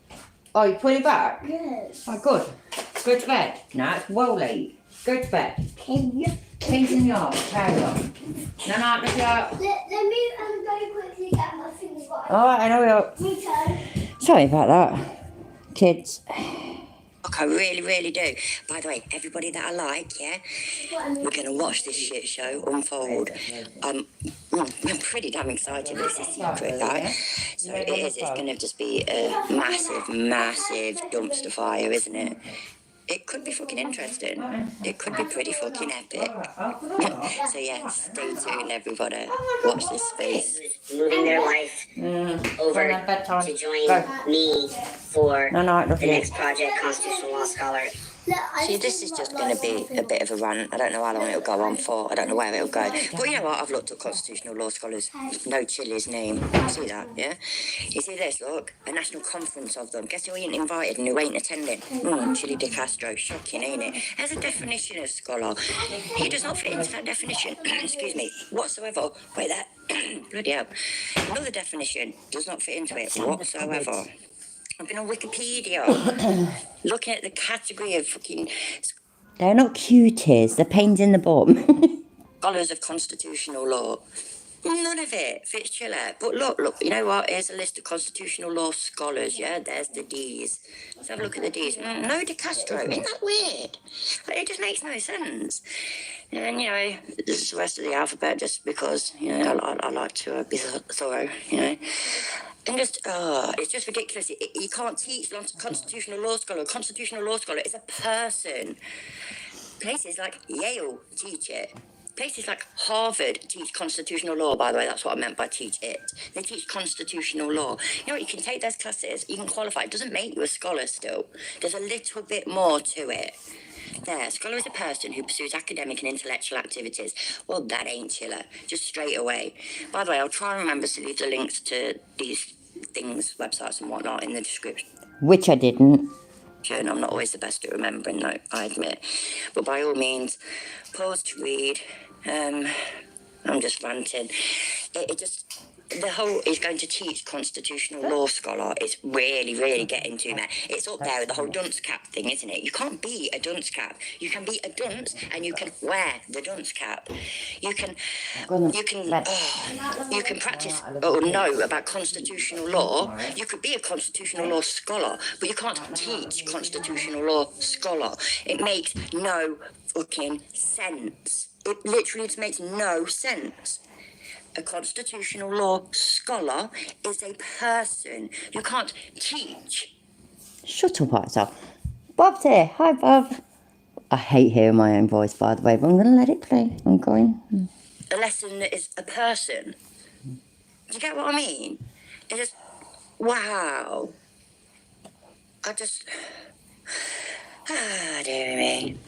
[SPEAKER 1] Oh, you put it back?
[SPEAKER 3] Yes.
[SPEAKER 1] Oh, good. Go to bed. No, it's well late. Go to bed.
[SPEAKER 3] Can you?
[SPEAKER 1] Things in the yard. Carry on. No, no, look out.
[SPEAKER 3] Let me go quickly get my things right.
[SPEAKER 1] Alright, I know we are.
[SPEAKER 3] Me too.
[SPEAKER 1] Sorry about that. Kids. Look, I really, really do. By the way, everybody that I like, yeah, we're going to watch this shit show unfold. I'm pretty damn excited. This is secret, right? So it is. It's going to just be a massive, massive dumpster fire, isn't it? It could be fucking interesting. It could be pretty fucking epic. So yeah, stay tuned, everybody. Watch this space.
[SPEAKER 2] Moving their life over to join me for the next project, Constitutional Law Scholar.
[SPEAKER 1] See, this is just going to be a bit of a rant. I don't know how long it'll go on for. I don't know where it'll go. But you know what? I've looked at constitutional law scholars. No Chille's name. See that, yeah? You see this, look? A national conference of them. Guess who ain't invited and who ain't attending? Chille De Castro. Shocking, ain't it? As a definition of scholar, he does not fit into that definition. Excuse me. Whatsoever. Wait, that. Bloody hell. Another definition does not fit into it whatsoever. I've been on Wikipedia looking at the category of fucking... They're not cuties, they're pains in the bum. Scholars of constitutional law. None of it fits Chille. But look, you know what? Here's a list of constitutional law scholars, yeah? There's the D's. Let's have a look at the D's. No De Castro. Isn't that weird? It just makes no sense. And, you know, this is the rest of the alphabet just because, you know, I like to be thorough, you know? And just, it's just ridiculous. You can't teach constitutional law scholar. A constitutional law scholar is a person. Places like Yale teach it. Places like Harvard teach constitutional law, by the way. That's what I meant by teach it. They teach constitutional law. You know what? You can take those classes. You can qualify. It doesn't make you a scholar still. There's a little bit more to it. There, a scholar is a person who pursues academic and intellectual activities. Well, that ain't Chille. Just straight away. By the way, I'll try and remember to leave the links to these things, websites and whatnot in the description. Which I didn't. I'm not always the best at remembering, though, I admit. But by all means, pause to read. I'm just ranting. It just... The whole is going to teach constitutional law scholar. It's really, really getting to me. It's up there with the whole dunce cap thing, isn't it? You can't be a dunce cap. You can be a dunce and you can wear the dunce cap. You can practice or know about constitutional law. You could be a constitutional law scholar, but you can't teach constitutional law scholar. It makes no fucking sense. It literally just makes no sense. A constitutional law scholar is a person. You can't teach. Shut up, Arthur. Bob's here. Hi, Bob. I hate hearing my own voice, by the way, but I'm going to let it play. I'm going. A lesson that is a person. Do you get what I mean? It's just, wow. Dear me.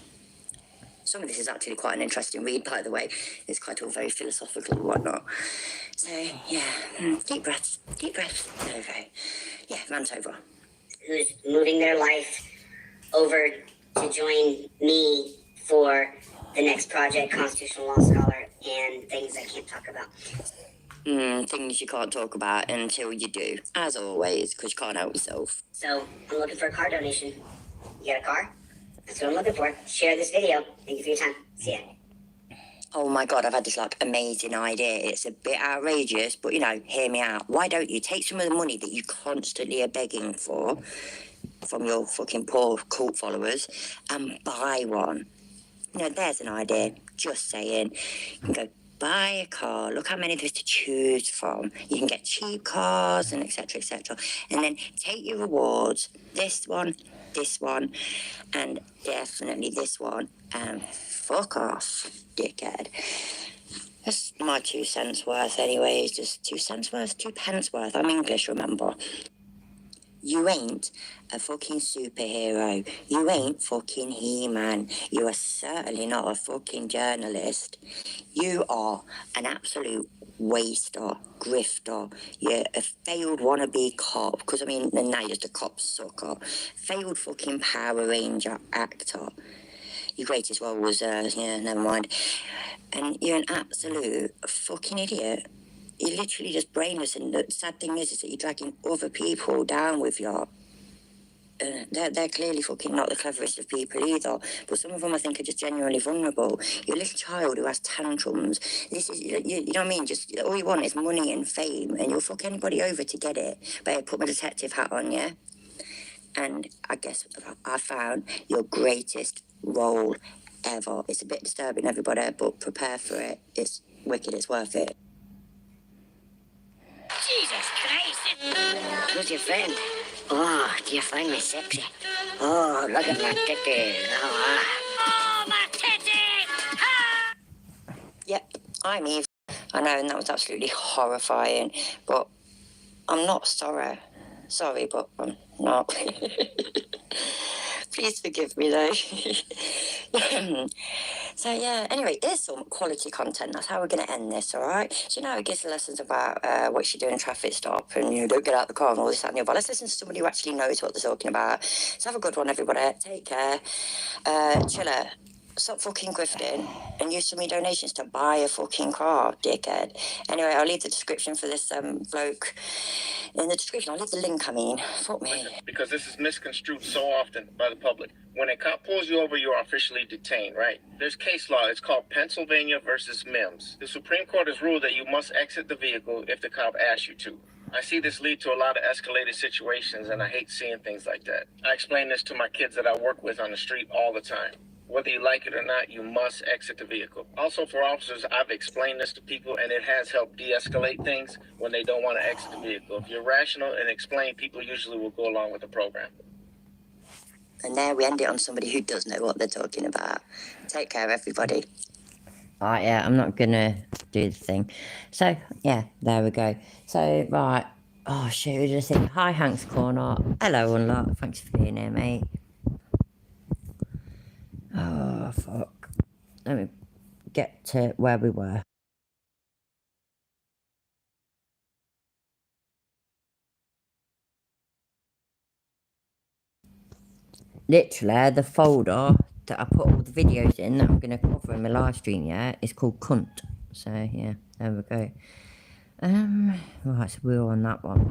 [SPEAKER 1] Some of this is actually quite an interesting read, by the way. It's quite all very philosophical and whatnot. So, yeah, deep breaths. Okay. Yeah, rant over.
[SPEAKER 2] Who's moving their life over to join me for the next project, Constitutional Law Scholar, and things I can't talk about.
[SPEAKER 1] Things you can't talk about until you do, as always, because you can't help yourself.
[SPEAKER 2] So, I'm looking for a car donation. You got a car? That's what I'm looking for. Share this video. Thank you for your time. See ya.
[SPEAKER 1] Oh my God, I've had this amazing idea. It's a bit outrageous, but hear me out. Why don't you take some of the money that you constantly are begging for from your fucking poor cult followers and buy one? There's an idea. Just saying. You can go buy a car. Look how many there's to choose from. You can get cheap cars and etc. And then take your rewards. This one, and definitely this one. And fuck off, dickhead. That's my 2 cents worth anyways. Just 2 cents worth, 2 pence worth. I'm English, remember. You ain't a fucking superhero. You ain't fucking He-Man. You are certainly not a fucking journalist. You are an absolute waster, grifter. You're a failed wannabe cop. Because, now you're just a cop sucker. Failed fucking Power Ranger actor. Your greatest role was, never mind. And you're an absolute fucking idiot. You're literally just brainless, and the sad thing is that you're dragging other people down with you. they're clearly fucking not the cleverest of people either. But some of them I think are just genuinely vulnerable. You're a little child who has tantrums. This is, you know what I mean? Just all you want is money and fame, and you'll fuck anybody over to get it. But I put my detective hat on, yeah. And I guess I found your greatest role ever. It's a bit disturbing, everybody, but prepare for it. It's wicked. It's worth it.
[SPEAKER 2] Jesus Christ! Who's your friend? Oh, do you find me sexy? Oh, look at my titties. Oh, my titties! Ah!
[SPEAKER 1] Yep, I'm Eve. I know, and that was absolutely horrifying. But I'm not sorry. Sorry, but I'm not. Please forgive me, though. So, yeah, anyway, here's some quality content. That's how we're going to end this, all right? So, you know, it gives lessons about what you should do in a traffic stop and, you know, don't get out of the car and all this, that, and the other. Let's listen to somebody who actually knows what they're talking about. So, have a good one, everybody. Take care. Chille. Stop fucking grifting and use some of your donations to buy a fucking car, dickhead. Anyway, I'll leave the description for this bloke in the description. I'll leave the link, I mean. Fuck me.
[SPEAKER 5] Because this is misconstrued so often by the public. When a cop pulls you over, you're officially detained, right? There's case law. It's called Pennsylvania versus Mims. The Supreme Court has ruled that you must exit the vehicle if the cop asks you to. I see this lead to a lot of escalated situations, and I hate seeing things like that. I explain this to my kids that I work with on the street all the time. Whether you like it or not, you must exit the vehicle. Also, for officers, I've explained this to people, and it has helped de-escalate things when they don't want to exit the vehicle. If you're rational and explain, people usually will go along with the program.
[SPEAKER 1] And there we end it on somebody who does know what they're talking about. Take care, everybody. Right, yeah, I'm not gonna do the thing. So, yeah, there we go. So, right. Oh, shit, we just think. Hi, Hank's Corner. Hello, Unlock. Thanks for being here, mate. Oh, fuck. Let me get to where we were. Literally, the folder that I put all the videos in that I'm going to cover in my live stream, yeah, is called Cunt. So, yeah, there we go. Right, so we're on that one.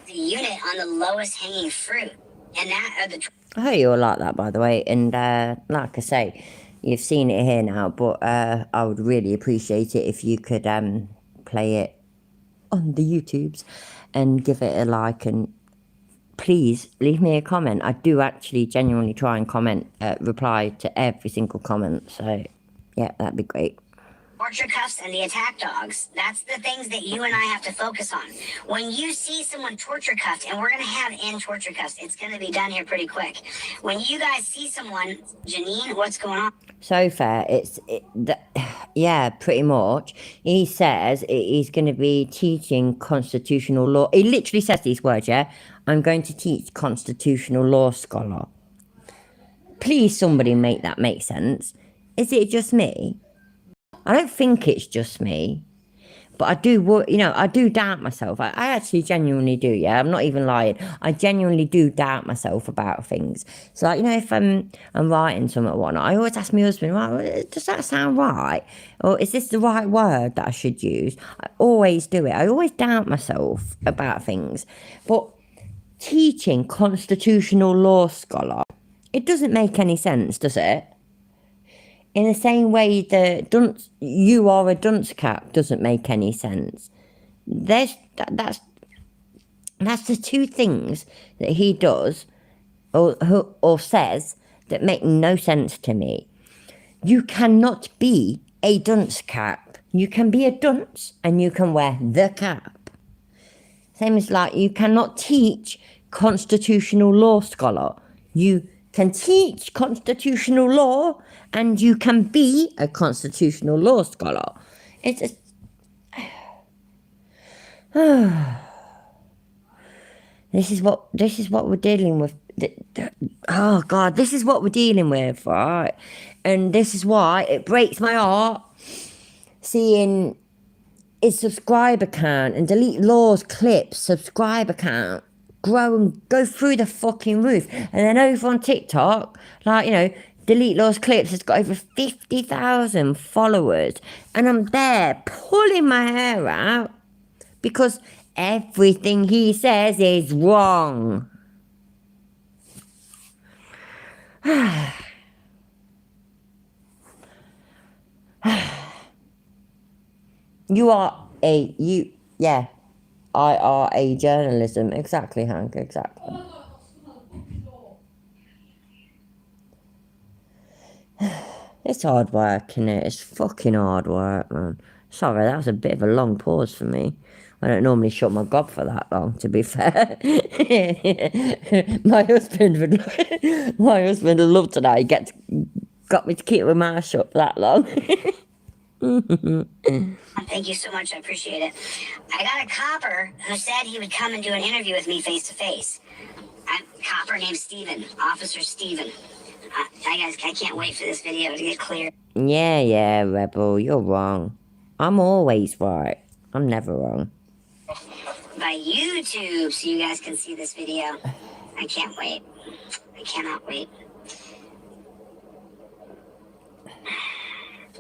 [SPEAKER 2] The unit on the lowest hanging fruit. And that are the...
[SPEAKER 1] I hope you all like that, by the way. And like I say, you've seen it here now, but I would really appreciate it if you could play it on the YouTubes and give it a like, and please leave me a comment. I do actually genuinely try and reply to every single comment. So, yeah, that'd be great.
[SPEAKER 2] torture cuffs and the attack dogs. That's the things that you and I have to focus on. When you see someone torture cuffed, and we're going to have in torture cuffs, it's going to be done here pretty quick. When you guys see someone, Janine, what's going on?
[SPEAKER 1] So fair, yeah, pretty much. He says he's going to be teaching constitutional law. He literally says these words, yeah? I'm going to teach constitutional law scholar. Please, somebody make that make sense. Is it just me? I don't think it's just me. But I do, I do doubt myself. I actually genuinely do, yeah? I'm not even lying. I genuinely do doubt myself about things. So, like, if I'm writing something or whatnot, I always ask my husband, right, does that sound right? Or is this the right word that I should use? I always do it. I always doubt myself about things. But teaching constitutional law scholar, it doesn't make any sense, does it? In the same way that you are a dunce cap doesn't make any sense. That's the two things that he does or says that make no sense to me. You cannot be a dunce cap. You can be a dunce and you can wear the cap. Same as like you cannot teach constitutional law scholar. You can teach constitutional law and you can be a constitutional law scholar. It's just... This is what we're dealing with. Oh God, this is what we're dealing with, right? And this is why it breaks my heart seeing his subscriber count and Delete Law's clips subscriber count grow and go through the fucking roof. And then over on TikTok, Delete Law's clips has got over 50,000 followers. And I'm there pulling my hair out because everything he says is wrong. IRA journalism. Exactly, Hank, exactly. It's hard work, innit? It's fucking hard work, man. Sorry, that was a bit of a long pause for me. I don't normally shut my gob for that long, to be fair. my husband would love to know he got me to keep my mouth shut for that long.
[SPEAKER 2] Thank you so much. I appreciate it. I got a copper who said he would come and do an interview with me face to face. A copper named Steven, Officer Steven. I can't wait for this video to get clear.
[SPEAKER 1] Yeah, Rebel, you're wrong. I'm always right. I'm never wrong.
[SPEAKER 2] By YouTube, so you guys can see this video. I can't wait. I cannot wait.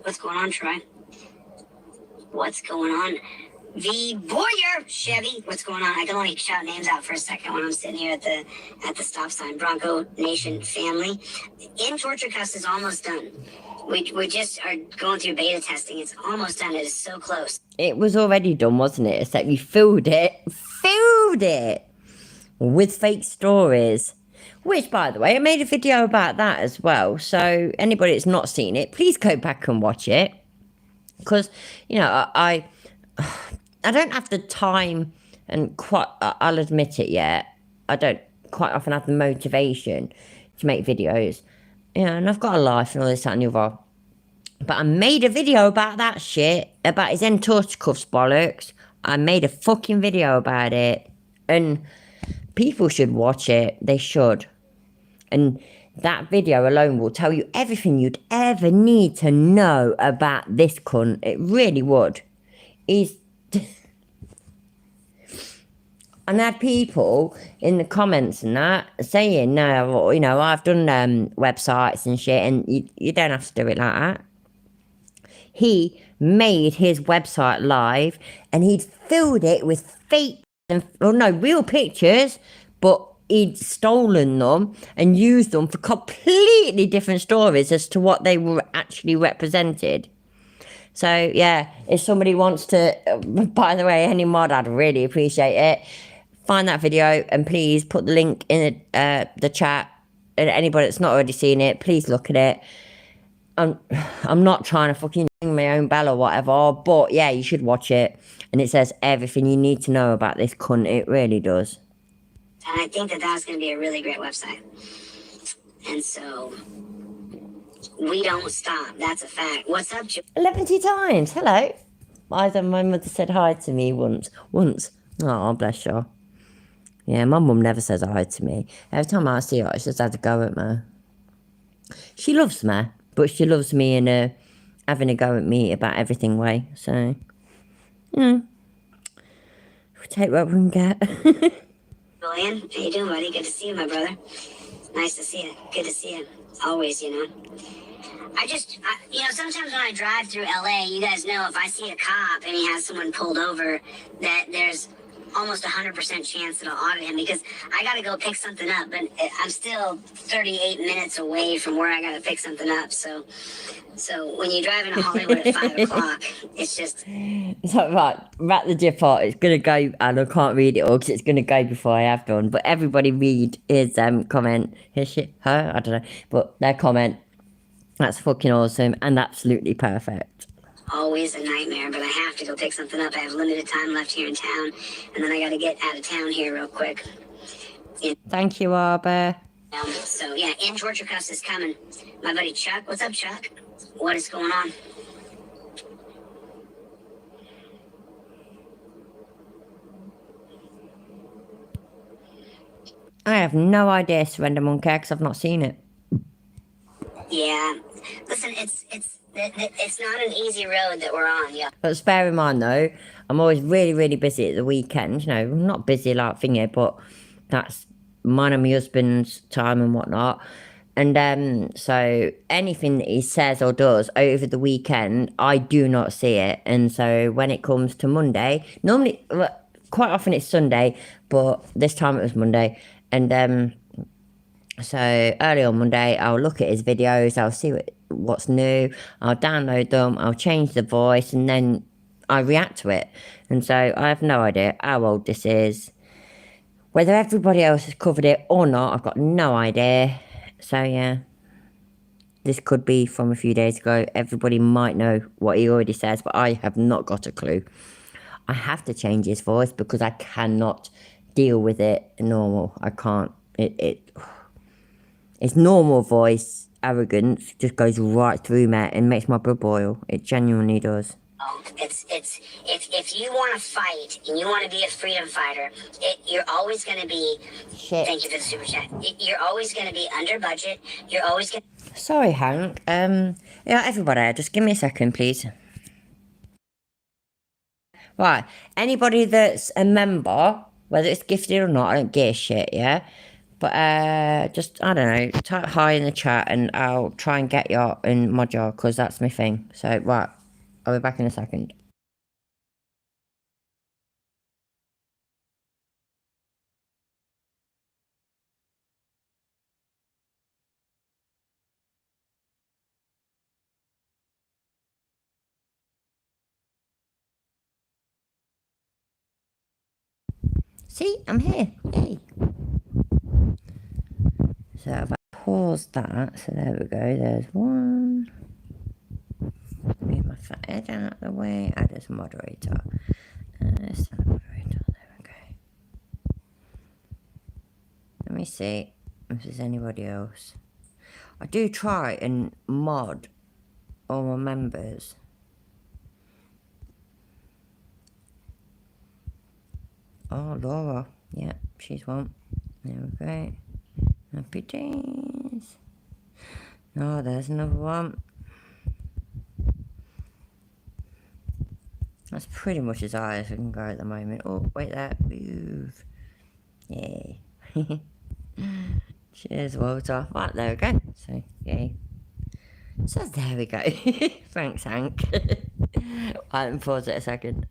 [SPEAKER 2] What's going on, Troy? What's going on? The Boyer Chevy. What's going on? I can only shout names out for a second when I'm sitting here at the stop sign. Bronco Nation family. In torture cuffs is almost done. We just are going through beta testing. It's almost done. It is so close.
[SPEAKER 1] It was already done, wasn't it? Except you filled it with fake stories. Which, by the way, I made a video about that as well. So anybody that's not seen it, please go back and watch it. Because, I don't have the time and I'll admit it yet. I don't quite often have the motivation to make videos. And I've got a life and all this, that and the other. But I made a video about that shit, about his torture cuffs bollocks. I made a fucking video about it. And people should watch it. They should. And that video alone will tell you everything you'd ever need to know about this cunt. It really would. And I had people in the comments and that saying, no, I've done websites and shit, and you don't have to do it like that. He made his website live, and he'd filled it with fake, real pictures, but he'd stolen them and used them for completely different stories as to what they were actually represented. So, yeah, if somebody wants to, by the way, any mod, I'd really appreciate it. Find that video and please put the link in the chat. And anybody that's not already seen it, please look at it. I'm not trying to fucking ring my own bell or whatever, but yeah, you should watch it. And it says everything you need to know about this cunt. It really does.
[SPEAKER 2] And I think that was going to be a really great website. And so we don't stop. That's a fact. What's up,
[SPEAKER 1] 11 times. Hello. My mother said hi to me once. Oh, bless her. Yeah, my mum never says hi to me. Every time I see her, she just has a go at me. She loves me, but she loves me in a having a go at me about everything way. So, we'll take what we can get.
[SPEAKER 2] Julian, how you doing, buddy? Good to see you, my brother. Nice to see you. Good to see you. Always, sometimes when I drive through LA, you guys know if I see a cop and he has someone pulled over, that there's almost 100% chance that I'll audit him because I got to go pick something up, but I'm still 38 minutes away from where I got to pick something up. So when you drive into Hollywood at 5 o'clock, it's just...
[SPEAKER 1] So, right, the gif part, it's going to go, and I can't read it all because it's going to go before I have done, but everybody read his comment, I don't know, but their comment. That's fucking awesome and absolutely perfect.
[SPEAKER 2] Always a nightmare, but I have to go pick something up. I have limited time left here in town, and then I got to get out of town here real quick.
[SPEAKER 1] Thank you, Arbor.
[SPEAKER 2] So, yeah, in torture cuffs is coming. My buddy Chuck. What's up, Chuck? What is going on?
[SPEAKER 1] I have no idea, Surrender Monkey, because I've not seen it.
[SPEAKER 2] Yeah. Listen, it's not an easy road that we're on, yeah.
[SPEAKER 1] But bear in mind, though, I'm always really, really busy at the weekend. I'm not busy like thingy, but that's mine and my husband's time and whatnot. And so anything that he says or does over the weekend, I do not see it. And so when it comes to Monday, normally, quite often it's Sunday, but this time it was Monday. And so early on Monday, I'll look at his videos, I'll see what's new, I'll download them, I'll change the voice, and then I react to it. And so I have no idea how old this is. Whether everybody else has covered it or not, I've got no idea. So yeah, this could be from a few days ago. Everybody might know what he already says, but I have not got a clue. I have to change his voice because I cannot deal with it normal. I can't. It's normal voice arrogance just goes right through me and makes my blood boil. It genuinely does.
[SPEAKER 2] It's if you want to fight and you want to be a freedom fighter, you're always going to be.
[SPEAKER 1] Shit.
[SPEAKER 2] Thank you for the super chat. You're always going to be under budget. You're always going.
[SPEAKER 1] Sorry, Hank. Yeah, everybody, just give me a second, please. Right, anybody that's a member, whether it's gifted or not, I don't give a shit, yeah? But just, I don't know, type hi in the chat and I'll try and get you in my jar, because that's my thing. So, right, I'll be back in a second. See, I'm here. Yay. So if I pause that, so there we go, there's one. Move my fat head out of the way, add as moderator. As moderator, there we go. Let me see if there's anybody else. I do try and mod all my members. Oh, Laura. Yeah, she's one. There we go. Happy days. Oh, there's another one. That's pretty much as high as I can go at the moment. Oh, wait there. Move. Yay. Cheers, Walter. Right, there we go. So, yay. So, there we go. Thanks, Hank. I'll pause it a second.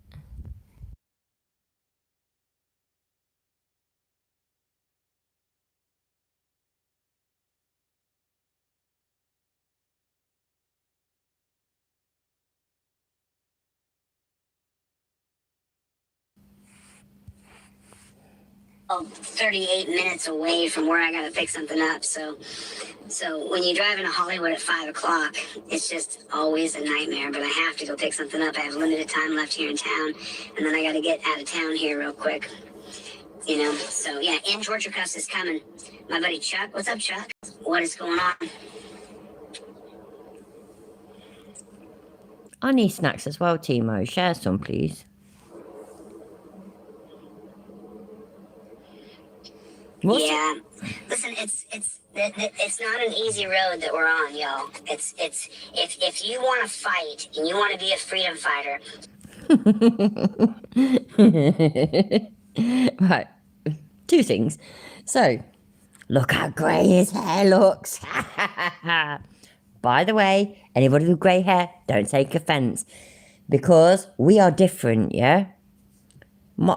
[SPEAKER 2] Oh, 38 minutes away from where I gotta pick something up. So when you drive into Hollywood at 5 o'clock, it's just always a nightmare. But I have to go pick something up. I have limited time left here in town, and then I gotta get out of town here real quick. You know. So yeah, and Georgia Cuffs is coming. My buddy Chuck. What's up, Chuck? What is going on?
[SPEAKER 1] I need snacks as well, Timo. Share some, please. What's
[SPEAKER 2] yeah. Listen, it's not an easy road that we're on, y'all. It's if you want to fight and you want to be a freedom fighter.
[SPEAKER 1] Right. Two things. So, look how grey his hair looks. By the way, anybody with grey hair, don't take offence. Because we are different, yeah? My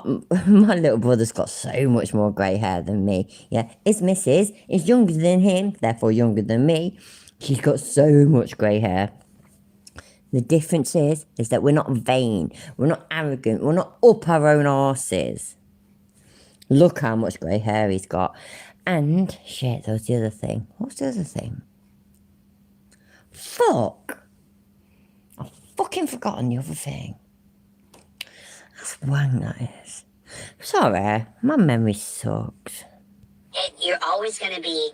[SPEAKER 1] little brother's got so much more grey hair than me. Yeah, his missus is younger than him, therefore younger than me. She's got so much grey hair. The difference is that we're not vain, we're not arrogant, we're not up our own arses. Look how much grey hair he's got. And, shit, that was the other thing. What's the other thing? Fuck! I've fucking forgotten the other thing. That's wang, that is. Sorry, my memory sucks.
[SPEAKER 2] You're always going to be,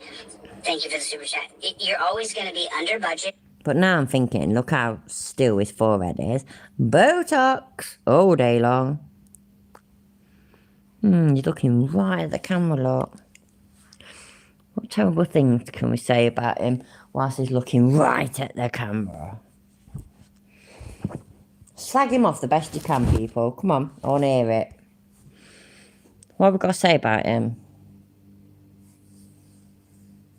[SPEAKER 2] thank you for the super chat, you're always going to be under budget.
[SPEAKER 1] But now I'm thinking, look how still his forehead is. Botox all day long. You're looking right at the camera, look. What terrible things can we say about him whilst he's looking right at the camera? Slag him off the best you can, people. Come on, I want to hear it. What have we got to say about him?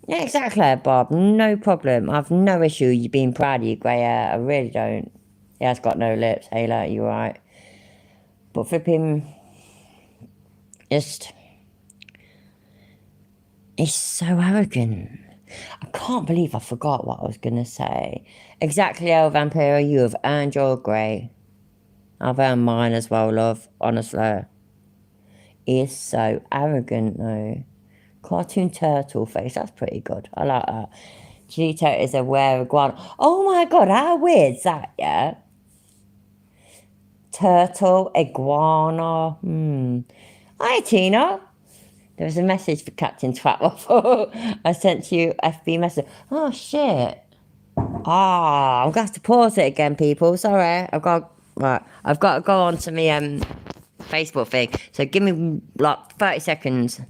[SPEAKER 1] Yeah, exactly, Bob. No problem. I've no issue you being proud of your grey hair. I really don't. He has got no lips. Ayla, you're right. But flipping... Just, it's so arrogant. I can't believe I forgot what I was going to say. Exactly, El Vampiro, you have earned your grey. I've earned mine as well, love, honestly. He is so arrogant, though. Cartoon turtle face, that's pretty good. I like that. Chille is a were iguana. Oh my god, how weird's that, yeah? Turtle, iguana. Hi, Tina. There was a message for Captain Twatwaffle. I sent you FB message. Oh, shit. Ah, I'm going to have to pause it again, people. Sorry. I've got to go on to my Facebook thing. So give me, like, 30 seconds.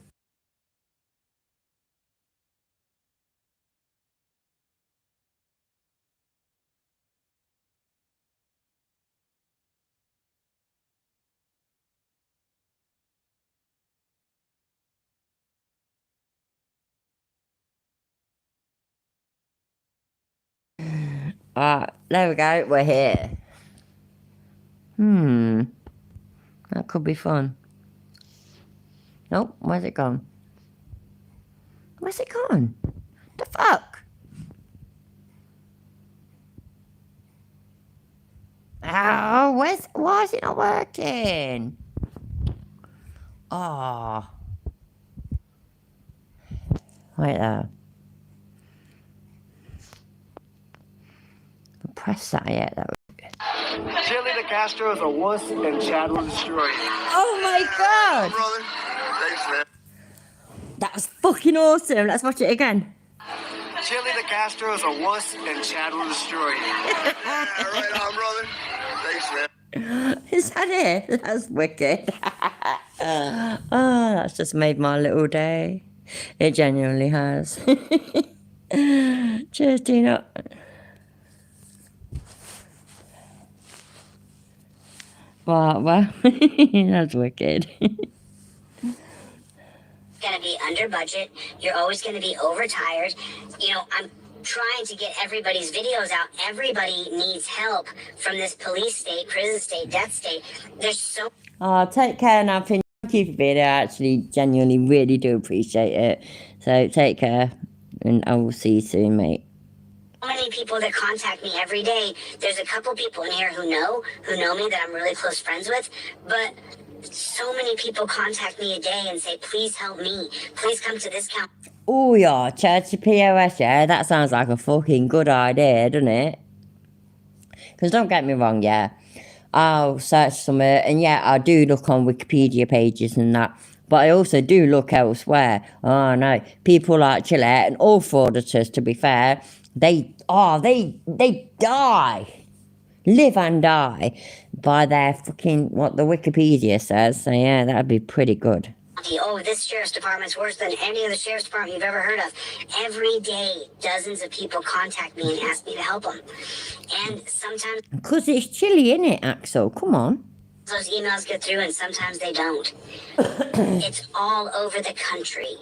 [SPEAKER 1] There we go. We're here. That could be fun. Nope. Where's it gone? Where's it gone? The fuck? Oh, why is it not working? Oh. Wait there. Press that yet. That
[SPEAKER 6] Chille the Castro is a wuss and Chad will destroy you.
[SPEAKER 1] Oh my god!
[SPEAKER 6] Brother, thanks, man.
[SPEAKER 1] That was fucking awesome. Let's watch it again.
[SPEAKER 6] Chille the Castro is a wuss and Chad will destroy you. All right on, brother. Thanks, man.
[SPEAKER 1] Is that it? That's wicked. Oh, that's just made my little day. It genuinely has. Cheers, Tina. Well, that's wicked.
[SPEAKER 2] Gonna be under budget. You're always gonna be overtired. You know, I'm trying to get everybody's videos out. Everybody needs help from this police state, prison state, death state. There's so
[SPEAKER 1] Take care now. Thank you for being here. I actually genuinely really do appreciate it. So take care and I will see you soon, mate.
[SPEAKER 2] many people that contact me every day. There's a couple people in here who know me that I'm really close friends with, but so many people contact me a day and say, please help me. Please come to this count.
[SPEAKER 1] Oh yeah, church POS, yeah, that sounds like a fucking good idea, doesn't it? Because don't get me wrong, yeah, I'll search somewhere, and yeah, I do look on Wikipedia pages and that, but I also do look elsewhere. Oh no, people like Chille and all frauditors, to be fair, they die, live and die by their fucking, what the Wikipedia says, so yeah, that'd be pretty good.
[SPEAKER 2] Oh, this sheriff's department's worse than any other sheriff's department you've ever heard of. Every day, dozens of people contact me and ask me to help them. And sometimes...
[SPEAKER 1] Because it's chilly, innit, Axel? Come on.
[SPEAKER 2] Those emails get through and sometimes they don't. It's all over the country.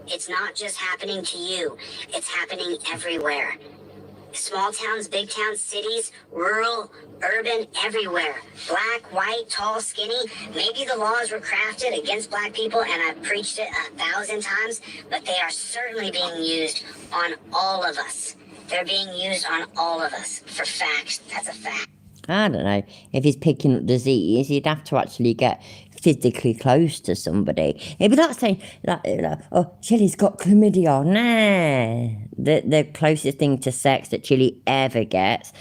[SPEAKER 2] It's not just happening to you. It's happening everywhere. Small towns, big towns, cities, rural, urban, everywhere. Black, white, tall, skinny. Maybe the laws were crafted against black people and I've preached it 1,000 times, but they are certainly being used on all of us. They're being used on all of us. For facts, that's a fact.
[SPEAKER 1] I don't know. If he's picking up disease, he'd have to actually get physically close to somebody. It'd be like saying, oh, Chille's got chlamydia. Nah. The closest thing to sex that Chille ever gets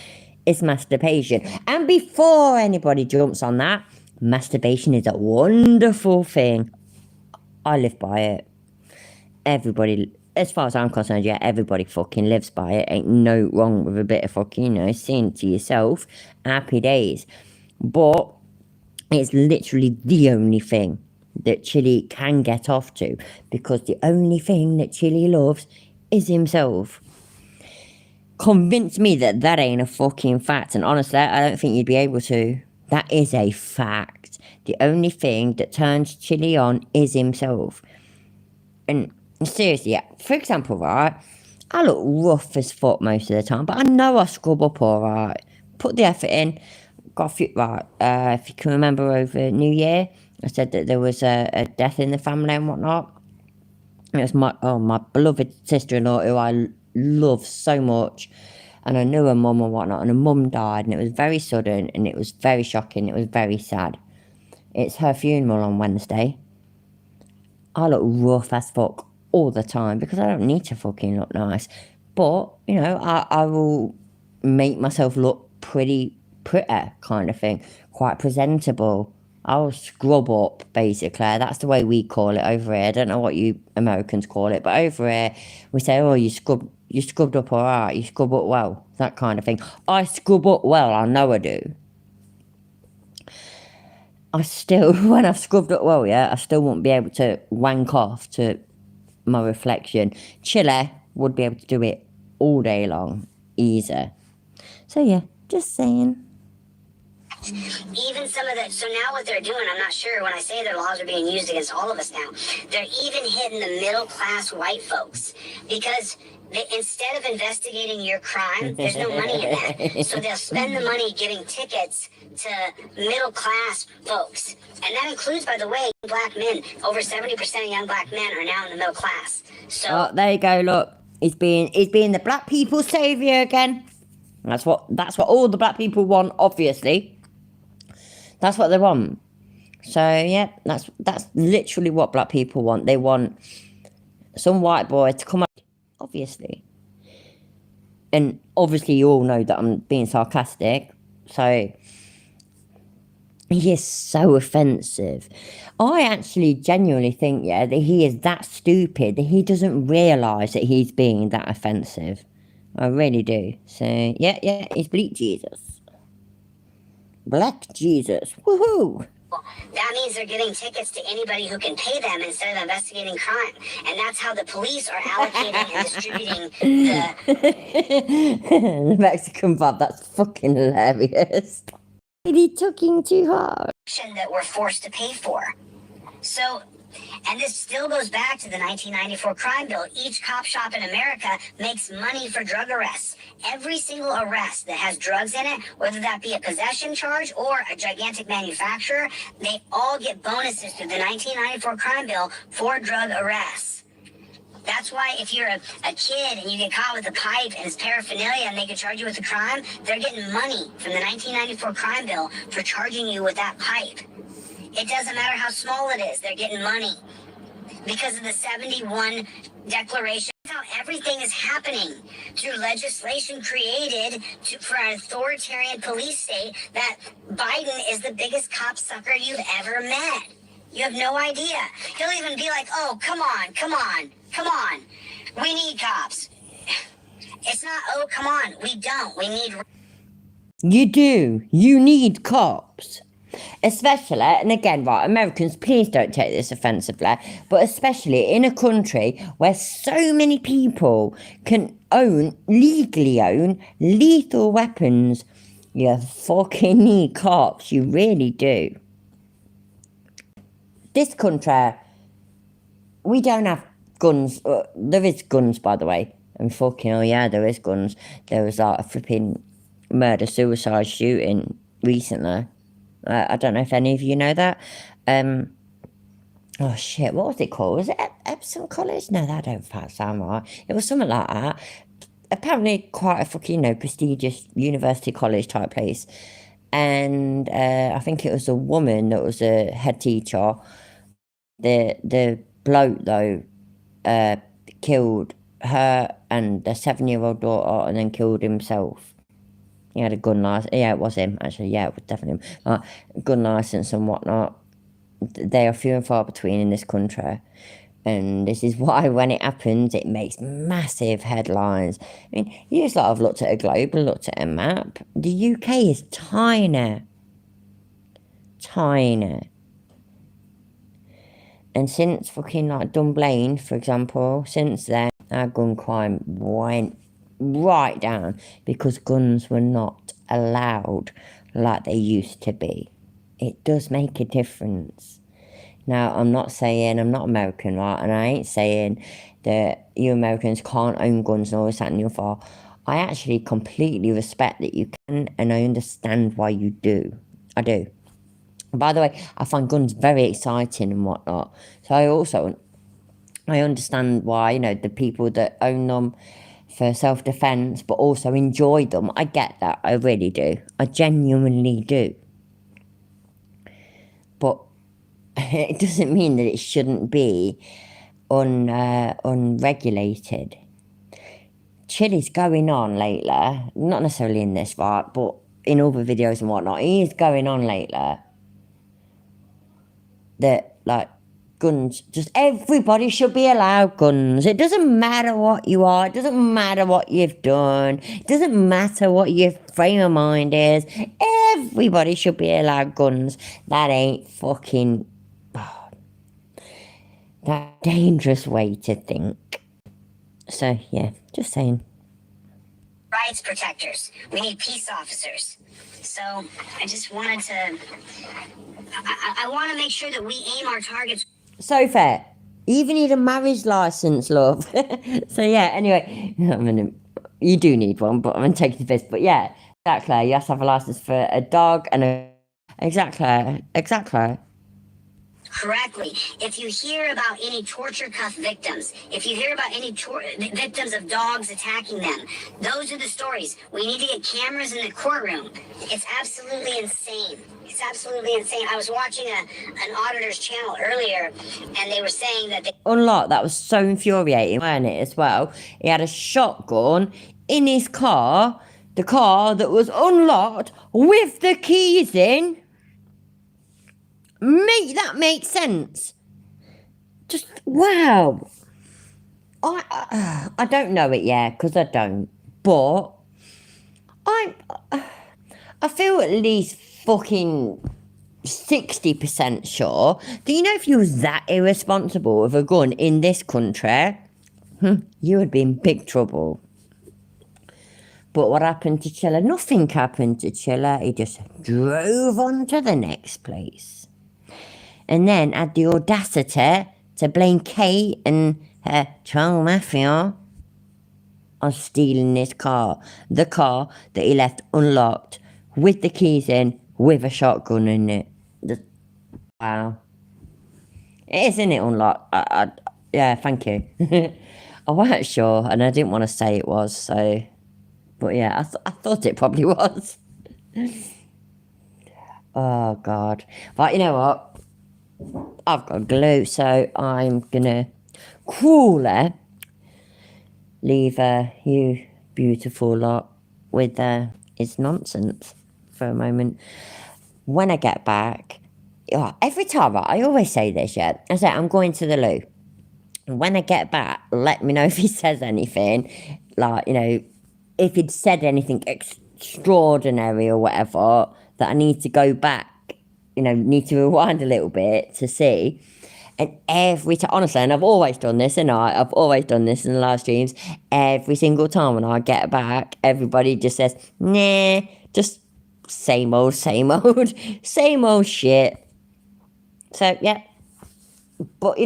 [SPEAKER 1] is masturbation. And before anybody jumps on that, masturbation is a wonderful thing. I live by it. Everybody, as far as I'm concerned, yeah, everybody fucking lives by it. Ain't no wrong with a bit of fucking, seeing it to yourself. Happy days. But it's literally the only thing that Chille can get off to, because the only thing that Chille loves is himself. Convince me that that ain't a fucking fact, and honestly, I don't think you'd be able to. That is a fact. The only thing that turns Chille on is himself. And seriously, yeah, for example, right, I look rough as fuck most of the time, but I know I scrub up alright. Put the effort in. Got a few, right, if you can remember over New Year, I said that there was a death in the family and whatnot. It was my beloved sister-in-law, who I love so much, and I knew her mum and whatnot, and her mum died, and it was very sudden, and it was very shocking, it was very sad. It's her funeral on Wednesday. I look rough as fuck all the time, because I don't need to fucking look nice, but, you know, I will make myself look pretty kind of thing, quite presentable. I'll scrub up, basically. That's the way we call it over here. I don't know what you Americans call it, but over here we say, oh, you scrubbed up all right, you scrub up well, that kind of thing. I scrub up well, I know I do. I still, when I've scrubbed up well, yeah, I still won't be able to wank off to my reflection. Chille would be able to do it all day long, easy. So yeah, just saying.
[SPEAKER 2] Even some of the, so now what they're doing, I'm not sure when I say their laws are being used against all of us now, they're even hitting the middle class white folks, because instead of investigating your crime, there's no money in that. So they'll spend the money giving tickets to middle class folks. And that includes, by the way, black men. Over 70% of young black men are now in the middle class. So
[SPEAKER 1] oh, there you go, look. He's being the black people's saviour again. That's what all the black people want, obviously. That's what they want. So yeah, that's literally what black people want. They want some white boy to come up, obviously. And obviously you all know that I'm being sarcastic. So he is so offensive. I actually genuinely think, yeah, that he is that stupid that he doesn't realise that he's being that offensive. I really do. So yeah, he's bleak Jesus. Black Jesus. Woohoo!
[SPEAKER 2] that means they're giving tickets to anybody who can pay them instead of investigating crime. And that's how the police are allocating and distributing
[SPEAKER 1] the Mexican pub, that's fucking hilarious. Is he talking too hard?
[SPEAKER 2] that we're forced to pay for. So, and this still goes back to the 1994 crime bill. Each cop shop in America makes money for drug arrests. Every single arrest that has drugs in it, whether that be a possession charge or a gigantic manufacturer, they all get bonuses through the 1994 crime bill for drug arrests. That's why if you're a kid and you get caught with a pipe and it's paraphernalia and they can charge you with a crime, they're getting money from the 1994 crime bill for charging you with that pipe. It doesn't matter how small it is, they're getting money. Because of the 71 Declaration, that's how everything is happening through legislation created for an authoritarian police state that Biden is the biggest cop sucker you've ever met. You have no idea. He'll even be like, oh, come on. We need cops. It's not, oh, come on. We don't. We need...
[SPEAKER 1] You do. You need cops. Especially, and again, right, Americans, please don't take this offensively, but especially in a country where so many people can legally own lethal weapons, you fucking need cops. You really do. This country, we don't have guns. There is guns, by the way. And fucking, oh yeah, there is guns. There was like a flipping murder-suicide shooting recently. I don't know if any of you know that. Oh shit, what was it called? Was it Epsom College? No, that don't sound right. It was something like that. Apparently quite a fucking, prestigious university college type place. And I think it was a woman that was a head teacher. The bloke, though, killed her and their 7-year-old daughter and then killed himself. He had a gun license. Yeah, it was him, actually. Yeah, it was definitely him. Gun license and whatnot. They are few and far between in this country. And this is why when it happens, it makes massive headlines. I mean, you just have looked at a globe and looked at a map. The UK is tiny. Tiny. And since fucking Dunblane, for example, since then, our gun crime went right down because guns were not allowed like they used to be. It does make a difference. Now, I'm not American, right? And I ain't saying that you Americans can't own guns and all this, that and the other. I actually completely respect that you can, and I understand why you do. I do. By the way, I find guns very exciting and whatnot. So I understand why, the people that own them for self-defense, but also enjoy them. I get that. I really do. I genuinely do. But it doesn't mean that it shouldn't be unregulated. Chille's going on lately, not necessarily in this, right, but in other videos and whatnot, he is going on lately that, like, guns, just everybody should be allowed guns. It doesn't matter what you are, it doesn't matter what you've done, it doesn't matter what your frame of mind is, everybody should be allowed guns. That ain't fucking, that dangerous way to think. So, yeah, just saying.
[SPEAKER 2] Rights protectors. We need peace officers. So I just wanted to, I want to make sure that we aim our targets.
[SPEAKER 1] So fair. You even need a marriage license, love. So yeah, anyway, you do need one, but I'm going to take the piss. But yeah, exactly. You have to have a license for a dog and a... Exactly.
[SPEAKER 2] Correctly. If you hear about any torture cuff victims, if you hear about any victims of dogs attacking them, those are the stories. We need to get cameras in the courtroom. It's absolutely insane. It's absolutely insane. I was watching an auditor's channel earlier, and they were saying that they...
[SPEAKER 1] Unlocked, that was so infuriating, wasn't it, as well? He had a shotgun in his car, the car that was unlocked with the keys in. Make that make sense. Just wow. I don't know it yet, because I don't. But I feel at least fucking 60% sure that, if you was that irresponsible with a gun in this country, you would be in big trouble. But what happened to Chille? Nothing happened to Chille. He just drove on to the next place. And then had the audacity to blame Kate and her child mafia on stealing this car. The car that he left unlocked, with the keys in, with a shotgun in it. Wow. It is, isn't it, unlocked? Yeah, thank you. I wasn't sure, and I didn't want to say it was, so... But yeah, I thought it probably was. Oh, God. But you know what? I've got glue, so I'm gonna cruelly leave you beautiful lot with his nonsense for a moment. When I get back, every time, I always say this, yeah, I say I'm going to the loo. When I get back, let me know if he says anything, like, if he'd said anything extraordinary or whatever, that I need to go back, need to rewind a little bit to see. And every time, honestly, and I've always done this, and I've always done this in the live streams, every single time when I get back, everybody just says, nah, just same old same old shit. So, yeah. But,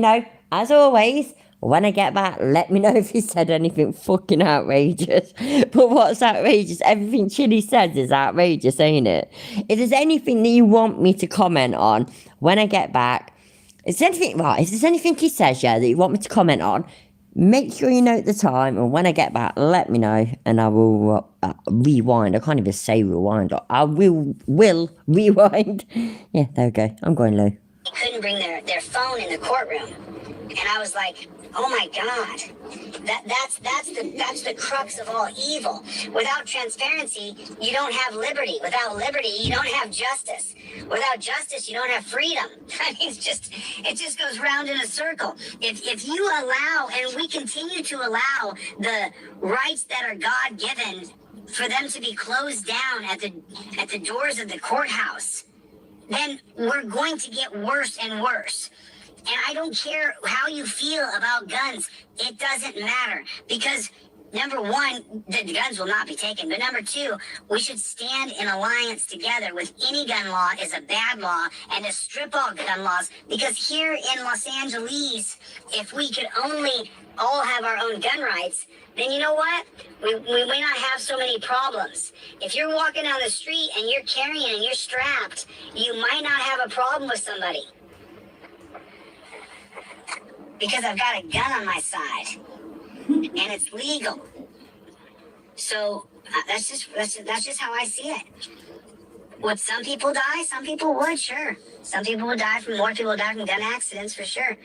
[SPEAKER 1] as always, when I get back, let me know if he said anything fucking outrageous. But what's outrageous? Everything Chille says is outrageous, ain't it? If there's anything that you want me to comment on when I get back, if there's anything he says, that you want me to comment on, make sure you note the time, and when I get back, let me know, and I will rewind. I can't even say rewind. I will rewind. Yeah, there we go. I'm going low.
[SPEAKER 2] couldn't bring their phone in the courtroom. And I was like, oh my God, that's the crux of all evil. Without transparency, you don't have liberty. Without liberty, you don't have justice. Without justice, you don't have freedom. I mean, it just goes round in a circle. If you allow, and we continue to allow the rights that are God-given for them to be closed down at the doors of the courthouse, then we're going to get worse and worse. And I don't care how you feel about guns. It doesn't matter, because number one, the guns will not be taken. But number two, we should stand in alliance together with any gun law is a bad law and to strip all gun laws. Because here in Los Angeles, if we could only all have our own gun rights, then you know what? We may not have so many problems. If you're walking down the street and you're carrying and you're strapped, you might not have a problem with somebody. Because I've got a gun on my side. And it's legal. So that's just how I see it. Would some people die? Some people would, sure. Some people would die more people would die from gun accidents for sure.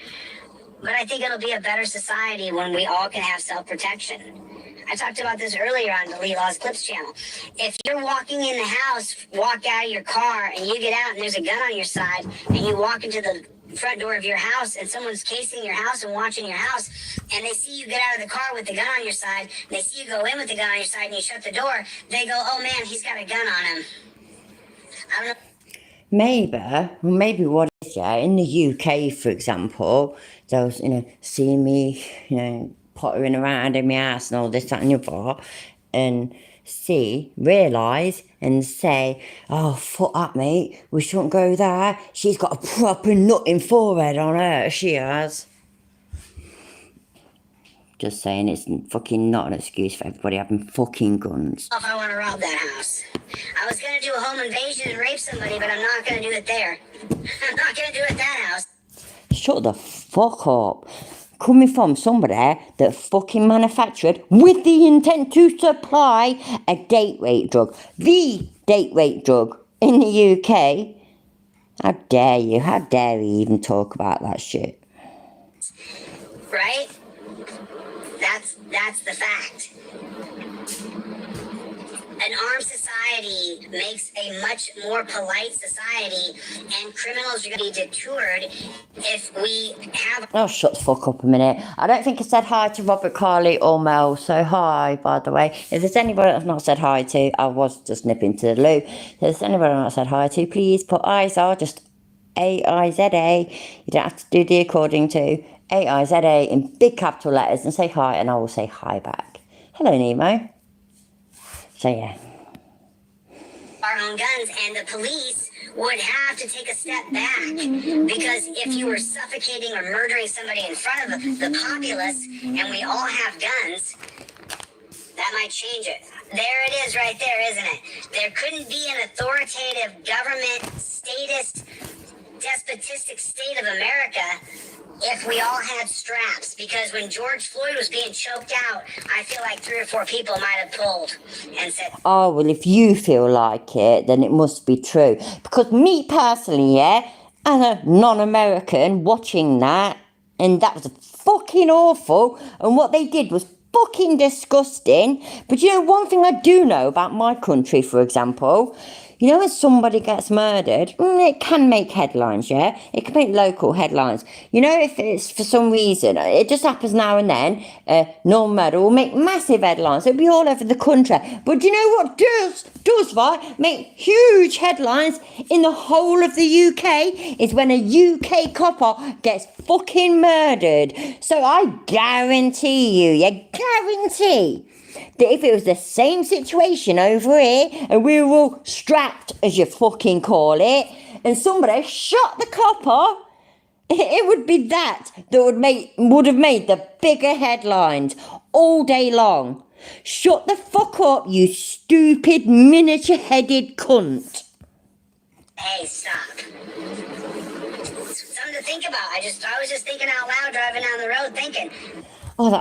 [SPEAKER 2] But I think it'll be a better society when we all can have self-protection. I talked about this earlier on Delete Law's Clips channel. If you're walking in the house, walk out of your car, and you get out and there's a gun on your side, and you walk into the front door of your house and someone's casing your house and watching your house, and they see you get out of the car with the gun on your side, they see you go in with the gun on your side and you shut the door, they go, oh man, he's got a gun on him. I don't know.
[SPEAKER 1] Maybe what is, yeah, in the UK, for example, they'll, see me, pottering around in my house and all this, that and the other, and realise and say, oh, fuck that, mate, we shouldn't go there. She's got a proper nutting forehead on her, she has. Just saying, it's fucking not an excuse for everybody having fucking guns.
[SPEAKER 2] If I want to rob that house. I was going to do a home invasion and rape somebody, but I'm not going to do it there. I'm not going to do it at that house.
[SPEAKER 1] Shut the fuck up. Coming from somebody that fucking manufactured with the intent to supply a date rape drug. The date rape drug in the UK. How dare you even talk about that shit?
[SPEAKER 2] Right? That's the fact. An armed society makes a much more polite society, and criminals are going to be deterred if we have...
[SPEAKER 1] Oh, shut the fuck up a minute. I don't think I said hi to Robert, Carly or Mel, so hi, by the way. If there's anybody I've not said hi to, I was just nipping to the loo. If there's anybody I've not said hi to, please put IZA, just AIZA. You don't have to do the according to AIZA in big capital letters and say hi, and I will say hi back. Hello, Nemo. So, yeah.
[SPEAKER 2] Our own guns, and the police would have to take a step back, because if you were suffocating or murdering somebody in front of the populace and we all have guns, that might change it. There it is right there, isn't it? There couldn't be an authoritative government, statist, despotistic state of America if we all had straps, because when George Floyd was being choked out, I feel like 3 or 4 people might have pulled and said,
[SPEAKER 1] oh, well, if you feel like it, then it must be true. Because me personally, yeah, as a non-American watching that, and that was fucking awful, and what they did was fucking disgusting. But you know, one thing I do know about my country, for example, when somebody gets murdered, it can make headlines, yeah? It can make local headlines. If it's for some reason, it just happens now and then, normal murder will make massive headlines. It'll be all over the country. But you know what does right? Make huge headlines in the whole of the UK is when a UK copper gets fucking murdered. So I guarantee you, guarantee that if it was the same situation over here and we were all strapped, as you fucking call it, and somebody shot the copper, it would be that would have made the bigger headlines all day long. Shut the fuck up, you stupid miniature-headed cunt.
[SPEAKER 2] hey, stop. Something to think about. I was just thinking out loud driving down the road thinking.
[SPEAKER 1] Oh,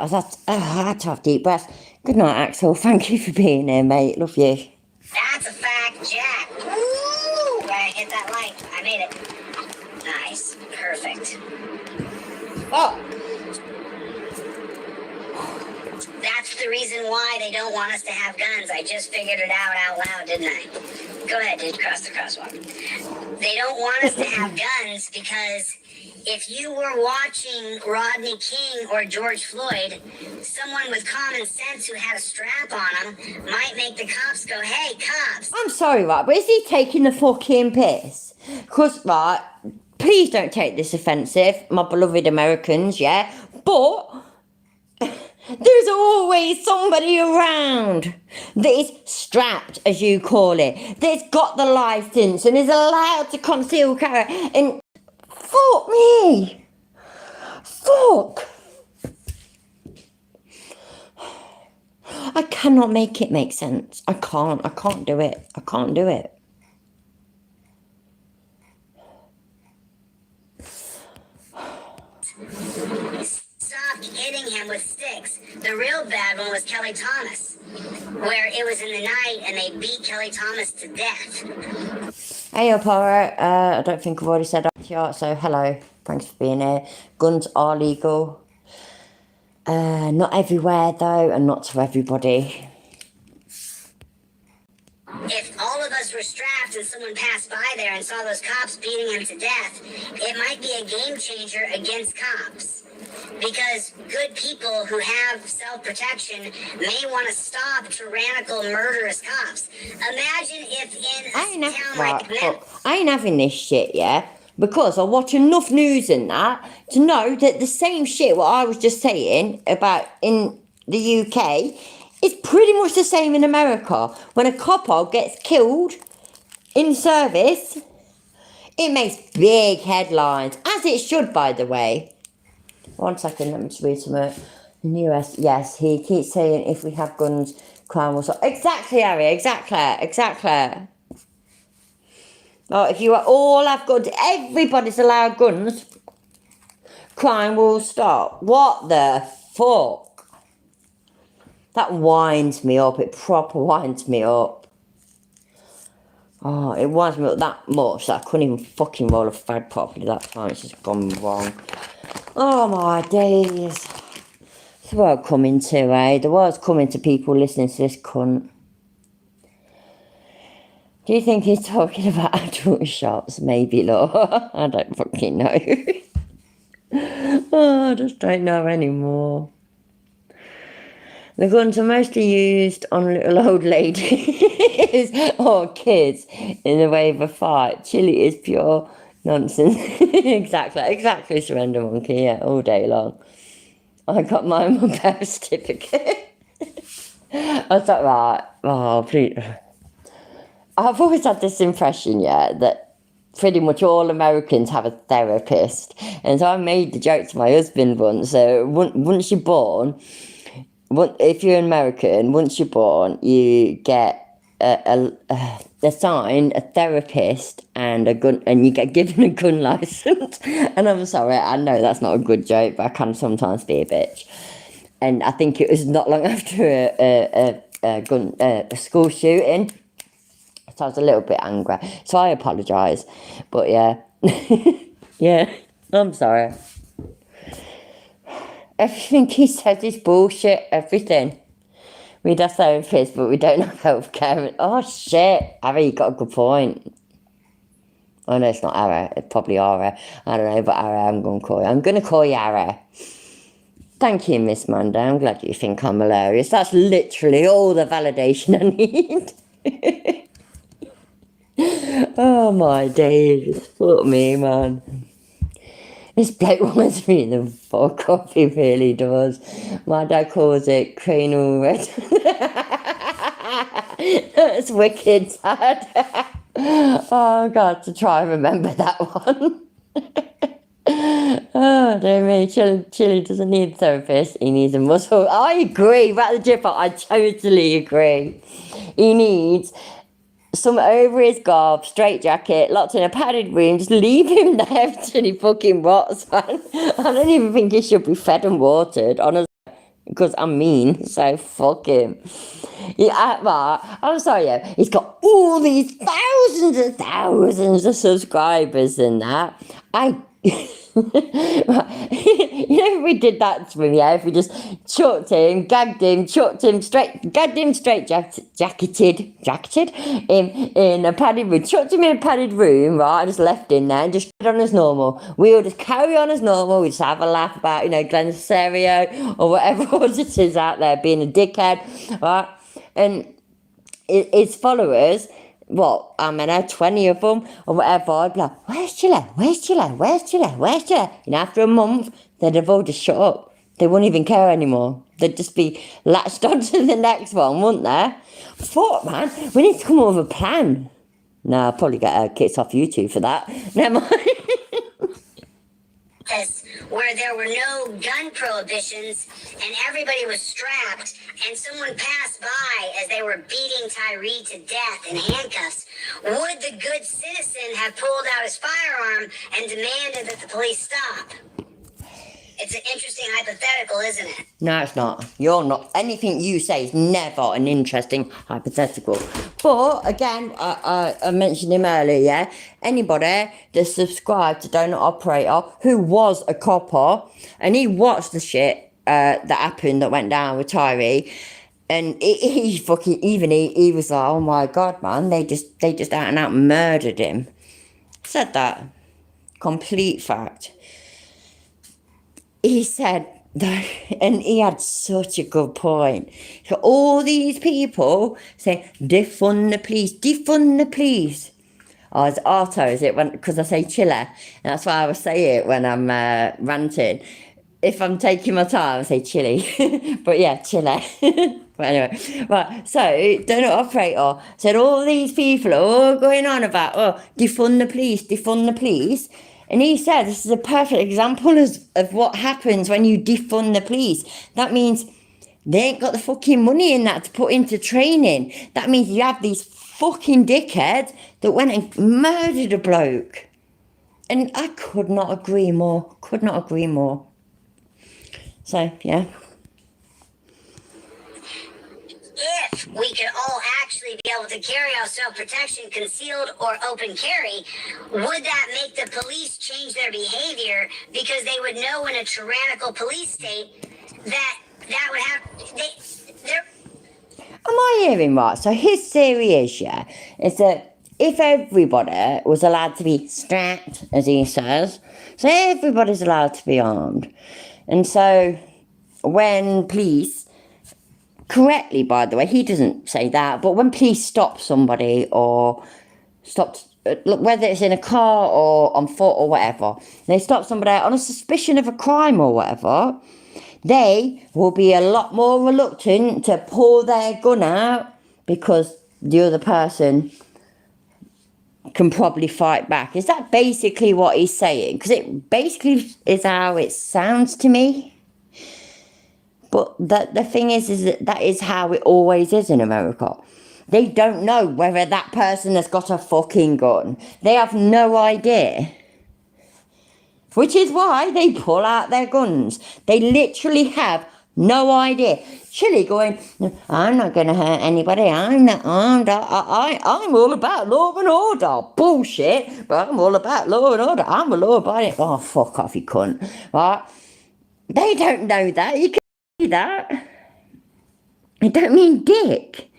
[SPEAKER 1] I had to have deep breaths. Good night, Axel. Thank you for being here, mate. Love you.
[SPEAKER 2] That's a fact, Jack. Woo! Right, hit that light. I made it. Nice. Perfect.
[SPEAKER 1] Oh!
[SPEAKER 2] That's the reason why they don't want us to have guns. I just figured it out loud, didn't I? Go ahead, dude. Cross the crosswalk. They don't want us to have guns because if you were watching Rodney King or George Floyd, someone with common sense who had a strap on him might make the cops go, hey, cops.
[SPEAKER 1] I'm sorry, right, but is he taking the fucking piss? Because, right, please don't take this offensive, my beloved Americans, yeah? But There's always somebody around that is strapped, as you call it, that's got the license and is allowed to conceal carry. And fuck me. Fuck. I cannot make it make sense. I can't do it. I can't do it.
[SPEAKER 2] Stopped hitting him with sticks. The real bad one was Kelly Thomas, where it was in the night and they beat Kelly Thomas to death.
[SPEAKER 1] Hey up, alright. I don't think I've already said that to you, so hello. Thanks for being here. Guns are legal. Not everywhere though, and not to everybody.
[SPEAKER 2] If all of us were strapped and someone passed by there and saw those cops beating him to death, it might be a game changer against cops. Because good people who have self-protection may want to stop tyrannical, murderous cops. Imagine if in a town like Memphis...
[SPEAKER 1] I ain't having this shit, yeah? Because I watch enough news and that to know that the same shit what I was just saying about in the UK is pretty much the same in America. When a cop gets killed in service, it makes big headlines, as it should, by the way. 1 second, let me just read some. In the US, yes, he keeps saying if we have guns, crime will stop. Exactly, Harry, exactly. Oh, if you all have guns, everybody's allowed guns, crime will stop. What the fuck? That winds me up. It proper winds me up. Oh, it winds me up that much that I couldn't even fucking roll a fag properly that time. It's just gone wrong. Oh my days. It's the world coming to, eh? The world's coming to people listening to this cunt. Do you think he's talking about adult shots? Maybe, Lord. I don't fucking know. Oh, I just don't know anymore. The guns are mostly used on little old ladies or kids in the way of a fight. Chille is pure nonsense. exactly, surrender monkey, yeah, all day long. I got my birth certificate. I was like, right, oh, please. I've always had this impression, yeah, that pretty much all Americans have a therapist. And so I made the joke to my husband once. So once you're born, if you're an American, once you're born, you get assigned a therapist and a gun, and you get given a gun license. And I'm sorry, I know that's not a good joke, but I can sometimes be a bitch. And I think it was not long after a school shooting. So I was a little bit angry. So I apologise. But yeah. Yeah, I'm sorry. Everything he says is bullshit. Everything. We have therapists, but we don't have healthcare. Oh shit. Harry, you got a good point. Oh no, it's not Harry. It's probably Harry. I don't know, but Harry, I'm going to call you Harry. Thank you, Miss Manda. I'm glad you think I'm hilarious. That's literally all the validation I need. Oh my days, fuck me, man. This bloke wants me the fuck up, he really does. My dad calls it cranial red. That's wicked sad. Oh god, to try and remember that one. Oh dear me, Chille doesn't need a therapist, he needs a muscle. I agree, about the gym, I totally agree. He needs some over his garb, straight jacket, locked in a padded room, just leave him there until he fucking rots, man. I don't even think he should be fed and watered, honestly, because I'm mean, so fuck him. Yeah, I'm sorry, yeah, he's got all these thousands of subscribers and that. You know, if we did that to him, yeah, if we just chucked him, gagged him, straight jacketed in a padded room, chucked him in a padded room, right, and just left him there and just on as normal. We'll just carry on as normal, we just have a laugh about, you know, Glenn Serio or whatever it is out there being a dickhead, right, and his followers, what, I mean, 20 of them, or whatever, I'd be like, where's Chille? You know, after a month, they'd have all just shut up. They wouldn't even care anymore. They'd just be latched onto the next one, wouldn't they? Fuck, man. We need to come up with a plan. No, I'll probably get kicked off YouTube for that. Never mind.
[SPEAKER 2] Where there were no gun prohibitions and everybody was strapped and someone passed by as they were beating Tyree to death in handcuffs, would the good citizen have pulled out his firearm and demanded that the police stop? It's an interesting hypothetical, isn't it?
[SPEAKER 1] No, it's not. You're not. Anything you say is never an interesting hypothetical. But, again, I mentioned him earlier, yeah? Anybody that subscribed to Donut Operator, who was a copper, and he watched the shit that happened, that went down with Tyree, and he fucking, even he was like, oh my God, man, they just out and out murdered him. Said that. Complete fact. He said, and he had such a good point. So all these people say, defund the police, defund the police. Oh, it's auto, is it? Because I say Chille. And that's why I would say it when I'm ranting. If I'm taking my time, I say Chille. But yeah, Chille. But anyway, right. So, Donut Operator said all these people are all going on about, oh, defund the police, defund the police. And he said this is a perfect example of what happens when you defund the police. That means they ain't got the fucking money in that to put into training. That means you have these fucking dickheads that went and murdered a bloke. And I could not agree more. Could not agree more. So, yeah.
[SPEAKER 2] If we could all actually be able to carry our self-protection concealed or open carry, would that make the police change their behavior because they would know in a tyrannical police state that would have...
[SPEAKER 1] Am I hearing right? So his theory is, yeah, is that if everybody was allowed to be strapped, as he says, so everybody's allowed to be armed. And so when police... Correctly, by the way, he doesn't say that, but when police stop somebody or look, whether it's in a car or on foot or whatever, they stop somebody on a suspicion of a crime or whatever, they will be a lot more reluctant to pull their gun out because the other person can probably fight back. Is that basically what he's saying? Because it basically is how it sounds to me. But the thing is that is how it always is in America. They don't know whether that person has got a fucking gun. They have no idea. Which is why they pull out their guns. They literally have no idea. Chille going, I'm not going to hurt anybody. I'm not armed. I'm all about law and order. Bullshit. But I'm all about law and order. I'm a law-abiding. Oh, fuck off, you cunt. Right? They don't know that. You can that. It don't mean dick.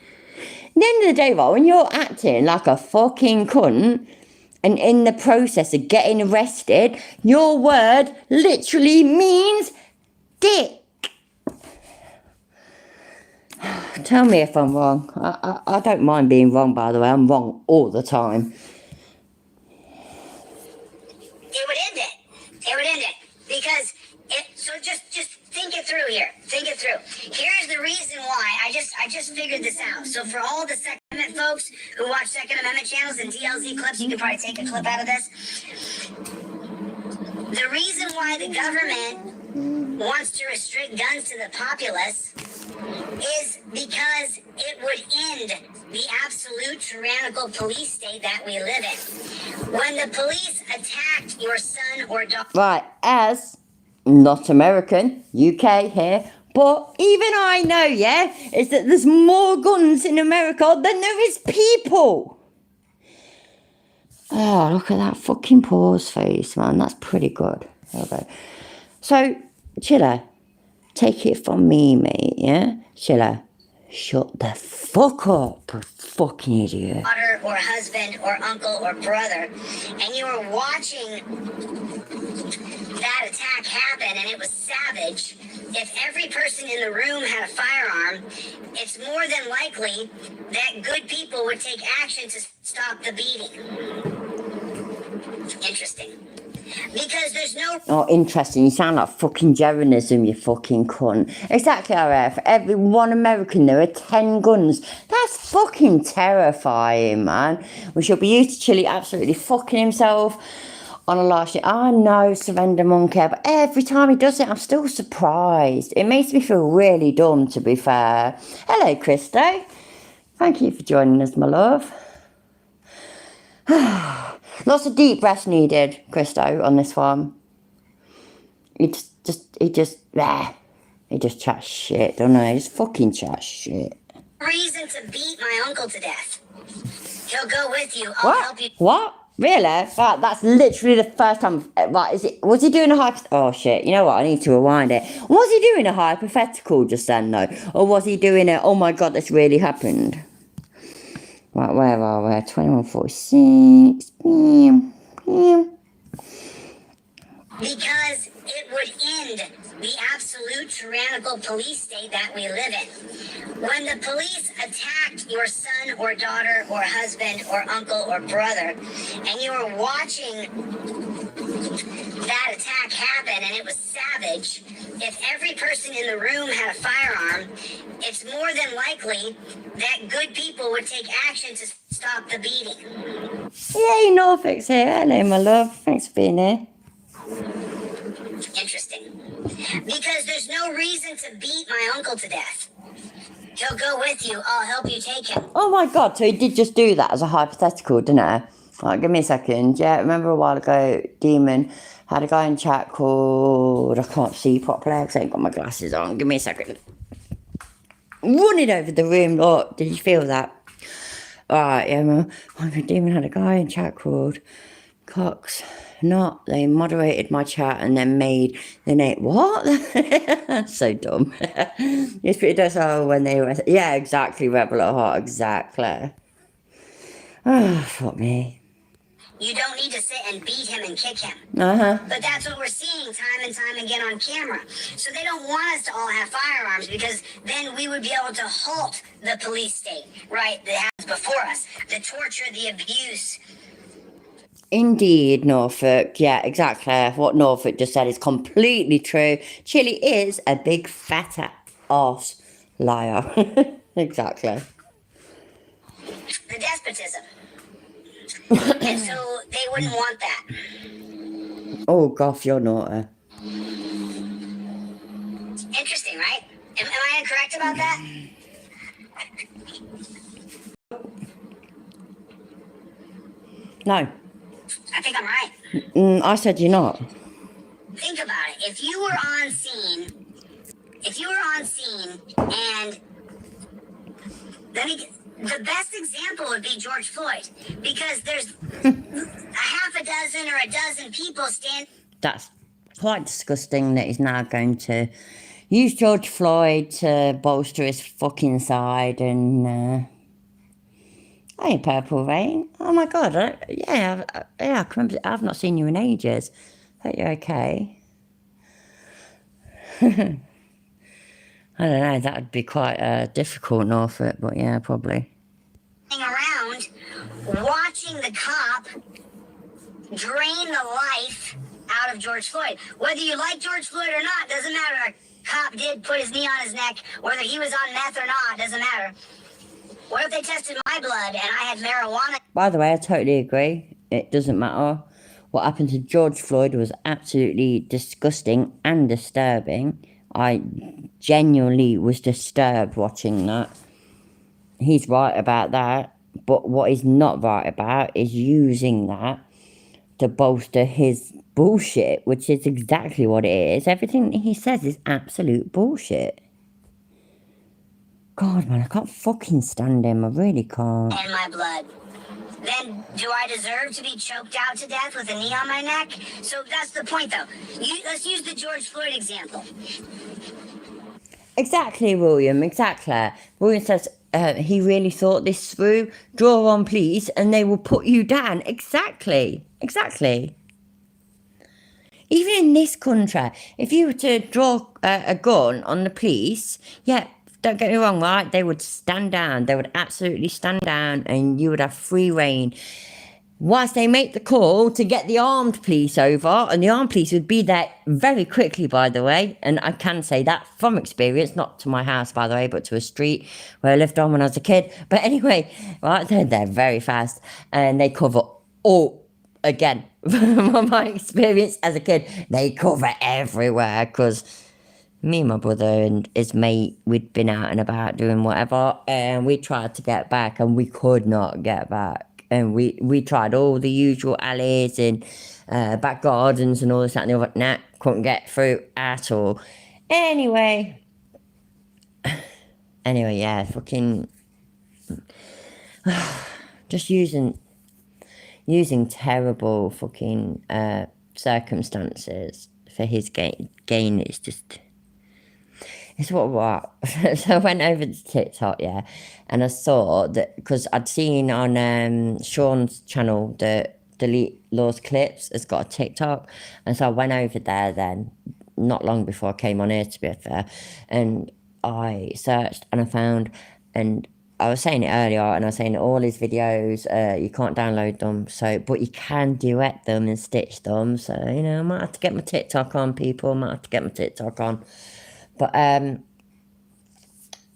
[SPEAKER 1] At the end of the day, right, when you're acting like a fucking cunt and in the process of getting arrested, your word literally means dick. Tell me if I'm wrong. I don't mind being wrong, by the way. I'm wrong all the time.
[SPEAKER 2] It would end it. It would end it. Because so just think it through here. Think it through. Here's the reason why. I just figured this out. So for all the Second Amendment folks who watch Second Amendment channels and TLZ clips, you can probably take a clip out of this. The reason why the government wants to restrict guns to the populace is because it would end the absolute tyrannical police state that we live in. When the police attacked your son or daughter...
[SPEAKER 1] Right, as... not American, UK here, but even I know, yeah, is that there's more guns in America than there is people. Oh, look at that fucking pause face, man. That's pretty good. Okay. So, Chille, take it from me, mate, yeah? Chille, shut the fuck up, fucking idiot.
[SPEAKER 2] Daughter or husband or uncle or brother, and you were watching that attack happen and it was savage. If every person in the room had a firearm, it's more than likely that good people would take action to stop the beating. Interesting. Because there's no
[SPEAKER 1] Oh, interesting. You sound like fucking Jeranism, you fucking cunt. Exactly, RF. For every one American, there are 10 guns. That's fucking terrifying, man. We shall be used to Chille absolutely fucking himself on a last year. I know, Surrender Monkey, but every time he does it, I'm still surprised. It makes me feel really dumb, to be fair. Hello, Christo. Thank you for joining us, my love. Lots of deep breaths needed, Christo, on this one. He just chats shit, don't he? He just fucking chats shit.
[SPEAKER 2] reason to beat my uncle to death. He'll go with you. I'll help you.
[SPEAKER 1] What? Really? Right, that's literally the first time. Right, was he doing a oh shit, you know what? I need to rewind it. Was he doing a hypothetical just then, though? Or was he doing a, oh my god, this really happened? Right, where are we? 2146.
[SPEAKER 2] Because it would end the absolute tyrannical police state that we live in. When the police attacked your son or daughter or husband or uncle or brother, and you were watching that attack happen and it was savage, if every person in the room had a firearm, it's more than likely that good people would take action to stop the beating.
[SPEAKER 1] Yay, Norfolk's here. Hello, my love. Thanks for being here.
[SPEAKER 2] Interesting. Because there's no reason to beat my uncle to death. He'll go with you. I'll help you take him.
[SPEAKER 1] Oh my god, so he did just do that as a hypothetical, didn't he? Right, give me a second. Yeah, remember a while ago, Demon had a guy in chat called, I can't see properly because I ain't got my glasses on. Give me a second. Running over the room, look. Did you feel that? Right, yeah, Demon had a guy in chat called Cox. Not, they moderated my chat and then made the name. What? That's so dumb. Yes, but it does. Oh, when they were. Yeah, exactly. Rebel at heart. Exactly. Oh, fuck me.
[SPEAKER 2] You don't need to sit and beat him and kick him.
[SPEAKER 1] Uh-huh.
[SPEAKER 2] But that's what we're seeing time and time again on camera. So they don't want us to all have firearms because then we would be able to halt the police state, right? That has before us. The torture, the abuse.
[SPEAKER 1] Indeed, Norfolk. Yeah, exactly. What Norfolk just said is completely true. Chille is a big fat ass liar. Exactly.
[SPEAKER 2] The despotism. And so they wouldn't want that.
[SPEAKER 1] Oh, gosh, you're naughty.
[SPEAKER 2] Interesting, right? Am I incorrect about that?
[SPEAKER 1] No.
[SPEAKER 2] I think I'm right.
[SPEAKER 1] I said you're not.
[SPEAKER 2] Think about it. If you were on scene and the best example would be George Floyd, because there's a half a dozen or a dozen people stand.
[SPEAKER 1] That's quite disgusting that he's now going to use George Floyd to bolster his fucking side and hey, Purple Rain. Oh my god, I can remember. I've not seen you in ages. Hope you're okay. I don't know, that would be quite difficult, Norfolk, but yeah, probably.
[SPEAKER 2] Around watching the cop drain the life out of George Floyd. Whether you like George Floyd or not, doesn't matter. A cop did put his knee on his neck. Whether he was on meth or not, doesn't matter. What if they tested my blood and I had marijuana?
[SPEAKER 1] By the way, I totally agree. It doesn't matter. What happened to George Floyd was absolutely disgusting and disturbing. I genuinely was disturbed watching that. He's right about that. But what he's not right about is using that to bolster his bullshit, which is exactly what it is. Everything he says is absolute bullshit. God, man, I can't fucking stand him. I really can't.
[SPEAKER 2] And my blood. Then do I deserve to be choked out to death with a knee on my neck? So that's the point, though. Let's use the George Floyd example.
[SPEAKER 1] Exactly, William, exactly. William says he really thought this through. Draw on, please, and they will put you down. Exactly, exactly. Even in this country, if you were to draw a gun on the police, yeah, don't get me wrong, right? They would stand down. They would absolutely stand down and you would have free reign. whilst they make the call to get the armed police over, and the armed police would be there very quickly, by the way, and I can say that from experience, not to my house, by the way, but to a street where I lived on when I was a kid. But anyway, right, they're very fast, and they cover all, again, from my experience as a kid, they cover everywhere, because me and my brother and his mate, we'd been out and about doing whatever, and we tried to get back, and we could not get back. And we tried all the usual alleys and back gardens and all this, that, and the other. Nah, couldn't get through at all. Anyway, yeah, fucking just using terrible fucking circumstances for his gain is just. It's what? So I went over to TikTok, yeah, and I saw that, because I'd seen on Sean's channel the Delete Laws Clips has got a TikTok, and so I went over there then, not long before I came on here, to be fair, and I searched and I found, and I was saying it earlier, and I was saying all his videos, you can't download them, so, but you can duet them and stitch them, so, you know, I might have to get my TikTok on, people, But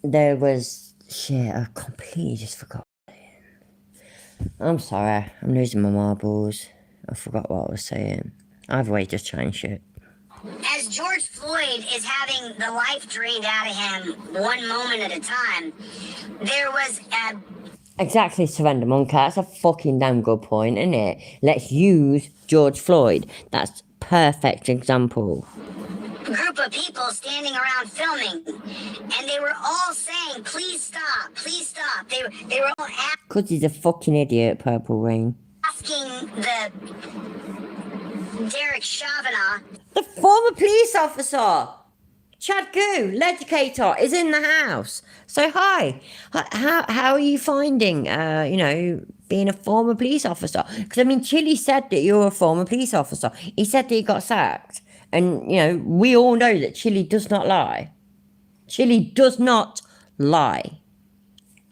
[SPEAKER 1] there was shit, I completely just forgot. I'm sorry, I'm losing my marbles. I forgot what I was saying. Either way, just chatting shit.
[SPEAKER 2] As George Floyd is having the life drained out of him one moment at a time, there was a
[SPEAKER 1] Exactly, Surrender Monk. That's a fucking damn good point, isn't it? Let's use George Floyd. That's perfect example.
[SPEAKER 2] group of people standing around filming, and they were all saying, please stop, please stop. They were all
[SPEAKER 1] Because he's a fucking idiot, Purple Rain.
[SPEAKER 2] asking the Derek Chauvin,
[SPEAKER 1] The former police officer, Chad Goo, Legicator, is in the house. So hi, how are you finding, being a former police officer? Because I mean, Chille said that you're a former police officer. He said that he got sacked. And, we all know that Chille does not lie. Chille does not lie.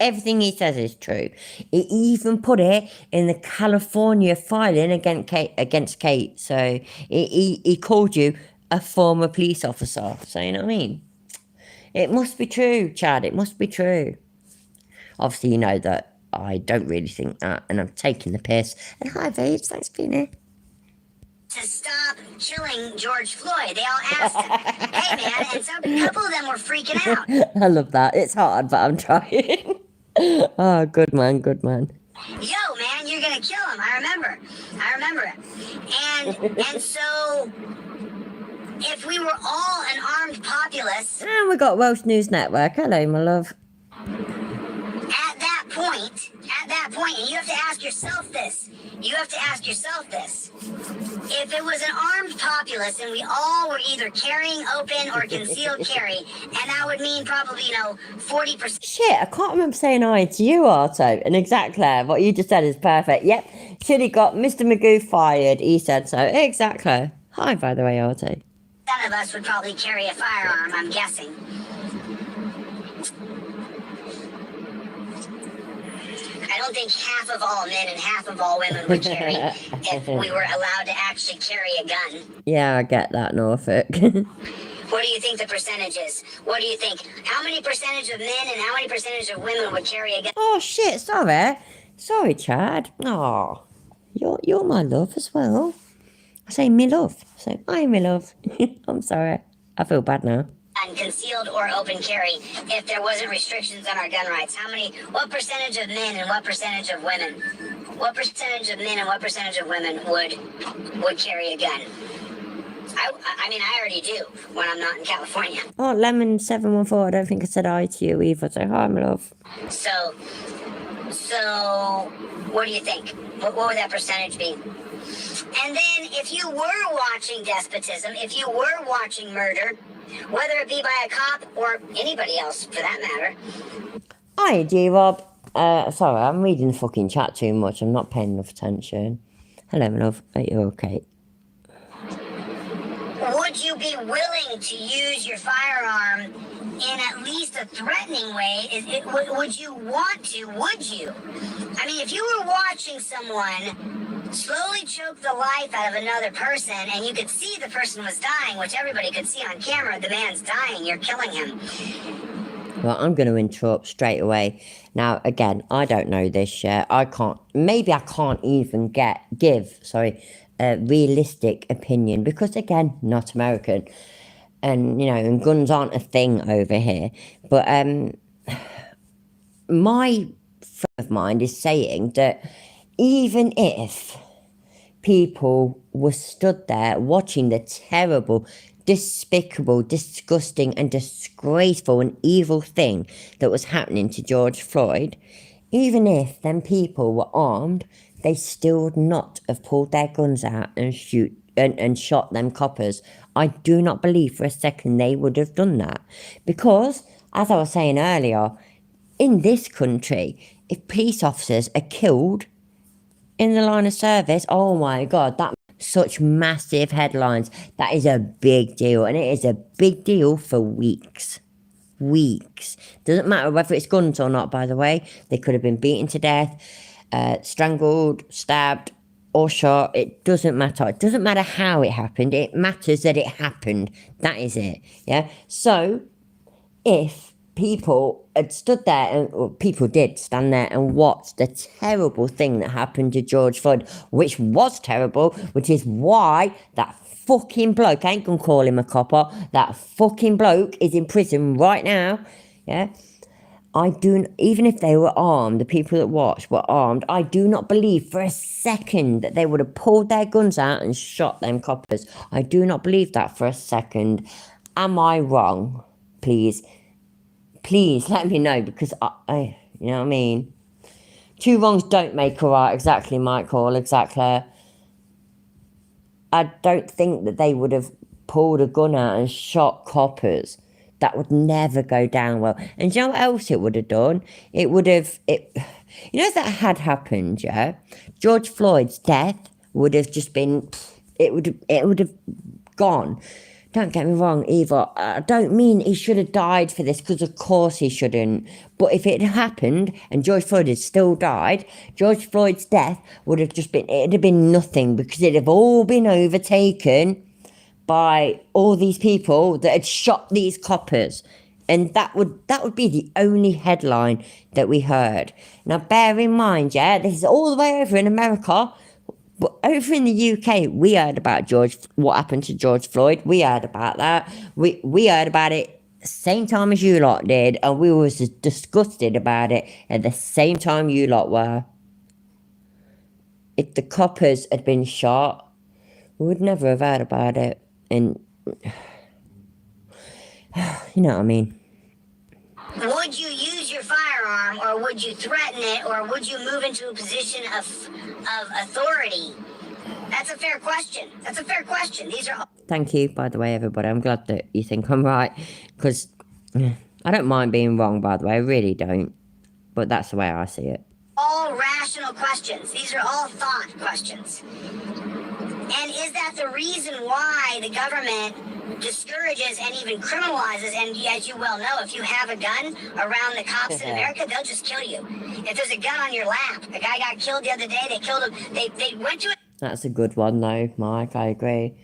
[SPEAKER 1] Everything he says is true. He even put it in the California filing against Kate. So he called you a former police officer. So, you know what I mean? It must be true, Chad. It must be true. Obviously, you know that I don't really think that. And I'm taking the piss. And hi, babes. Thanks for being here.
[SPEAKER 2] to stop killing George Floyd. They all asked him, hey man, and a couple of them were freaking out.
[SPEAKER 1] I love that. It's hard, but I'm trying. Oh, good man, good man.
[SPEAKER 2] Yo, man, you're gonna kill him. I remember it. And so, if we were all an armed populace,
[SPEAKER 1] And we got Welsh News Network. Hello, my love.
[SPEAKER 2] at that point, and you have to ask yourself this. If it was an armed populace and we all were either carrying open or concealed carry, and that would mean probably, 40%.
[SPEAKER 1] Shit, I can't remember saying hi to you, Arto. And exactly, what you just said is perfect. Yep, Chille got Mr. Magoo fired. He said so. Exactly. Hi, by the way, Arto.
[SPEAKER 2] None of us would probably carry a firearm, I'm guessing. I don't think half of all men and half of all women would carry if we were allowed to actually carry a gun.
[SPEAKER 1] Yeah, I get that, Norfolk.
[SPEAKER 2] What do you think the percentage is? What do you think? How many percentage of men and how many percentage of women would carry a gun?
[SPEAKER 1] Oh, shit, sorry. Sorry, Chad. Oh, you're my love as well. I say me love. So, hi, me love. I'm sorry. I feel bad now.
[SPEAKER 2] Concealed or open carry if there wasn't restrictions on our gun rights? What percentage of men and what percentage of women? What percentage of men and what percentage of women would carry a gun? I mean, I already do when I'm not in California.
[SPEAKER 1] Oh, Lemon714, I don't think I said hi to you either. So, hi, my love.
[SPEAKER 2] So, what do you think? What would that percentage be? And then if you were watching despotism, if you were watching murder, whether it be by a cop or anybody else for that matter.
[SPEAKER 1] Hi, G-Rob. Sorry, I'm reading the fucking chat too much. I'm not paying enough attention. Hello, my love. Are you okay?
[SPEAKER 2] Would you be willing to use your firearm in at least a threatening way? Would you want to? Would you? I mean, if you were watching someone slowly choke the life out of another person, and you could see the person was dying, which everybody could see on camera. The man's dying. You're killing him.
[SPEAKER 1] Well, I'm going to interrupt straight away. Now, again, I don't know this yet. I can't even give a realistic opinion because, again, not American. And, and guns aren't a thing over here. But my friend of mine is saying that even if people were stood there watching the terrible, despicable, disgusting and disgraceful and evil thing that was happening to George Floyd, even if them people were armed, they still would not have pulled their guns out and shot them coppers. I do not believe for a second they would have done that. Because, as I was saying earlier, in this country, if police officers are killed in the line of service, oh my God, that such massive headlines. That is a big deal, and it is a big deal for weeks. Doesn't matter whether it's guns or not, by the way. They could have been beaten to death, strangled, stabbed, or shot. It doesn't matter. It doesn't matter how it happened. It matters that it happened. That is it. Yeah. So if people had stood there, or people did stand there and watch the terrible thing that happened to George Floyd, which was terrible, which is why that fucking bloke, I ain't gonna call him a copper, that fucking bloke is in prison right now, yeah? Even if they were armed, the people that watched were armed, I do not believe for a second that they would have pulled their guns out and shot them coppers. I do not believe that for a second. Am I wrong? Please let me know, because I you know what I mean? Two wrongs don't make a right, exactly, Michael, exactly. I don't think that they would have pulled a gun out and shot coppers. That would never go down well. And do you know what else it would have done? If that had happened, yeah? George Floyd's death would have just been, it would have gone. Don't get me wrong either. I don't mean he should have died for this, because of course he shouldn't. But if it had happened and George Floyd had still died, George Floyd's death would have just been, it'd have been nothing, because it'd have all been overtaken by all these people that had shot these coppers. And that would be the only headline that we heard. Now bear in mind, yeah, this is all the way over in America. But over in the UK, we heard about what happened to George Floyd. We heard about that. We heard about it same time as you lot did, and we was as disgusted about it at the same time you lot were. If the coppers had been shot, we would never have heard about it. And you know what I mean.
[SPEAKER 2] Would you use your firearm, or would you threaten it, or would you move into a position of authority? That's a fair question. These are all...
[SPEAKER 1] Thank you, by the way, everybody. I'm glad that you think I'm right, because I don't mind being wrong, by the way. I really don't. But that's the way I see it.
[SPEAKER 2] all rational questions. These are all thought questions. And is that the reason why the government discourages and even criminalizes? And as you well know, if you have a gun around the cops in America, they'll just kill you. If there's a gun on your lap, a guy got killed the other day, they killed him. They went to it.
[SPEAKER 1] That's a good one, though, Mike. I agree.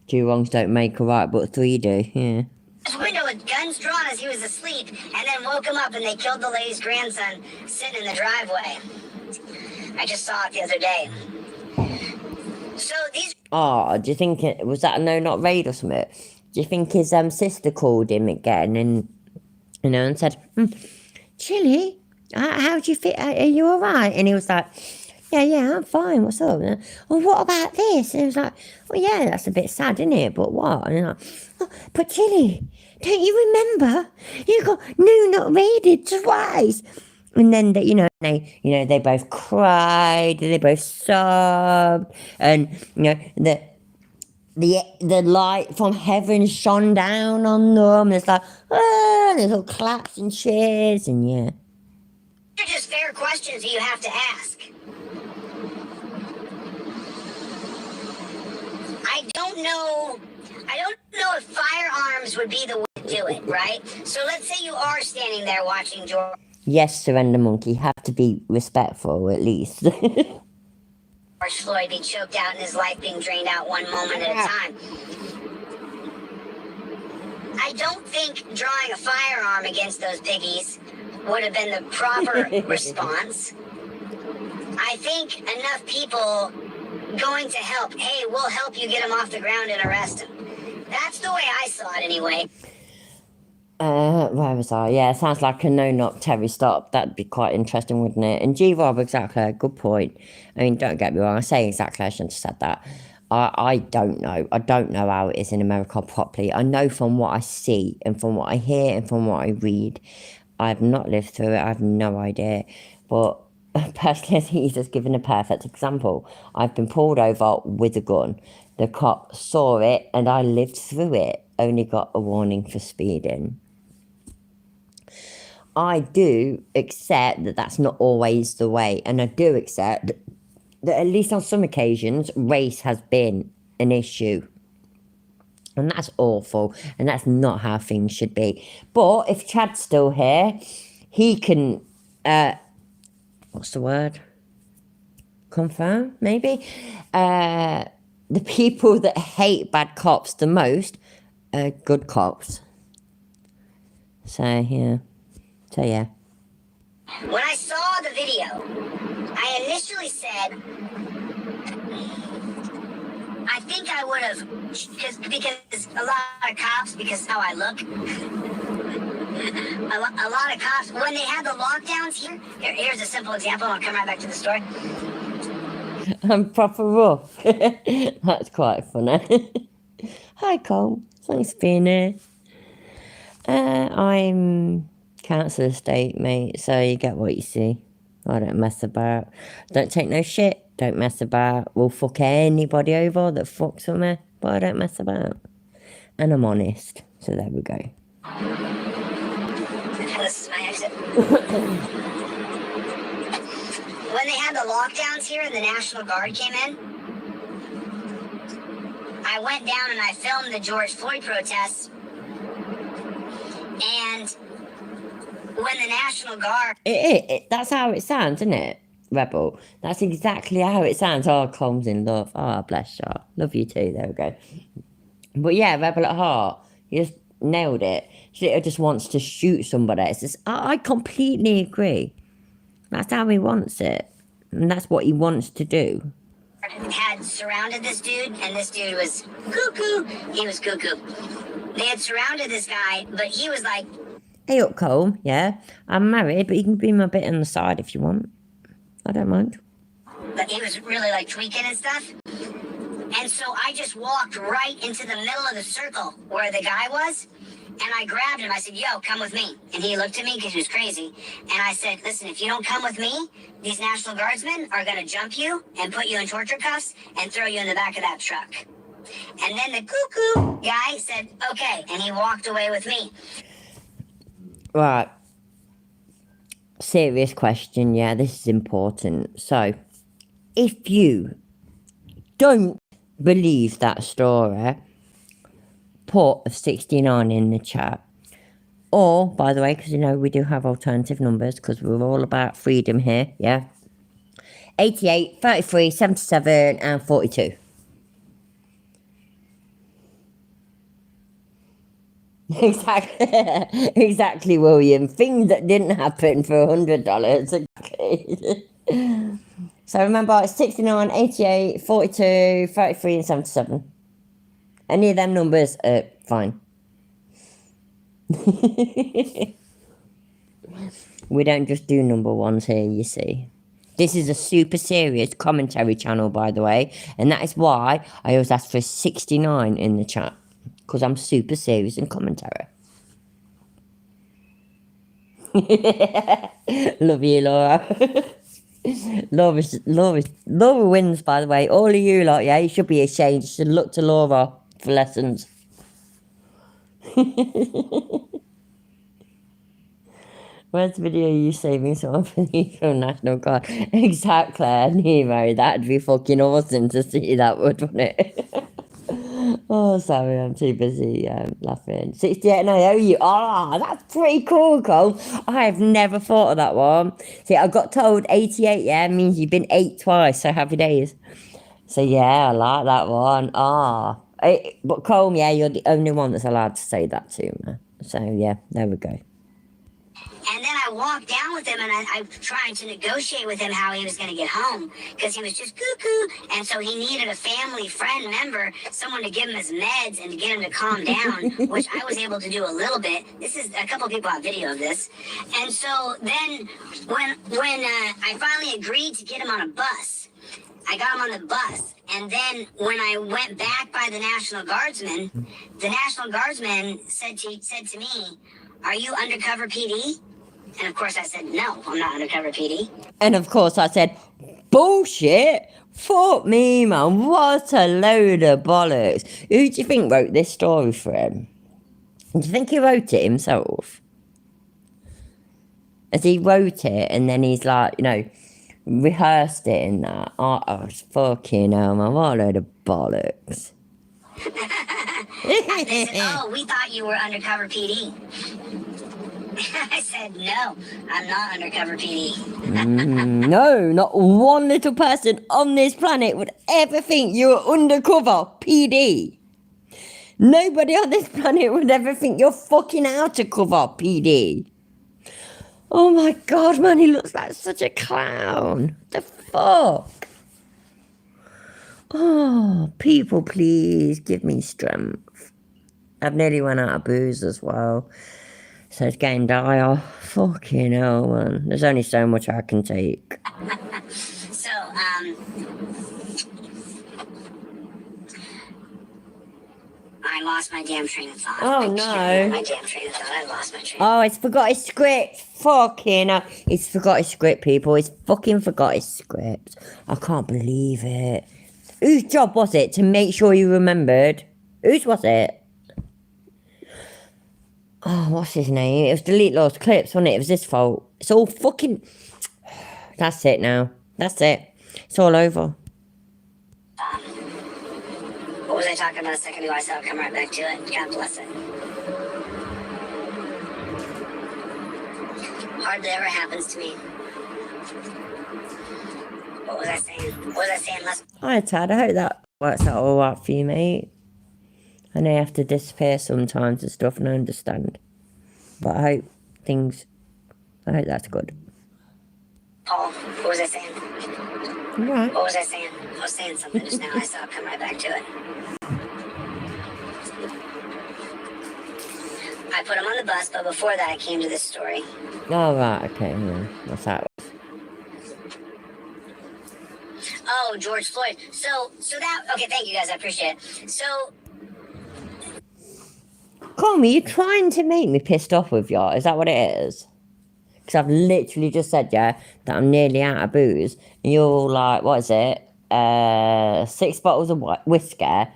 [SPEAKER 1] 2 wrongs don't make a right, but 3 do. Yeah.
[SPEAKER 2] His window with guns drawn as he was asleep, and then woke him up and they killed the lady's grandson sitting in the driveway. I just saw it the other day. So these...
[SPEAKER 1] Oh, do you think was that a no not raid or something? Do you think his sister called him again and and said, Chille, how do you feel? Are you all right? And he was like, yeah, I'm fine. What's up? And, well, what about this? And he was like, well, yeah, that's a bit sad, isn't it? But what? And I'm like, oh, but Chille, don't you remember? You got no not raided twice. And then they both cried, they both sobbed, and the light from heaven shone down on them. It's like, there's all claps and cheers, and yeah.
[SPEAKER 2] They're just fair questions that you have to ask. I don't know if firearms would be the way to do it, right? So let's say you are standing there watching George.
[SPEAKER 1] Yes, Surrender Monkey, have to be respectful at least.
[SPEAKER 2] George Floyd be choked out and his life being drained out one moment at a time. I don't think drawing a firearm against those piggies would have been the proper response. I think enough people going to help, hey, we'll help you get him off the ground and arrest him. That's the way I saw it anyway.
[SPEAKER 1] Where was I? Yeah, sounds like a no-knock Terry stop. That'd be quite interesting, wouldn't it? And G-Rob, exactly, good point. I mean, don't get me wrong, I say exactly, I shouldn't have said that. I don't know. I don't know how it is in America properly. I know from what I see and from what I hear and from what I read. I've not lived through it. I have no idea. But personally, I think he's just given a perfect example. I've been pulled over with a gun. The cop saw it and I lived through it. Only got a warning for speeding. I do accept that that's not always the way. And I do accept that at least on some occasions, race has been an issue. And that's awful. And that's not how things should be. But if Chad's still here, he can, what's the word? Confirm, maybe? The people that hate bad cops the most are good cops. So, yeah. So, yeah.
[SPEAKER 2] When I saw the video, I initially said, I think I would have, because a lot of cops, because how I look, a lot of cops, when they had the lockdowns here's a simple example, and I'll come right back to the story.
[SPEAKER 1] I'm proper rough. That's quite funny. Hi, Cole. Thanks for being here. I'm council estate, mate, so you get what you see. I don't mess about. Don't take no shit. Don't mess about. We'll fuck anybody over that fucks with me, but I don't mess about. And I'm honest. So there we go.
[SPEAKER 2] This is my exit. When they had the lockdowns here and the National Guard came in, I went down and I filmed the George Floyd protests. And when the National Guard...
[SPEAKER 1] That's how it sounds, isn't it, Rebel? That's exactly how it sounds. Oh, Combs in love. Oh, bless you. Love you too. There we go. But yeah, Rebel at heart. He just nailed it. She just wants to shoot somebody. It's just, I completely agree. That's how he wants it. And that's what he wants to do.
[SPEAKER 2] Had surrounded this dude, and this dude was cuckoo. He was cuckoo. They had surrounded this guy, but he was like...
[SPEAKER 1] Hey up, Cole. Yeah, I'm married, but you can be my bit on the side if you want. I don't mind.
[SPEAKER 2] But he was really like tweaking and stuff. And so I just walked right into the middle of the circle where the guy was. And I grabbed him. I said, yo, come with me. And he looked at me because he was crazy. And I said, listen, if you don't come with me, these National Guardsmen are going to jump you and put you in torture cuffs and throw you in the back of that truck. And then the cuckoo guy said, okay. And he walked away with me.
[SPEAKER 1] Right. Serious question. Yeah, this is important. So, if you don't believe that story, put a 69 in the chat. Or, by the way, because you know we do have alternative numbers because we're all about freedom here, yeah? 88, 33, 77 and 42. Exactly, William. Things that didn't happen for $100. Exactly. So remember, it's 69, 88, 42, 33 and 77. Any of them numbers are fine. We don't just do number ones here, you see. This is a super serious commentary channel, by the way. And that is why I always ask for 69 in the chat. Because I'm super serious in commentary. Love you, Laura. Laura wins, by the way. All of you lot, yeah, you should be ashamed. You should look to Laura for lessons. Where's the video of you saving someone from the National Guard? Exactly, Nemo. That'd be fucking awesome to see that, wouldn't it? Oh, sorry, I'm too busy laughing. 68 I owe you. Ah, that's pretty cool, Cole. I have never thought of that one. See, I got told 88, yeah, means you've been 8 twice, so happy days. So, yeah, I like that one. But Cole, yeah, you're the only one that's allowed to say that to me. So, yeah, there we go.
[SPEAKER 2] And then I walked down with him and I tried to negotiate with him how he was going to get home because he was just cuckoo. And so he needed a family friend member, someone to give him his meds and to get him to calm down, which I was able to do a little bit. This is a couple of people have video of this. And so then when I finally agreed to get him on a bus, I got him on the bus. And then when I went back by the National Guardsman, the National Guardsman said to me, "Are you undercover PD?" And of course I said, "No, I'm not undercover PD."
[SPEAKER 1] And of course I said, bullshit. Fuck me, man. What a load of bollocks. Who do you think wrote this story for him? Do you think he wrote it himself? As he wrote it and then he's like, rehearsed it in that. Oh, fucking hell, man. What a load of bollocks.
[SPEAKER 2] They said, "Oh, we thought you were undercover PD." I said, "No, I'm not undercover PD."
[SPEAKER 1] No, not one little person on this planet would ever think you're undercover PD. Nobody on this planet would ever think you're fucking out of cover PD. Oh my god, man, he looks like such a clown. The fuck? Oh, people, please give me strength. I've nearly run out of booze as well. So it's getting dire. Fucking hell, man. There's only so much I can take.
[SPEAKER 2] So, I lost my damn train of thought.
[SPEAKER 1] Oh, no.
[SPEAKER 2] My damn train of thought. I lost my train.
[SPEAKER 1] Oh, he's forgot his script. Fucking hell. He's forgot his script, people. He's fucking forgot his script. I can't believe it. Whose job was it to make sure you remembered? Whose was it? Oh, what's his name? It was delete lost clips, wasn't it? It was his fault. It's all fucking... That's it now. That's it. It's all over.
[SPEAKER 2] What was I talking about a second ago? I said I'll come right back to it. God bless it. Hardly ever happens to me. What was I saying? What was I saying last?
[SPEAKER 1] Hi, Tad. I hope that works out all right for you, mate. I know you have to disappear sometimes and stuff, and I understand. But I hope that's good.
[SPEAKER 2] Paul, what was I saying?
[SPEAKER 1] Right.
[SPEAKER 2] What was I saying? I was saying something just now. I said I'll come right back to it. I put him on the bus, but before that I came to this story.
[SPEAKER 1] Oh, right, okay, yeah. What's that?
[SPEAKER 2] Oh, George Floyd. So that, okay, thank you guys, I appreciate it. So,
[SPEAKER 1] Call me, you're trying to make me pissed off with you. Is that what it is? Because I've literally just said, yeah, that I'm nearly out of booze. And you're all like, what is it? 6 bottles of whiskey,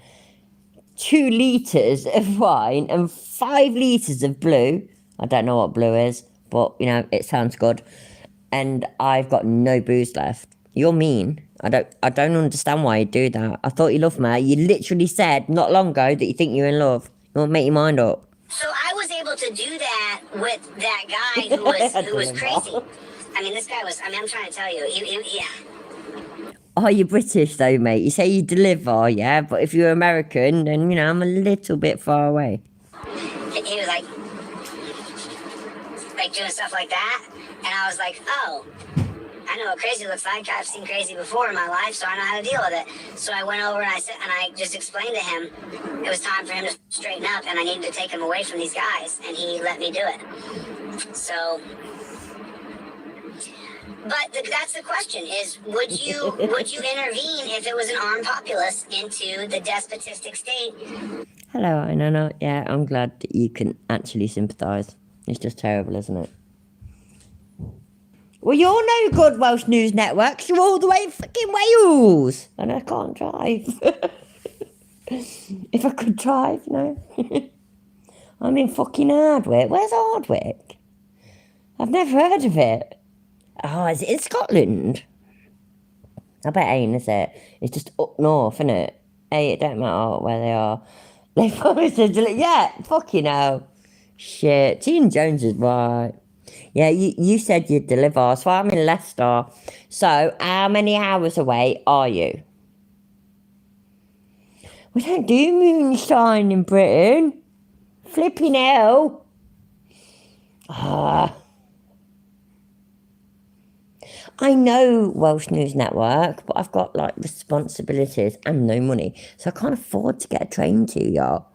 [SPEAKER 1] 2 litres of wine, and 5 litres of blue. I don't know what blue is, but, it sounds good. And I've got no booze left. You're mean. I don't understand why you do that. I thought you loved me. You literally said not long ago that you think you're in love. You want to make your mind up.
[SPEAKER 2] so I was able to do that with that guy who was crazy. I mean, this guy was, I'm trying to tell you, yeah.
[SPEAKER 1] Oh, you're British though, mate. You say you deliver, yeah? But if you're American, then, I'm a little bit far away.
[SPEAKER 2] He was like doing stuff like that. And I was like, oh, I know what crazy looks like. I've seen crazy before in my life, so I know how to deal with it. So I went over and I just explained to him it was time for him to straighten up, and I needed to take him away from these guys, and he let me do it. So, but that's the question: is would you intervene if it was an armed populace into the despotistic state?
[SPEAKER 1] Hello, I know. Yeah, I'm glad that you can actually sympathise. It's just terrible, isn't it? Well, you're no good, Welsh News Network. You're all the way in fucking Wales. And I can't drive. If I could drive, no. I'm in fucking Hardwick. Where's Hardwick? I've never heard of it. Oh, is it in Scotland? I bet it ain't, is it? It's just up north, isn't it? Hey, it don't matter where they are. They probably said, yeah, fucking hell. Shit, Gene Jones is right. Yeah, you said you'd deliver, so I'm in Leicester. So, how many hours away are you? We don't do moonshine in Britain. Flipping hell. Ah. I know Welsh News Network, but I've got like responsibilities and no money, so I can't afford to get a train to y'all.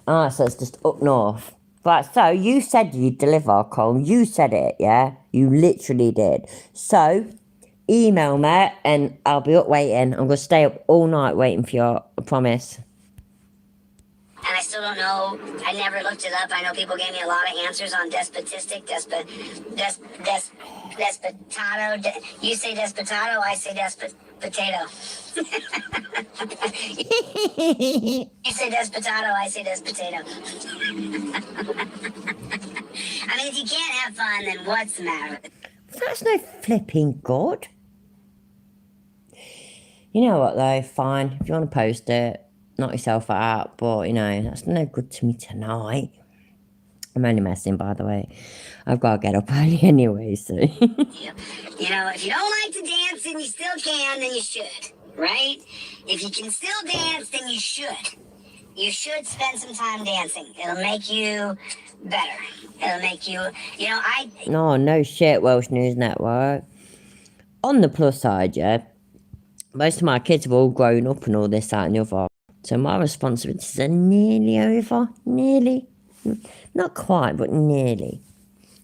[SPEAKER 1] Ah, so it's just up north. Right, so you said you'd deliver, Cole. You said it, yeah? You literally did. So, email me and I'll be up waiting. I'm going to stay up all night waiting for you, I promise.
[SPEAKER 2] And I still don't know. I never looked it up. I know people gave me a lot of answers on despotistic, despotado. You say despotado, I say potato. You say despotato, I say despotato. I mean, if you can't have fun, then what's the matter?
[SPEAKER 1] That's no flipping good. You know what though, fine. If you want to post it, knock yourself out, but you know, that's no good to me tonight. I'm only messing, by the way. I've got to get up early anyway, so.
[SPEAKER 2] You know, if you don't like to dance and you still can, then you should, right? If you can still dance, then you should. You should spend some time dancing. It'll make you better. It'll make you, you know,
[SPEAKER 1] No shit, Welsh News Network. On the plus side, yeah, most of my kids have all grown up and all this, that and the other. So my responsibilities are nearly over. Nearly. Not quite, but nearly.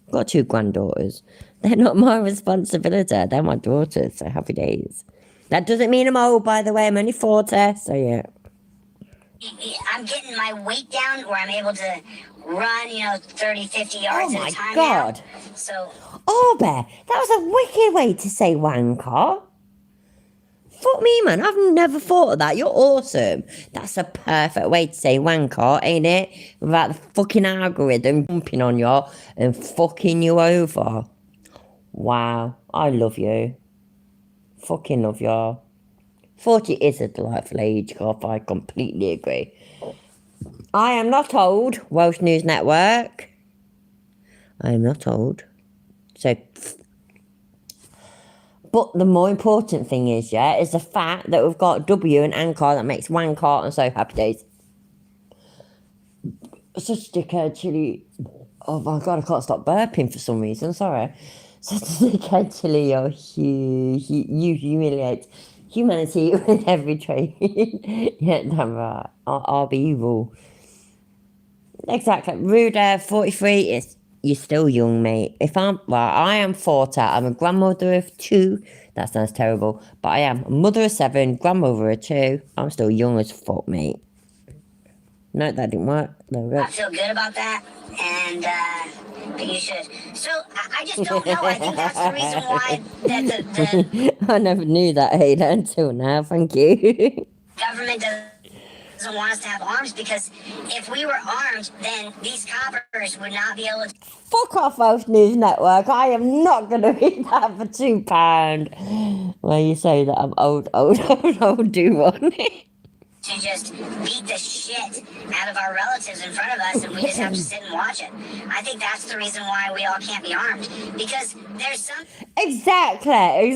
[SPEAKER 1] I've got 2 granddaughters. They're not my responsibility. They're my daughters, so happy days. That doesn't mean I'm old, by the way. I'm only 40, so yeah.
[SPEAKER 2] I'm getting my weight down where I'm able to run, you know, 30, 50 yards at a time
[SPEAKER 1] God.
[SPEAKER 2] now. So,
[SPEAKER 1] Oh, Bear, that was a wicked way to say wanker. Fuck me, man. I've never thought of that. You're awesome. That's a perfect way to say wanker, ain't it? Without the fucking algorithm jumping on you and fucking you over. Wow. I love you. Fucking love you. 40 is a delightful age, Garth. I completely agree. I am not old, Welsh News Network. I am not old. So, but the more important thing is, yeah, is the fact that we've got W and Anchor that makes wanker, and so happy days. Such a dickhead, Chille. Oh my god, I can't stop burping for some reason, sorry. Such a dickhead, Chille, you humiliate humanity with every trait. Yeah, damn right. I'll be evil. Exactly. Rude, 43 is... You're still young, mate. I am 40. I'm a grandmother of 2. That sounds terrible. But I am a mother of 7, grandmother of 2. I'm still young as fuck, mate. No, that didn't work. No,
[SPEAKER 2] I feel good about that, and but you should. So, I just don't know. I think that's the reason why that
[SPEAKER 1] I never knew that, Ada, until now. Thank you.
[SPEAKER 2] government doesn't want us to have arms, because if we were armed, then these coppers would not be able to
[SPEAKER 1] Fuck off, Welsh News Network. I am not going to read that for £2. Well, you say that I'm old, do one.
[SPEAKER 2] to just beat the shit out of our relatives in front of us, and we just have to sit and watch it. I think that's the reason why we all can't be armed, because there's some...
[SPEAKER 1] Exactly.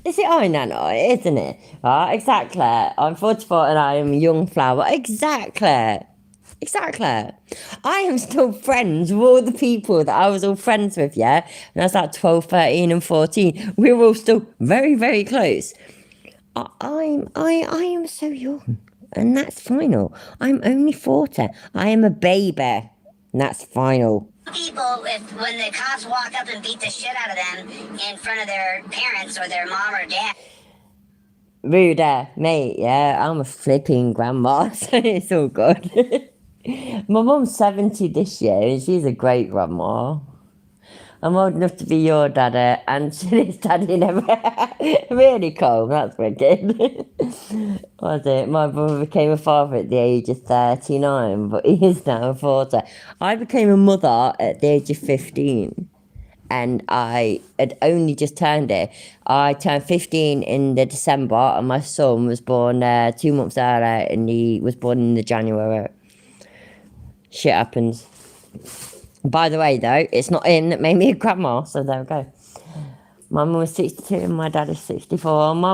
[SPEAKER 1] Is it I know, isn't it? Right, exactly. I'm 44 and I am a young flower. Exactly. I am still friends with all the people that I was all friends with, yeah? And I was like 12, 13 and 14. We were all still very, very close. I am so young. And that's final. I'm only 40. I am a baby. And that's final.
[SPEAKER 2] People, when the cops walk up and beat the shit out of them in front of their parents or their mom or dad.
[SPEAKER 1] Rude, mate, yeah, I'm a flipping grandma, so it's all good. My mum's 70 this year, and she's a great grandma. I'm old enough to be your daddy, and Chille's daddy never... Really cool, that's wicked. Was it? My brother became a father at the age of 39, but he is now 40. I became a mother at the age of 15. and I had only just turned it. I turned 15 in the December, and my son was born 2 months earlier, and he was born in the January. Shit happens. By the way, though, it's not him that made me a grandma, so there we go. My mum was 62 and my dad is 64. My